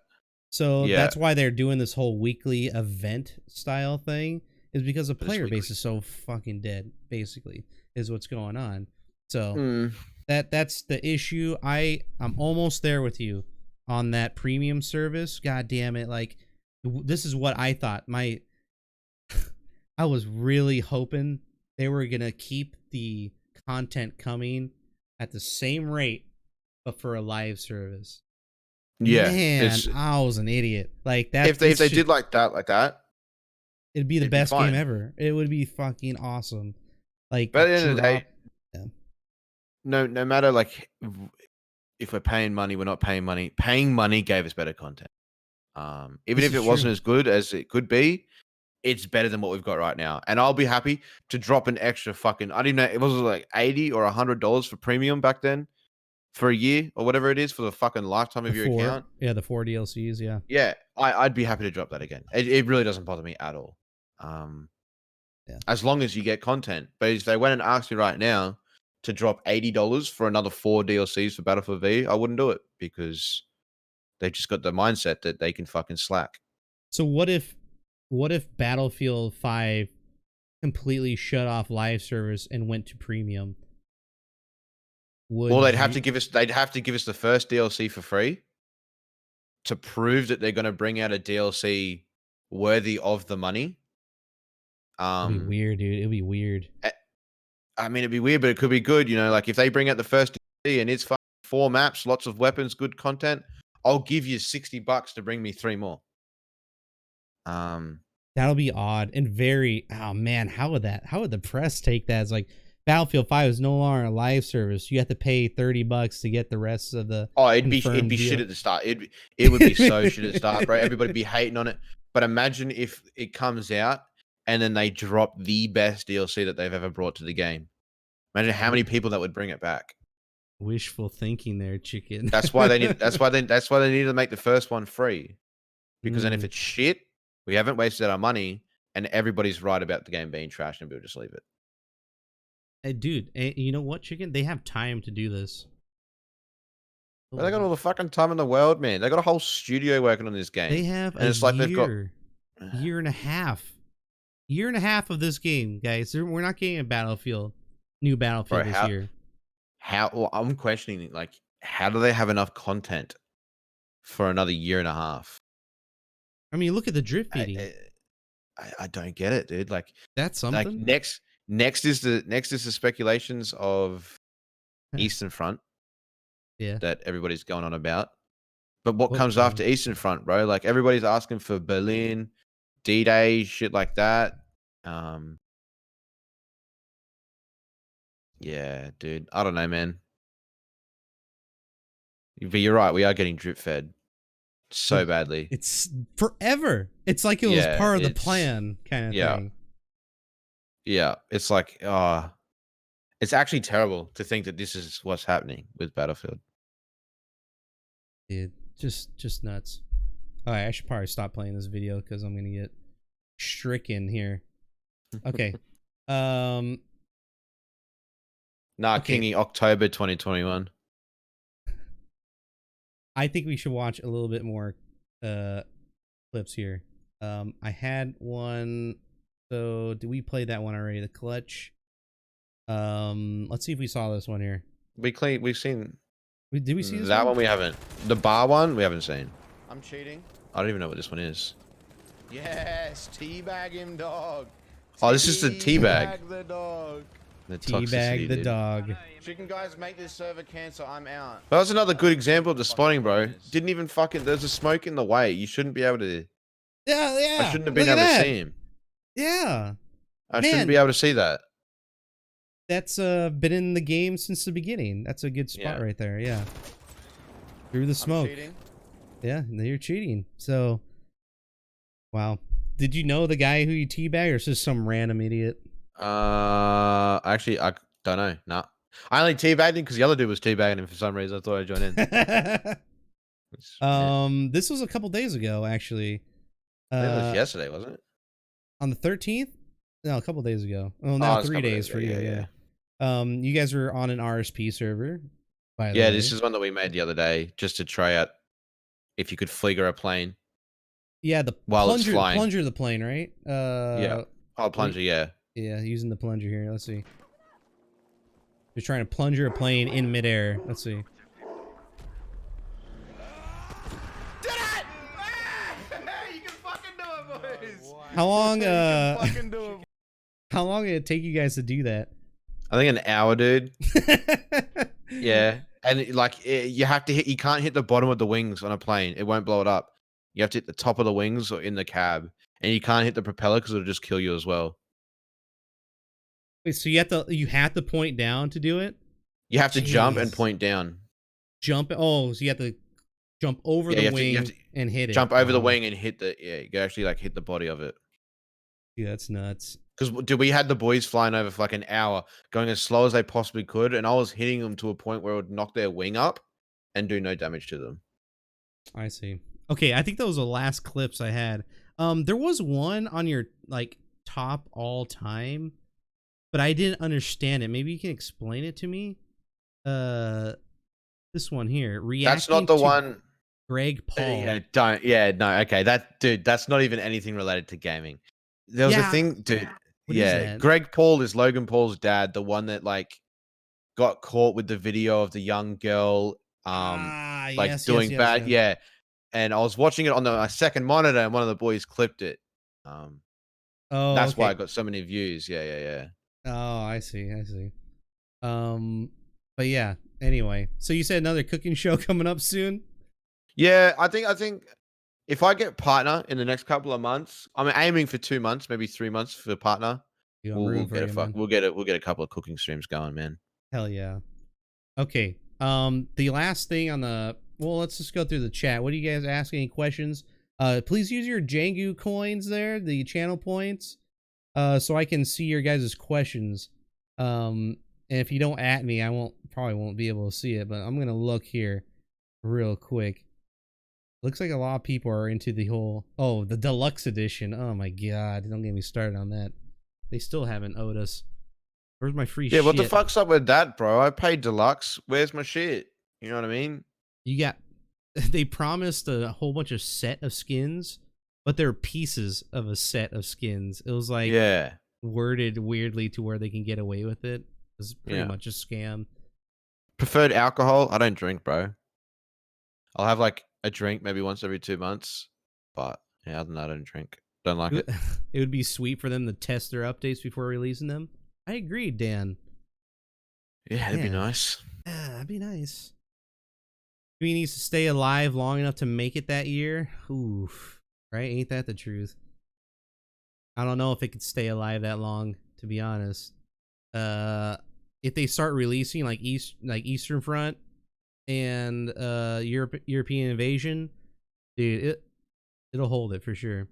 So Yeah. that's why they're doing this whole weekly event style thing, is because the But it's player base weekly. is so fucking dead, basically, is what's going on. So Mm. that's the issue. I'm almost there with you on that premium service. God damn it. Like this is what I thought. I was really hoping they were gonna keep the content coming at the same rate, but for a live service. Yeah, Man, it's, I was an idiot. Like that. if they did like that, it'd be the it'd be best fine. game ever. It would be fucking awesome. Like, but at the end of the day, Yeah. no matter like if we're paying money, we're not paying money. Paying money gave us better content. Even This if it is wasn't true. as good as it could be, it's better than what we've got right now. And I'll be happy to drop an extra fucking, I didn't know, it was like $80 or $100 for premium back then for a year or whatever it is for the fucking lifetime of your account. The 4 DLCs. Yeah. Yeah, I'd be happy to drop that again. It really doesn't bother me at all. Yeah. As long as you get content. But if they went and asked me right now to drop $80 for another 4 DLCs for Battlefield V, I wouldn't do it because they've just got the mindset that they can fucking slack. So what if Battlefield 5 completely shut off live service and went to premium? Well, they'd have to give us the first DLC for free to prove that they're going to bring out a DLC worthy of the money. It'd be weird, dude. It'd be weird. I mean, it'd be weird, but it could be good. You know, like if they bring out the first DLC and it's 4 maps, lots of weapons, good content, I'll give you $60 to bring me 3 more. That'll be odd and very. Oh man, how would the press take that? It's like Battlefield 5 is no longer a live service. You have to pay $30 to get the rest of the. Oh, it'd be deal. shit at the start. It would be so shit at the start, bro. Everybody'd be hating on it. But imagine if it comes out and then they drop the best DLC that they've ever brought to the game. Imagine how many people that would bring it back. Wishful thinking there, chicken. That's why they need. That's why they need to make the first one free. Because then if it's shit, we haven't wasted our money, and everybody's right about the game being trash, and we'll just leave it. Hey, dude, you know what, chicken? They have time to do this. But they got all the fucking time in the world, man. They got a whole studio working on this game. They have and a it's like they've got year and a half of this game, guys. We're not getting a new Battlefield this year. Well, I'm questioning, like, how do they have enough content for another year and a half? I mean, look at the drip feeding. I don't get it, dude. Like, that's something. Like next is the speculations of Eastern Front. Yeah. That everybody's going on about. But what comes after Eastern Front, bro? Like, everybody's asking for Berlin, D-Day, shit like that. Yeah, dude. I don't know, man. But you're right. We are getting drip fed so badly. It's forever. It's like it was part of the plan, kind of thing. Yeah. It's like, it's actually terrible to think that this is what's happening with Battlefield. Dude, just nuts. All right, I should probably stop playing this video because I'm gonna get stricken here. Okay. Nah, okay. Kingy, October 2021. I think we should watch a little bit more clips here. I had one. So did we play that one already? The clutch. Let's see if we saw this one here. We've seen. Did we see this that one? We haven't. The bar one we haven't seen. I'm cheating. I don't even know what this one is. Yes, teabag him, dog. Oh, this is the teabag. The dog. The teabag the dude. dog. Chicken guys, make this server cancel. I'm out. That was another good example of the spawning, bro. Didn't even fucking. There's a smoke in the way. You shouldn't be able to. Yeah. I shouldn't have been able to see him. Yeah. I shouldn't be able to see that. That's been in the game since the beginning. That's a good spot right there. Yeah. Through the smoke. Yeah, you're cheating. So, wow. Did you know the guy who you teabag, or is this some random idiot? Actually, I don't know. Nah. I only teabagged him because the other dude was teabagging him for some reason. I thought I'd join in. This was a couple days ago, actually. It was yesterday, wasn't it? On the 13th? No, a couple days ago. Oh, no, 3 days for you. Yeah. You guys were on an RSP server. By the way. This is one that we made the other day just to try out if you could fligger a plane. Yeah, the plunger of the plane, right? Yeah. Oh, plunger, yeah. Yeah, using the plunger here. Let's see. You're trying to plunger a plane in midair. Let's see. Did it! You can fucking do it, boys. How long? Fucking do it. How long did it take you guys to do that? I think an hour, dude. Yeah, and like you have to hit. You can't hit the bottom of the wings on a plane. It won't blow it up. You have to hit the top of the wings or in the cab, and you can't hit the propeller because it'll just kill you as well. Wait, so you have to point down to do it? You have to jump and point down. Jump. Oh, so you have to jump over the wing and hit it. Jump over the wing and hit the. Yeah, you can actually like hit the body of it. Yeah, that's nuts. Because we had the boys flying over for like an hour, going as slow as they possibly could, and I was hitting them to a point where it would knock their wing up and do no damage to them. I see. Okay, I think those were the last clips I had. There was one on your like top all time, but I didn't understand it. Maybe you can explain it to me. This one here. That's not the one. Greg Paul. Yeah, don't. Yeah, no. Okay, that's not even anything related to gaming. There was a thing, dude. Yeah, Greg Paul is Logan Paul's dad, the one that like got caught with the video of the young girl doing bad. Yeah. And I was watching it on my second monitor and one of the boys clipped it. That's why I got so many views. Yeah. Oh, I see. I see. But yeah. Anyway, so you said another cooking show coming up soon. Yeah, I think if I get partner in the next couple of months, I'm aiming for 2 months, maybe 3 months for partner. Yo, I'm We'll rooting for get a you, man. we'll get a couple of cooking streams going, man. Hell yeah. Okay. The last thing on the let's just go through the chat. What do you guys ask? Any questions? Please use your Jangu coins there, the channel points, so I can see your guys' questions. And if you don't at me, I probably won't be able to see it, but I'm gonna look here real quick. Looks like a lot of people are into the whole the deluxe edition. Oh my god, don't get me started on that. They still haven't owed us. Where's my free shit? Yeah, what the fuck's up with that, bro? I paid deluxe. Where's my shit? You know what I mean? You got they promised a whole bunch of set of skins, but they're pieces of a set of skins. It was like worded weirdly to where they can get away with it. It's pretty much a scam. Preferred alcohol? I don't drink, bro. I'll have like a drink maybe once every 2 months, but yeah, other than that, I don't drink. Don't like it. It would be sweet for them to test their updates before releasing them. I agree, Dan. Yeah, that'd be nice. Yeah, that'd be nice. He needs to stay alive long enough to make it that year. Oof. Right? Ain't that the truth? I don't know if it could stay alive that long, to be honest. If they start releasing like Eastern Front and European Invasion, dude, it'll hold it for sure.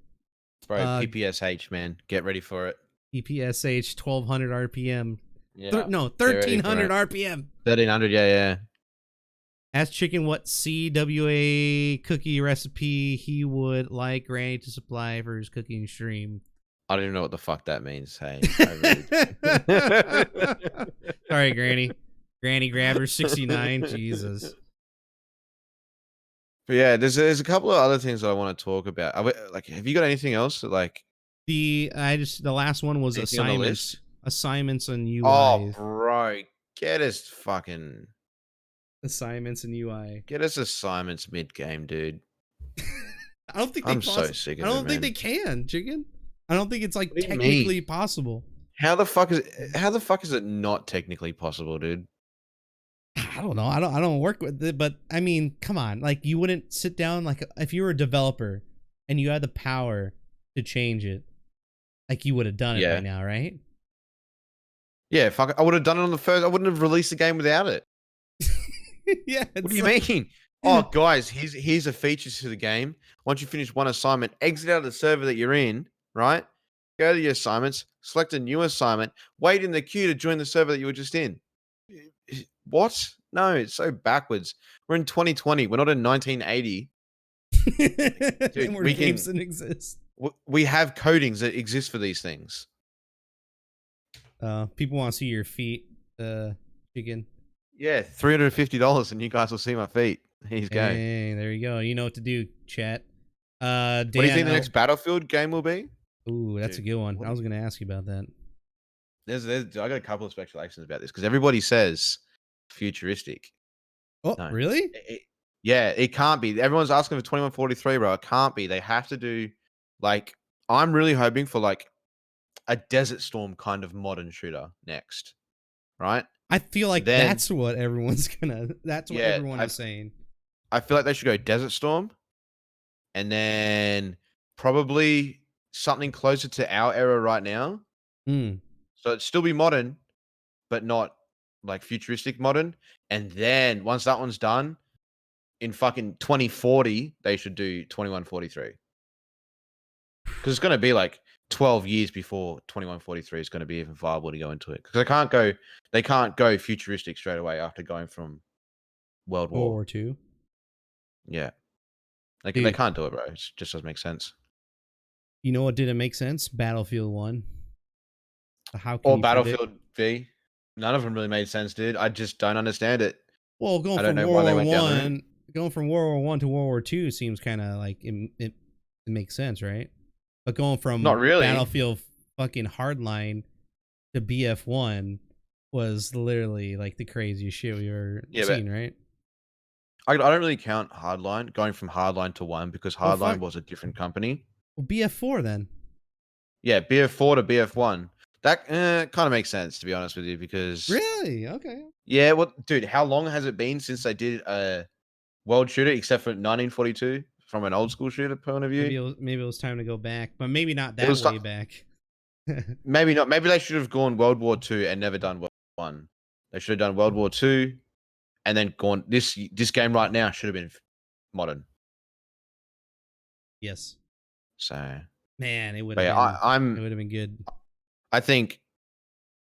Bro, PPSH, man. Get ready for it. PPSH 1200 RPM. Yeah. 1300 RPM. 1300, yeah. Ask Chicken what CWA cookie recipe he would like Granny to supply for his cooking stream. I don't even know what the fuck that means. Hey, Sorry, Granny. Granny Grabber 69. Jesus. But yeah, there's a couple of other things that I want to talk about. Like, have you got anything else that like? The last one was anything on the list? Assignments and UI. Oh, bro, get us fucking assignments and UI. Get us assignments mid game, dude. I don't think I'm so sick of it. I don't think they can, Chicken. I don't think it's like What do you technically mean? possible. How the fuck is it not technically possible, dude? I don't know. I don't work with it, but I mean, come on. Like, you wouldn't sit down, like, if you were a developer and you had the power to change it, like, you would have done it by now, right? Yeah, fuck. I would have done it on the first. I wouldn't have released the game without it. Yeah. What do you mean? Oh, guys, here's a feature to the game. Once you finish one assignment, exit out of the server that you're in, right? Go to your assignments, select a new assignment, wait in the queue to join the server that you were just in. What? No, it's so backwards. We're in 2020. We're not in 1980. Dude, where games didn't exist. We have codings that exist for these things. People want to see your feet, Chicken. Yeah, $350 and you guys will see my feet. He's going. Hey, there you go. You know what to do, chat. Dan, what do you think the next Battlefield game will be? Ooh, that's a good one. I was going to ask you about that. I got a couple of speculations about this because everybody says futuristic. Oh, No. really? It can't be. Everyone's asking for 2143, bro. It can't be. They have to do like I'm really hoping for like a Desert Storm kind of modern shooter next, right? I feel like that's what everyone's gonna. That's what everyone is saying. I feel like they should go Desert Storm, and then probably something closer to our era right now. So it'd still be modern, but not like futuristic modern. And then once that one's done, in fucking 2040, they should do 2143. Because it's going to be like 12 years before 2143 is going to be even viable to go into it. Because they can't go futuristic straight away after going from World War II. Yeah. They can't do it, bro. It just doesn't make sense. You know what didn't make sense? Battlefield 1. Or Battlefield V. None of them really made sense, dude. I just don't understand it. Well, going from World War I to World War II seems kind of like it makes sense, right? But going from not really Battlefield fucking Hardline to BF1 was literally like the craziest shit we ever seen, right? I don't really count Hardline going from Hardline to 1 because Hardline was a different company. Well, BF4 then. Yeah, BF4 to BF1. That kind of makes sense, to be honest with you, because Really? Okay. yeah, well, dude, how long has it been since they did a world shooter, except for 1942, from an old school shooter point of Maybe view? maybe it was time to go back, but maybe not It that was way back. maybe not. Maybe they should have gone World War II and never done World War One. They should have done World War II and then gone. This game right now should have been modern. Yes. So, Man, it would but have yeah, been. It would have been good. I think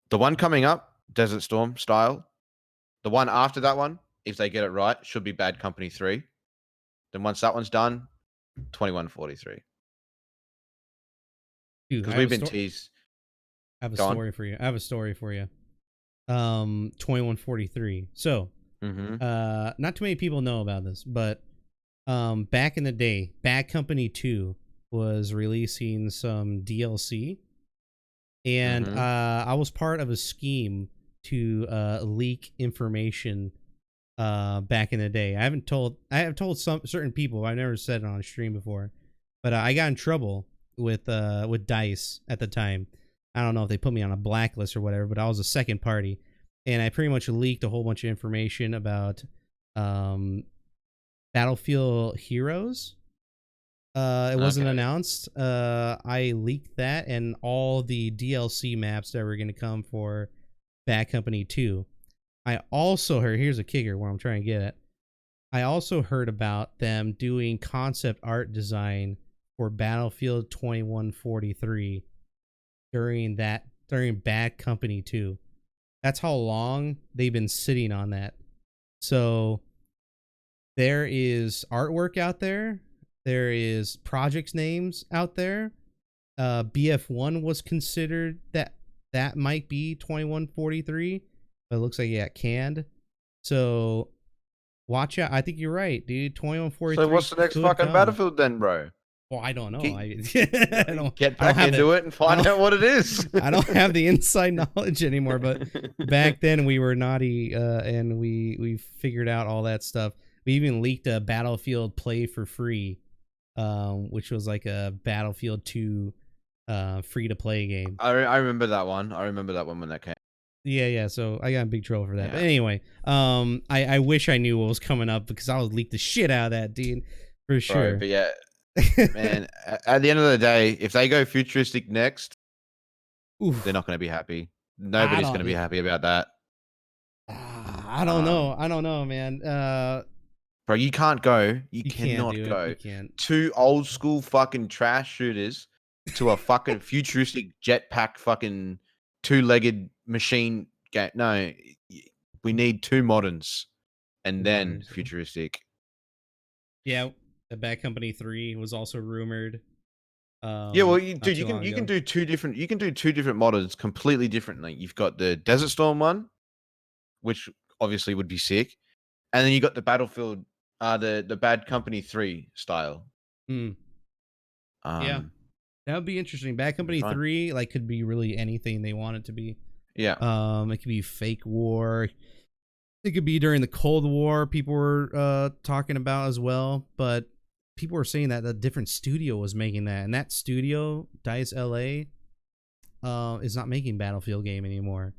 the one coming up, Desert Storm style. The one after that one, if they get it right, should be Bad Company 3. Then once that one's done, 2143. Dude, Because we've been teased. I have a Go on. story for you. 2143. So, not too many people know about this, but back in the day, Bad Company 2 was releasing some DLC, and I was part of a scheme to leak information back in the day. I have told some certain people. I've never said it on stream before, but I got in trouble with DICE at the time. I don't know if they put me on a blacklist or whatever, but I was a second party, and I pretty much leaked a whole bunch of information about Battlefield Heroes. It wasn't announced. I leaked that and all the DLC maps that were going to come for Bad Company 2. I also heard, here's a kicker where I'm trying to get at. I also heard about them doing concept art design for Battlefield 2143 during Bad Company 2. That's how long they've been sitting on that. So there is artwork out there. There is projects names out there. BF1 was considered that might be 2143, but it looks like it got canned. So watch out. I think you're right, dude. 2143. So what's the next fucking Battlefield then, bro? Well, I don't know. Get, I don't get back into it and find out what it is. I don't have the inside knowledge anymore, but back then we were naughty, and we figured out all that stuff. We even leaked a Battlefield play for free, which was like a Battlefield 2 free to play game. I remember that one. I remember that one when that came. Yeah. So I got in big trouble for that. Yeah. But anyway, I wish I knew what was coming up because I would leak the shit out of that, dude, for sure. Bro, but yeah. Man, at the end of the day, if they go futuristic next, they're not going to be happy. Nobody's going to be happy about that. I don't know. I don't know, man. Bro, you can't go. You cannot can't, go. You can't. Two old school fucking trash shooters to a fucking futuristic jetpack fucking two-legged machine game. No, we need two moderns and then futuristic. Yeah. The Bad Company 3 was also rumored. Yeah, well, you can do two different models completely differently. You've got the Desert Storm one, which obviously would be sick, and then you got the Battlefield, the Bad Company 3 style. Yeah, that would be interesting. Bad Company 3 like could be really anything they want it to be. Yeah. It could be fake war. It could be during the Cold War. People were talking about as well, but people were saying that a different studio was making that, and that studio, DICE LA, is not making Battlefield game anymore.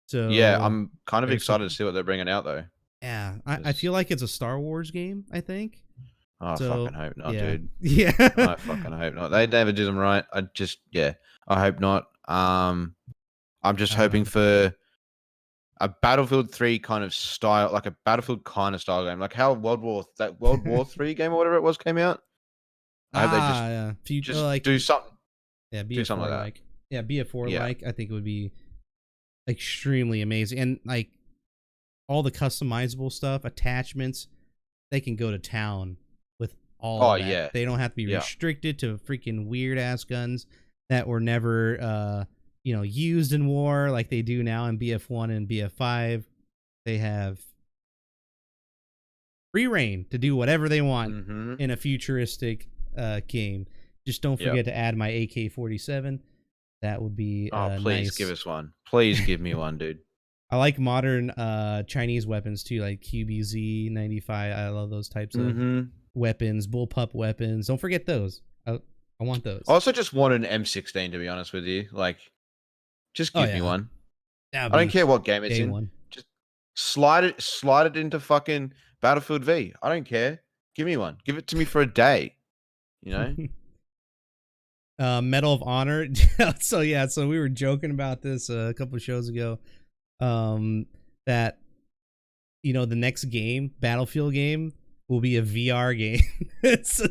So yeah, I'm kind of excited to see what they're bringing out though. Yeah, I feel like it's a Star Wars game. I think. Oh, I fucking hope not, dude. Yeah, I fucking hope not. They never do them right. I hope not. I'm just hoping for a Battlefield 3 kind of style, like a Battlefield kind of style game, like how World War 3 game or whatever it was came out. I hope they just like, do something. Yeah, do something like that. Yeah, BF4 like I think it would be extremely amazing, and like all the customizable stuff, attachments, they can go to town with all. Oh of that. yeah, they don't have to be restricted to freaking weird ass guns that were never used in war like they do now in BF1 and BF5. They have free reign to do whatever they want in a futuristic game. Just don't forget to add my AK-47. That would be please nice. give us one. Please give me one, dude. I like modern Chinese weapons too, like QBZ 95. I love those types of weapons, bullpup weapons. Don't forget those. I want those. I also just want an M16, to be honest with you. Like, Just Oh, give me yeah. one. That'd I don't be care what game it's day in. one. Just slide it into fucking Battlefield V. I don't care. Give me one. Give it to me for a day. You know? Medal of Honor. So yeah, so we were joking about this a couple of shows ago. That the next game, Battlefield game, will be a VR game. So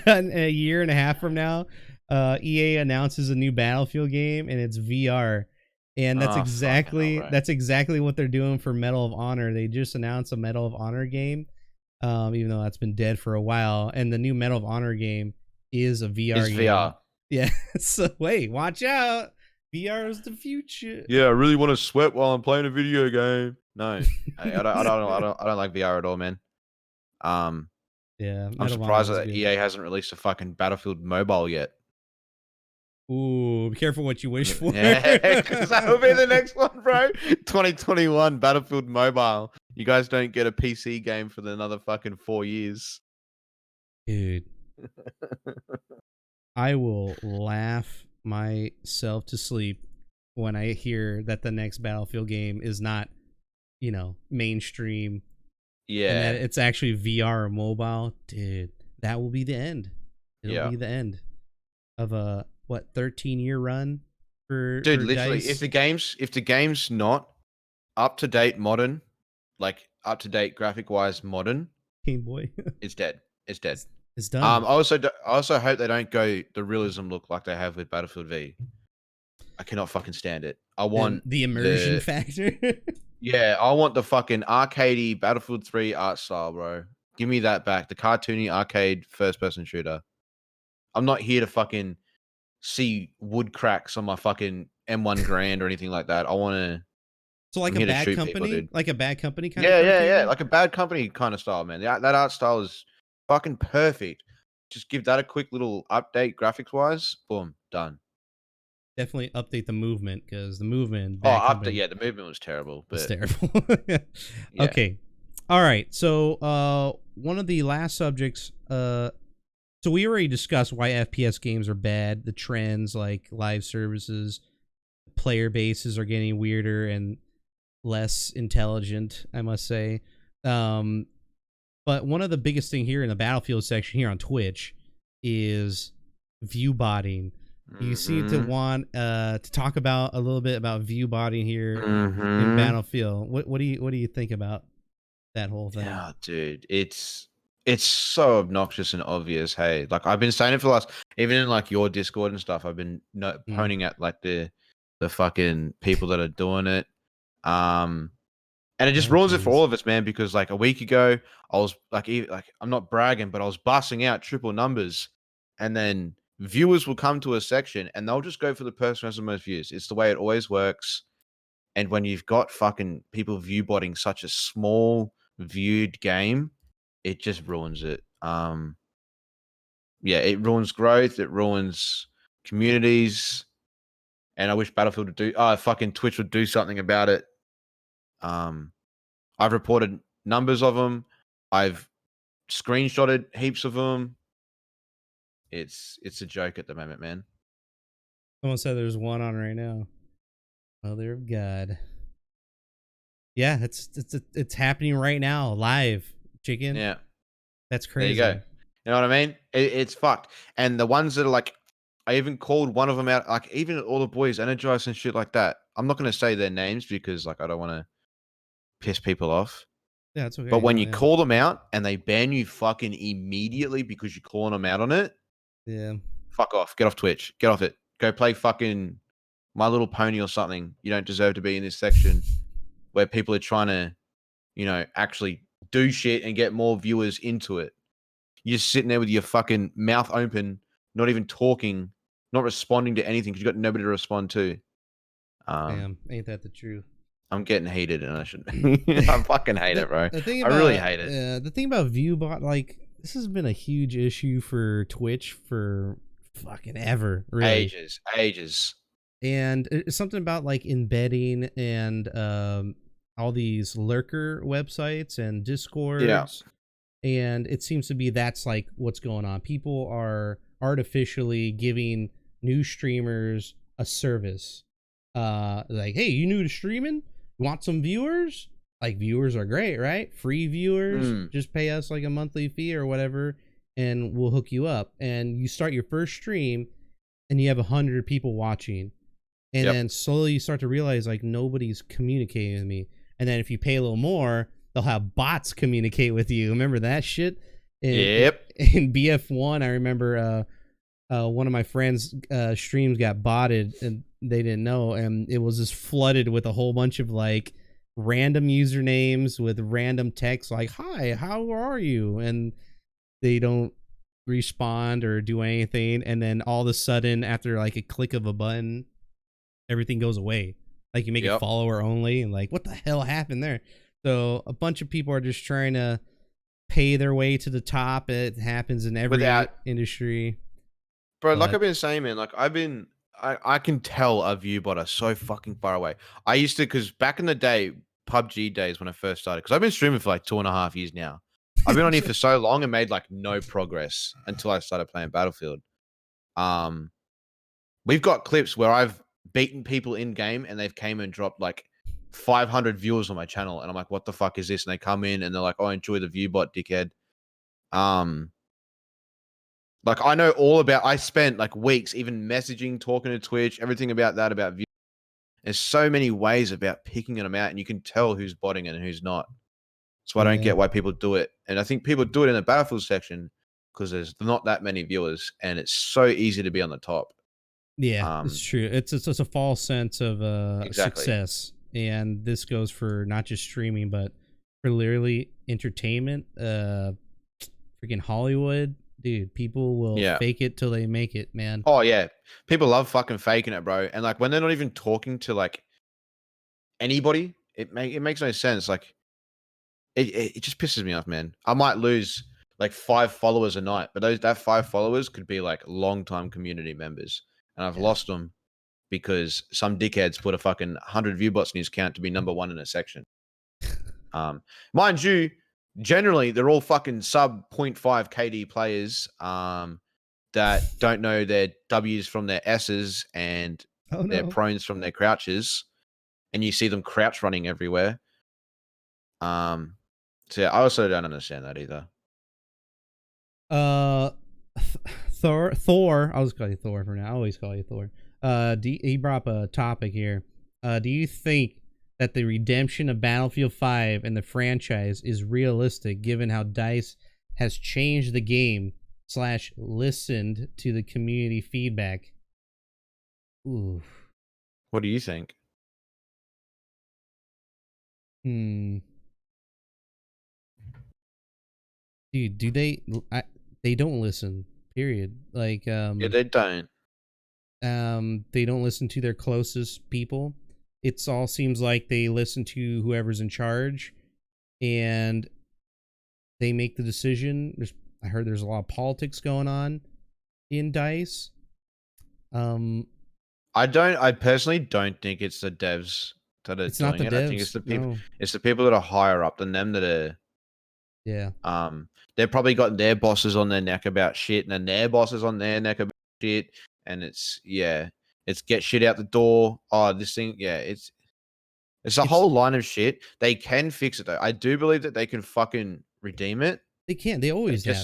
a year and a half from now, EA announces a new Battlefield game and it's VR. And that's Oh, fucking hell, bro. exactly what they're doing for Medal of Honor. They just announced a Medal of Honor game, even though that's been dead for a while. And the new Medal of Honor game is a VR game. VR. Yeah. So wait, watch out. VR is the future. Yeah, I really want to sweat while I'm playing a video game. No, I don't like VR at all, man. Yeah. I'm Medal of surprised Honor was that good. EA hasn't released a fucking Battlefield mobile yet. Ooh, be careful what you wish for. Yeah, because that'll be the next one, bro. 2021 Battlefield Mobile. You guys don't get a PC game for another fucking 4 years. Dude. I will laugh myself to sleep when I hear that the next Battlefield game is not, mainstream. Yeah. And that it's actually VR or mobile. Dude, that will be the end. It'll be the end of a 13-year run for literally, DICE. if the game's not up to date modern, like up to date graphic wise modern, Game Boy. it's dead. It's dead. It's done. I also hope they don't go the realism look like they have with Battlefield V. I cannot fucking stand it. I want the immersion factor. Yeah, I want the fucking arcadey Battlefield 3 art style, bro. Give me that back. The cartoony arcade first person shooter. I'm not here to fucking see wood cracks on my fucking M1 Grand or anything like that. I want to. So like I'm a here to bad shoot company, people, dude. like a bad company kind of. Yeah, like a bad company kind of style, man. That art style is fucking perfect. Just give that a quick little update graphics wise. Boom, done. Definitely update the movement because the movement. Update. Yeah, the movement was terrible. But was terrible. Okay, all right. So one of the last subjects. So we already discussed why FPS games are bad. The trends like live services, player bases are getting weirder and less intelligent, I must say. But one of the biggest thing here in the Battlefield section here on Twitch is view botting. You seem to want to talk about a little bit about view botting here in Battlefield. What do you think about that whole thing? Yeah, dude, it's so obnoxious and obvious. Hey, like I've been saying it for the last, even in like your Discord and stuff. I've been pointing at like the fucking people that are doing it. And it just ruins it for all of us, man. Because like a week ago, I was like I'm not bragging, but I was busting out triple numbers, and then viewers will come to a section and they'll just go for the person who has the most views. It's the way it always works. And when you've got fucking people view botting such a small viewed game, it just ruins it. Yeah, it ruins growth. It ruins communities. And I wish Battlefield would do. Fucking Twitch would do something about it. I've reported numbers of them. I've screenshotted heaps of them. It's a joke at the moment, man. Someone said there's one on right now. Mother of God. Yeah, it's happening right now, live, Chicken. Yeah, that's crazy. There you go. You know what I mean? It's fucked. And the ones that are like, I even called one of them out, like even all the boys, Energize and shit like that. I'm not going to say their names because like I don't want to piss people off. Yeah, it's okay. But when you call them out and they ban you fucking immediately because you're calling them out on it, yeah, fuck off. Get off Twitch. Get off it. Go play fucking My Little Pony or something. You don't deserve to be in this section where people are trying to, actually do shit and get more viewers into it. You're just sitting there with your fucking mouth open, not even talking, not responding to anything because you got nobody to respond to. Damn, ain't that the truth? I'm getting heated and I shouldn't. I fucking hate it, bro. I really hate it. The thing about ViewBot, like, this has been a huge issue for Twitch for fucking ever, really. Ages. And it's something about like embedding and all these lurker websites and Discords. Yeah. And it seems to be that's like what's going on. People are artificially giving new streamers a service like, hey, you new to streaming? Want some viewers? Like, viewers are great, right? Free viewers, just pay us like a monthly fee or whatever, and we'll hook you up. And you start your first stream, and you have 100 people watching, and then slowly you start to realize like nobody's communicating with me. And then if you pay a little more, they'll have bots communicate with you. Remember that shit? In BF1, I remember one of my friends' streams got botted, and they didn't know, and it was just flooded with a whole bunch of like random usernames with random text like, hi, how are you? And they don't respond or do anything, and then all of a sudden after like a click of a button, everything goes away. Like you make it follower only, and like, what the hell happened there? So a bunch of people are just trying to pay their way to the top. It happens in every industry. Bro, like I've been saying, man, like I can tell a view bot are so fucking far away. I used to, because back in the day, PUBG days when I first started, because I've been streaming for like 2.5 years now. I've been on here for so long and made like no progress until I started playing Battlefield. We've got clips where I've beaten people in game and they've came and dropped like 500 viewers on my channel, and I'm like, what the fuck is this? And they come in and they're like, oh, enjoy the view bot, dickhead. Like I know all about, I spent like weeks even messaging, talking to Twitch, everything about that, about views. There's so many ways about picking them out, and you can tell who's botting it and who's not. So I don't get why people do it. And I think people do it in the Battlefield section because there's not that many viewers, and it's so easy to be on the top. Yeah, it's true. It's a false sense of success, and this goes for not just streaming, but for literally entertainment. Freaking Hollywood, dude. People will fake it till they make it, man. Oh yeah, people love fucking faking it, bro. And like when they're not even talking to like anybody, it makes no sense. Like it just pisses me off, man. I might lose like 5 followers a night, but that 5 followers could be like long-time community members, and I've lost them because some dickheads put a fucking 100 view bots in his count to be number 1 in a section. Mind you, generally they're all fucking sub 0.5 KD players that don't know their W's from their S's and their prones from their crouches, and you see them crouch running everywhere. So yeah, I also don't understand that either. Thor. I'll just call you Thor for now. I always call you Thor. He brought up a topic here. Do you think that the redemption of Battlefield 5 and the franchise is realistic, given how DICE has changed the game / listened to the community feedback? Ooh. What do you think? Dude, do they? They don't listen. Period. Like, yeah, they don't. They don't listen to their closest people. It's all seems like they listen to whoever's in charge, and they make the decision. I heard there's a lot of politics going on in DICE. I personally don't think it's the devs that are doing it. I think it's the people. No. It's the people that are higher up than them that are. Yeah. They've probably got their bosses on their neck about shit, and then their bosses on their neck about shit, and it's get shit out the door. Oh, this thing, it's a whole line of shit. They can fix it though. I do believe that they can fucking redeem it. They can. They always have.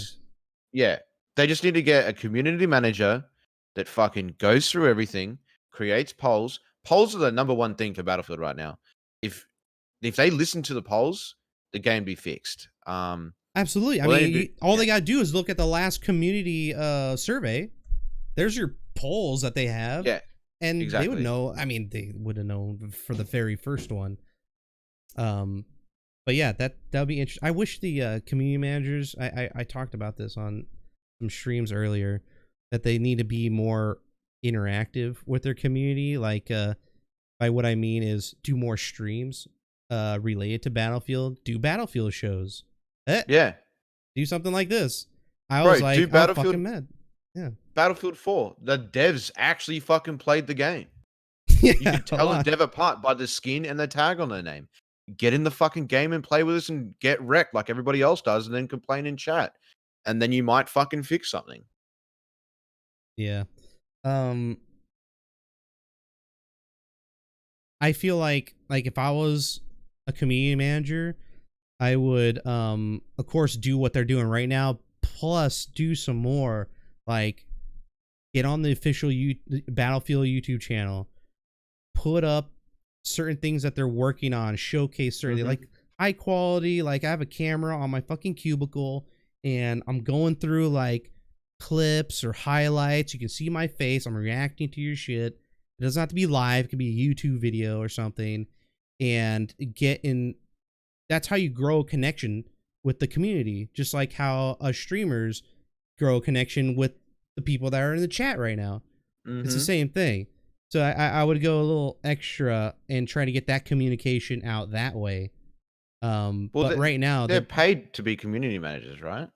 Yeah. They just need to get a community manager that fucking goes through everything, creates polls. Polls are the number one thing for Battlefield right now. If they listen to the polls, the game be fixed. Absolutely. I mean, all they gotta do is look at the last community survey. There's your polls that they have. Yeah. And exactly. They would know. I mean, they would have known for the very first one. But yeah, that would be interesting. I wish the community managers. I talked about this on some streams earlier, that they need to be more interactive with their community. Like, by what I mean is do more streams related to Battlefield. Do Battlefield shows. Yeah. Do something like this. I was like, I'm fucking mad. Yeah. Battlefield 4. The devs actually fucking played the game. Yeah, you can tell a dev apart by the skin and the tag on their name. Get in the fucking game and play with us and get wrecked like everybody else does, and then complain in chat. And then you might fucking fix something. Yeah. I feel like if I was a community manager, I would of course do what they're doing right now, plus do some more, like get on the official Battlefield YouTube channel, put up certain things that they're working on, showcase certain like high quality, like I have a camera on my fucking cubicle and I'm going through like clips or highlights. You can see my face. I'm reacting to your shit. It doesn't have to be live. It could be a YouTube video or something, and get in. That's how you grow a connection with the community, just like how streamers grow a connection with the people that are in the chat right now. It's the same thing. So I would go a little extra and try to get that communication out that way. Well, but right now they're paid to be community managers, right?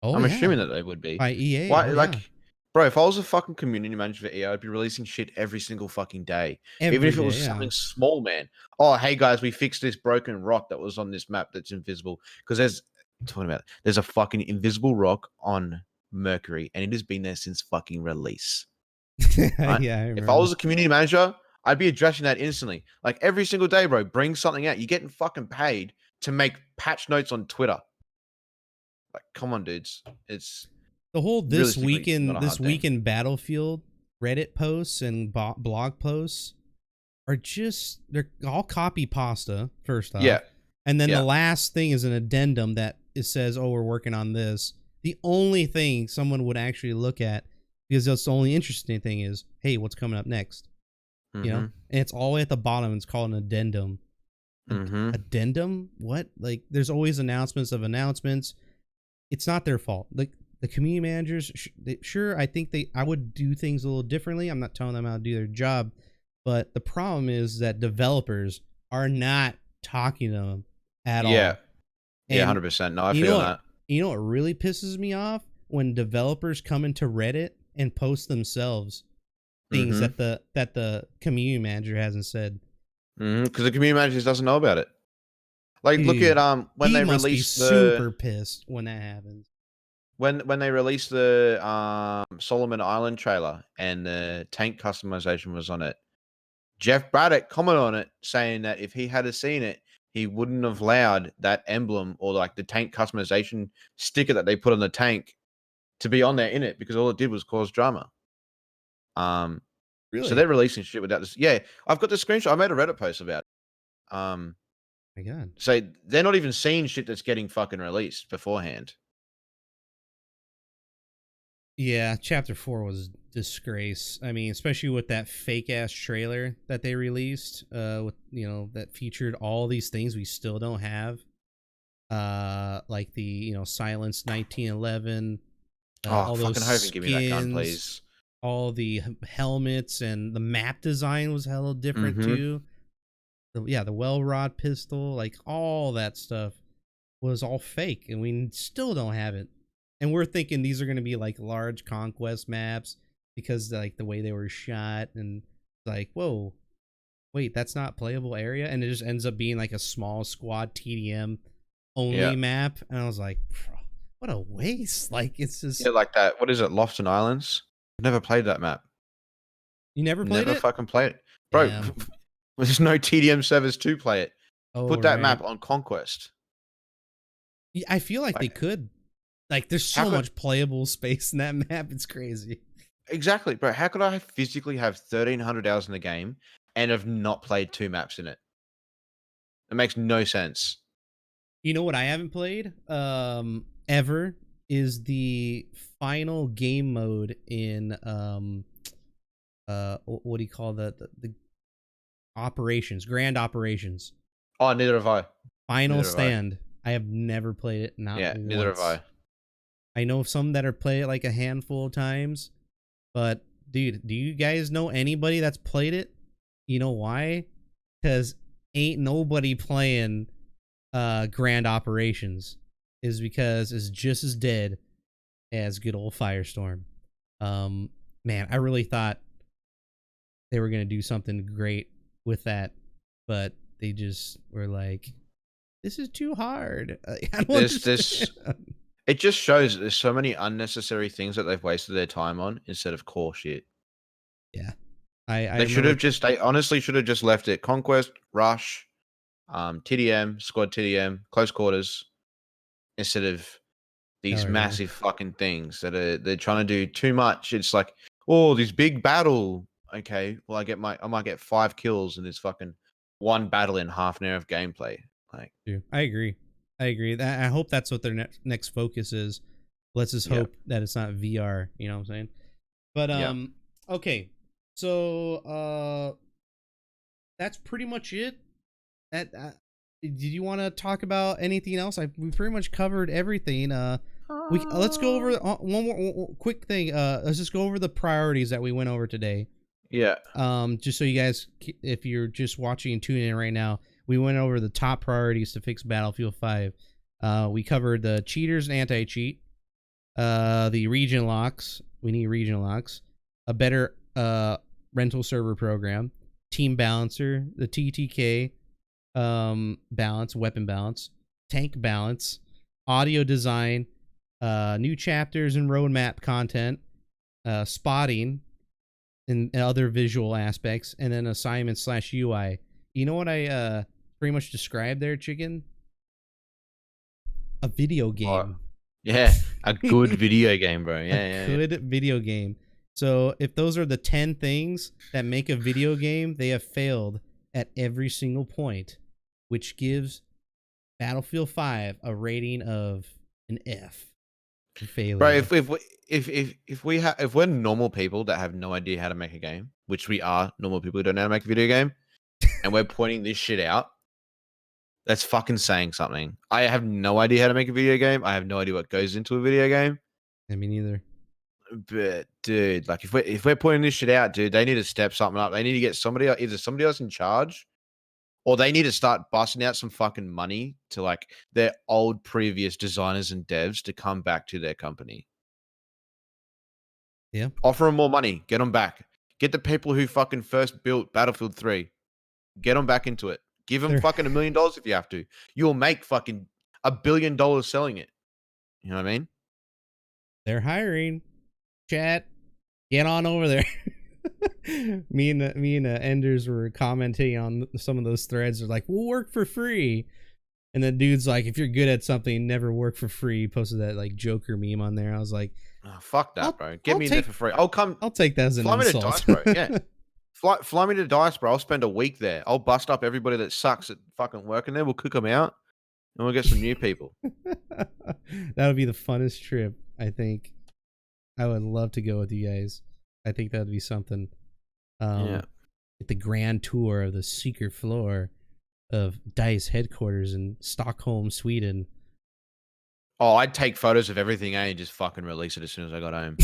oh, I'm yeah, assuming that they would be. by EA. Why, oh, like, yeah. bro, if I was a fucking community manager for EA, I'd be releasing shit every single fucking day. Even Every if it was day, yeah. something small, man. Oh, hey guys, we fixed this broken rock that was on this map that's invisible. Because there's a fucking invisible rock on Mercury, and it has been there since fucking release. Right? Yeah, If I was a community manager, I'd be addressing that instantly. Like every single day, bro, bring something out. You're getting fucking paid to make patch notes on Twitter. Like, come on, dudes. It's the whole this realistically not a hard thing. week in Battlefield Reddit posts and blog posts are just, they're all copy pasta first off. Yeah. And then Yeah. the last thing is an addendum that it says, oh, we're working on this. The only thing someone would actually look at, because that's the only interesting thing, is, hey, what's coming up next? You know? And it's all the way at the bottom. It's called an addendum. Addendum? What? Like, there's always announcements of announcements. It's not their fault. Like, the community managers, sure, I think I would do things a little differently. I'm not telling them how to do their job. But the problem is that developers are not talking to them at all. Yeah. Yeah, And 100%. No, I feel that. you know what really pisses me off? When developers come into Reddit and post themselves things that the community manager hasn't said. Because the community manager doesn't know about it. Like, Dude, look at when he they must released be super pissed when that happens. when they released the Solomon Island trailer and the tank customization was on it. Jeff Braddock commented on it, saying that if he had seen it, he wouldn't have allowed that emblem or like the tank customization sticker that they put on the tank to be on there in it, because all it did was cause drama. Really? So they're releasing shit without this. Yeah, I've got the screenshot. I made a Reddit post about it. My God. So they're not even seeing shit that's getting fucking released beforehand. Yeah, Chapter 4 was disgrace. I mean, especially with that fake ass trailer that they released, with, you know, that featured all these things we still don't have. Like the, you know, Silence 1911. All fucking those hope and give me that gun, skins, please. all the helmets, and the map design was hella different too. The well rod pistol, like all that stuff was all fake, and we still don't have it. And we're thinking these are going to be like large conquest maps because like the way they were shot, and like, whoa, wait, that's not playable area, and it just ends up being like a small squad TDM only map. And I was like, what a waste. Like, it's just like that. What is it? Lofton Islands? I've never played that map. You never played it? Never fucking played it. Bro, there's no TDM servers to play it. Oh, Put that map on Conquest. Yeah, I feel like they could. Like, there's so much playable space in that map. It's crazy. Exactly, bro. How could I physically have 1,300 hours in the game and have not played 2 maps in it? It makes no sense. You know what I haven't played ever is the final game mode in what do you call the operations, grand operations. Oh, neither have I. Final Stand. I have never played it. Neither have I. I know some that have played it like a handful of times, but dude, do you guys know anybody that's played it? You know why? Because ain't nobody playing grand operations, is because it's just as dead as good old Firestorm. Man, I really thought they were gonna do something great with that, but they just were like, this is too hard. It just shows that there's so many unnecessary things that they've wasted their time on instead of core shit. Yeah. They should have just. They honestly should have just left it. Conquest, Rush, TDM, Squad TDM, Close Quarters, instead of these massive fucking things that they're trying to do too much. It's like, oh, this big battle. Okay, well, I might get 5 kills in this fucking one battle in half an hour of gameplay. Like, I agree. I hope that's what their next focus is. Let's just hope that it's not VR. You know what I'm saying? But okay. So that's pretty much it. Did you want to talk about anything else? We pretty much covered everything. Let's go over one more quick thing. Let's just go over the priorities that we went over today. Yeah. Just so you guys, if you're just watching and tuning in right now, we went over the top priorities to fix Battlefield 5. We covered the cheaters and anti-cheat, the region locks. We need region locks, a better rental server program, team balancer, the TTK balance, weapon balance, tank balance, audio design, new chapters and roadmap content, spotting, and other visual aspects, and then assignments / UI. You know what I pretty much described there, Chicken? A video game. Yeah, a good video game, bro. Yeah, good video game. So if those are the 10 things that make a video game, they have failed at every single point, which gives Battlefield 5 a rating of an F. Failure. Bro, if we're normal people that have no idea how to make a game, which we are normal people who don't know how to make a video game, and we're pointing this shit out, that's fucking saying something. I have no idea how to make a video game. I have no idea what goes into a video game. I mean, neither. But dude, like if we're pointing this shit out, dude, they need to step something up. They need to get either somebody else in charge, or they need to start busting out some fucking money to like their old previous designers and devs to come back to their company. Yeah. Offer them more money. Get them back. Get the people who fucking first built Battlefield 3. Get them back into it. Give them fucking $1 million if you have to. You'll make fucking $1 billion selling it. You know what I mean? They're hiring. Chat, get on over there. me and Enders were commenting on some of those threads. They're like, we'll work for free. And the dude's like, if you're good at something, never work for free. He posted that like Joker meme on there. I was like, oh, fuck that, bro. Get me in there for free. I'll take that as an insult. Fly me to Dice, bro. Yeah. Fly me to Dice, bro. I'll spend a week there. I'll bust up everybody that sucks at fucking working there. We'll cook them out and we'll get some new people. That would be the funnest trip, I think. I would love to go with you guys. I think that would be something. Yeah. The grand tour of the secret floor of DICE headquarters in Stockholm, Sweden. Oh, I'd take photos of everything, and just fucking release it as soon as I got home.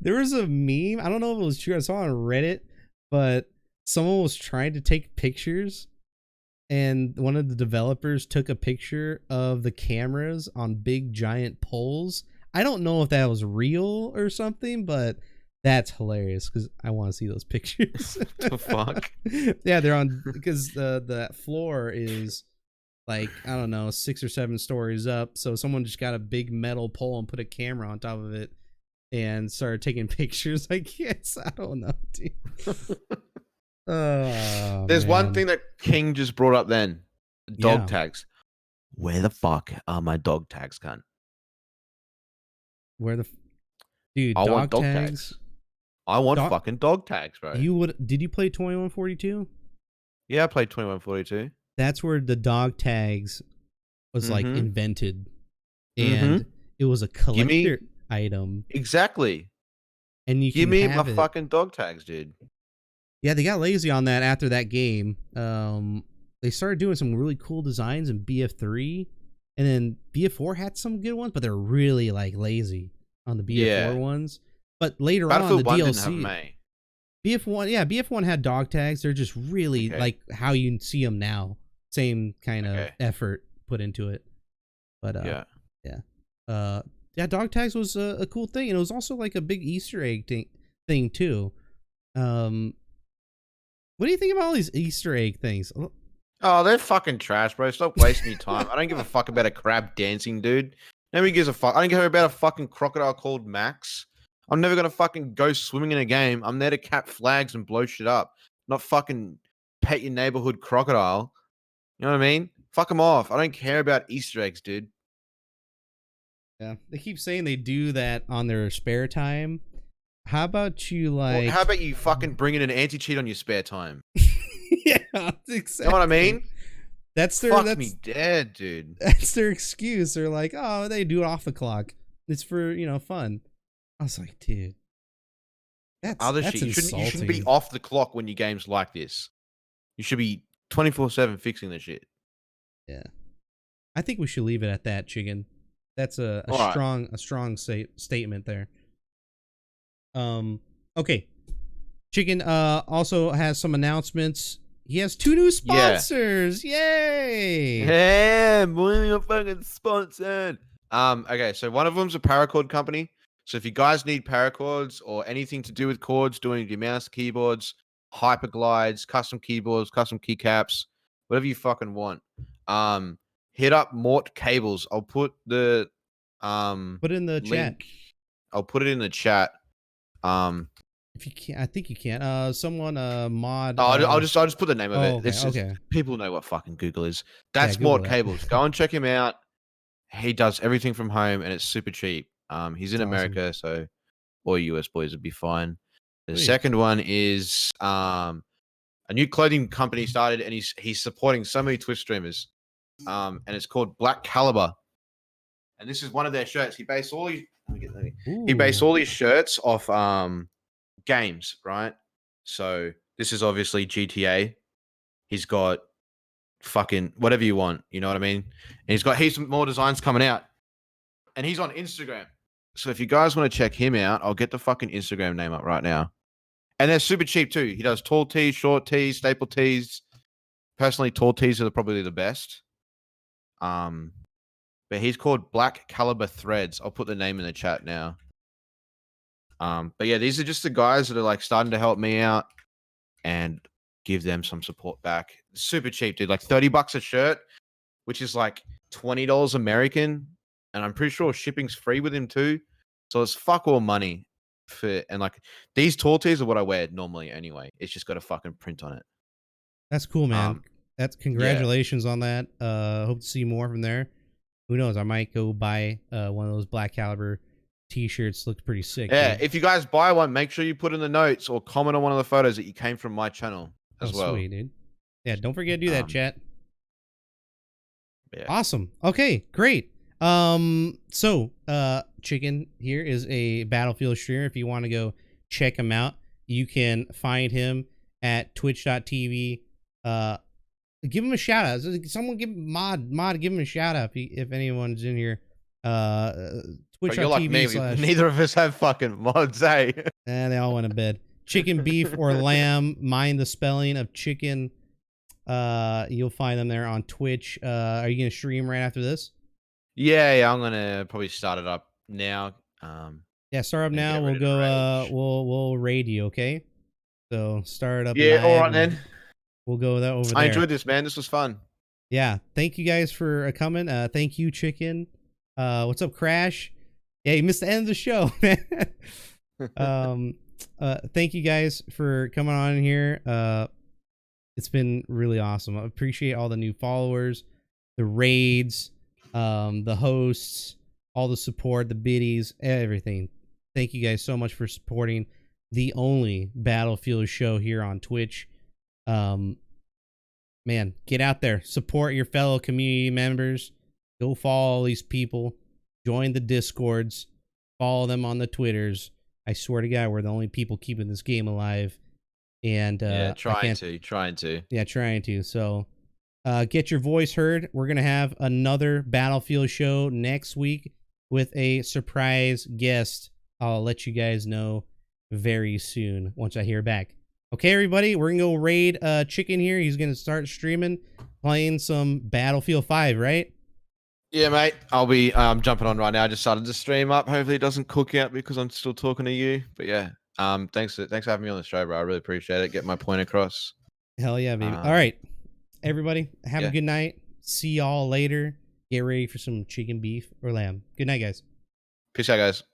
There was a meme. I don't know if it was true. I saw it on Reddit, but someone was trying to take pictures, and one of the developers took a picture of the cameras on big giant poles. I don't know if that was real or something, but that's hilarious because I want to see those pictures. The fuck? Yeah, they're on because the floor is like, I don't know, 6 or 7 stories up. So someone just got a big metal pole and put a camera on top of it and started taking pictures. I guess I don't know, dude. There's one thing that King just brought up then. Dog tags. Where the fuck are my dog tags, cunt? Where the dude? I want dog tags. I want fucking dog tags, bro. Did you play 2142? Yeah, I played 2142. That's where the dog tags was like invented, and it was a collector item. Exactly. And you give me my fucking dog tags, dude. Yeah, they got lazy on that after that game. They started doing some really cool designs in BF3. And then BF4 had some good ones, but they're really like lazy on the BF4 ones. But later on the DLC, BF1 had dog tags. They're just really like how you see them now. Same kind of effort put into it. But dog tags was a cool thing, and it was also like a big Easter egg thing too. What do you think about all these Easter egg things? Oh, they're fucking trash, bro. Stop wasting your time. I don't give a fuck about a crab dancing, dude. Nobody gives a fuck. I don't care about a fucking crocodile called Max. I'm never gonna fucking go swimming in a game. I'm there to cap flags and blow shit up, not fucking pet your neighborhood crocodile. You know what I mean? Fuck them off. I don't care about Easter eggs, dude. Yeah, they keep saying they do that on their spare time. How about you Well, like? how about you fucking bring in an anti-cheat on your spare time? Yeah, exactly. You know what I mean? That's their Fuck me dead, dude. that's their excuse. They're like, oh, they do it off the clock. It's for fun. I was like, dude, that's Other that's shit. insulting. You shouldn't be off the clock when your games like this. You should be 24/7 fixing the shit. Yeah, I think we should leave it at that, Chicken. That's a All strong statement there. Okay. Chicken also has some announcements. He has 2 new sponsors. Yay! Hey, boy, you're fucking sponsored. Okay, so one of them's a paracord company. So if you guys need paracords or anything to do with cords, doing your mouse, keyboards, hyperglides, custom keyboards, custom keycaps, whatever you fucking want, hit up Mort Cables. I'll put the Put it in the chat. link. I'll put it in the chat. If you can't, I think you can. Someone mod. I'll just put the name of it. okay, It's just- okay. people know what fucking Google is. That's Google Mort that. Cables. Go and check him out. He does everything from home and it's super cheap. He's in That's America, so all US boys would be fine. The Sweet. second one is a new clothing company started, and he's supporting so many Twitch streamers. And it's called Black Caliber. And this is one of their shirts. He based all his he based all his shirts off games, right? So this is obviously GTA. He's got fucking whatever you want, you know what I mean? And he's got heaps more designs coming out. And he's on Instagram. So if you guys want to check him out, I'll get the fucking Instagram name up right now. And they're super cheap too. He does tall tees, short tees, staple tees. Personally, tall tees are probably the best. But he's called Black Caliber Threads. I'll put the name in the chat now. But yeah, these are just the guys that are like starting to help me out and give them some support back. Super cheap, dude. Like $30 a shirt, which is like $20 American. And I'm pretty sure shipping's free with him too. So it's fuck all money for, and like these tall tees are what I wear normally anyway. It's just got a fucking print on it. That's cool, man. That's congratulations on that. Hope to see more from there. Who knows? I might go buy one of those Black Caliber t-shirts. Looks pretty sick. Yeah, dude. if you guys buy one, make sure you put in the notes or comment on one of the photos that you came from my channel as well. Sweet, dude. Yeah, don't forget to do that, chat. Yeah. Awesome. Okay, great. So Chicken here is a Battlefield streamer. If you want to go check him out, you can find him at twitch.tv. Give him a shout out. Someone give mod give him a shout out if anyone's in here. But you're like me. twitch.tv/ Neither of us have fucking mods, eh? they all went to bed. Chicken, beef, or lamb. Mind the spelling of chicken. You'll find them there on Twitch. Are you gonna stream right after this? Yeah, I'm gonna probably start it up now. Yeah, start up and now. get We'll ready to go. rage. We'll raid you. Okay. So start up. Yeah, live all right and then. We'll go over there. I enjoyed this, man. This was fun. Yeah, thank you guys for coming. Thank you, Chicken. What's up, Crash? Yeah, you missed the end of the show, man. Thank you guys for coming on here. It's been really awesome. I appreciate all the new followers, the raids, the hosts, all the support, the biddies, everything. Thank you guys so much for supporting the only Battlefield show here on Twitch. Man, get out there, support your fellow community members. Go follow all these people, join the Discords, follow them on the Twitters. I swear to God, we're the only people keeping this game alive. And Yeah, trying to. Yeah, trying to. So get your voice heard. We're gonna have another Battlefield show next week with a surprise guest. I'll let you guys know very soon once I hear back. Okay, everybody, we're gonna go raid Chicken here. He's gonna start streaming, playing some Battlefield 5, right? Yeah, mate. I'll be jumping on right now. I just started to stream up. Hopefully it doesn't cook out because I'm still talking to you. But yeah, thanks for having me on the show, bro. I really appreciate it. Get my point across. Hell yeah, baby. All right, everybody, have yeah. a good night. See y'all later. Get ready for some chicken, beef, or lamb. Good night, guys. Peace out, guys.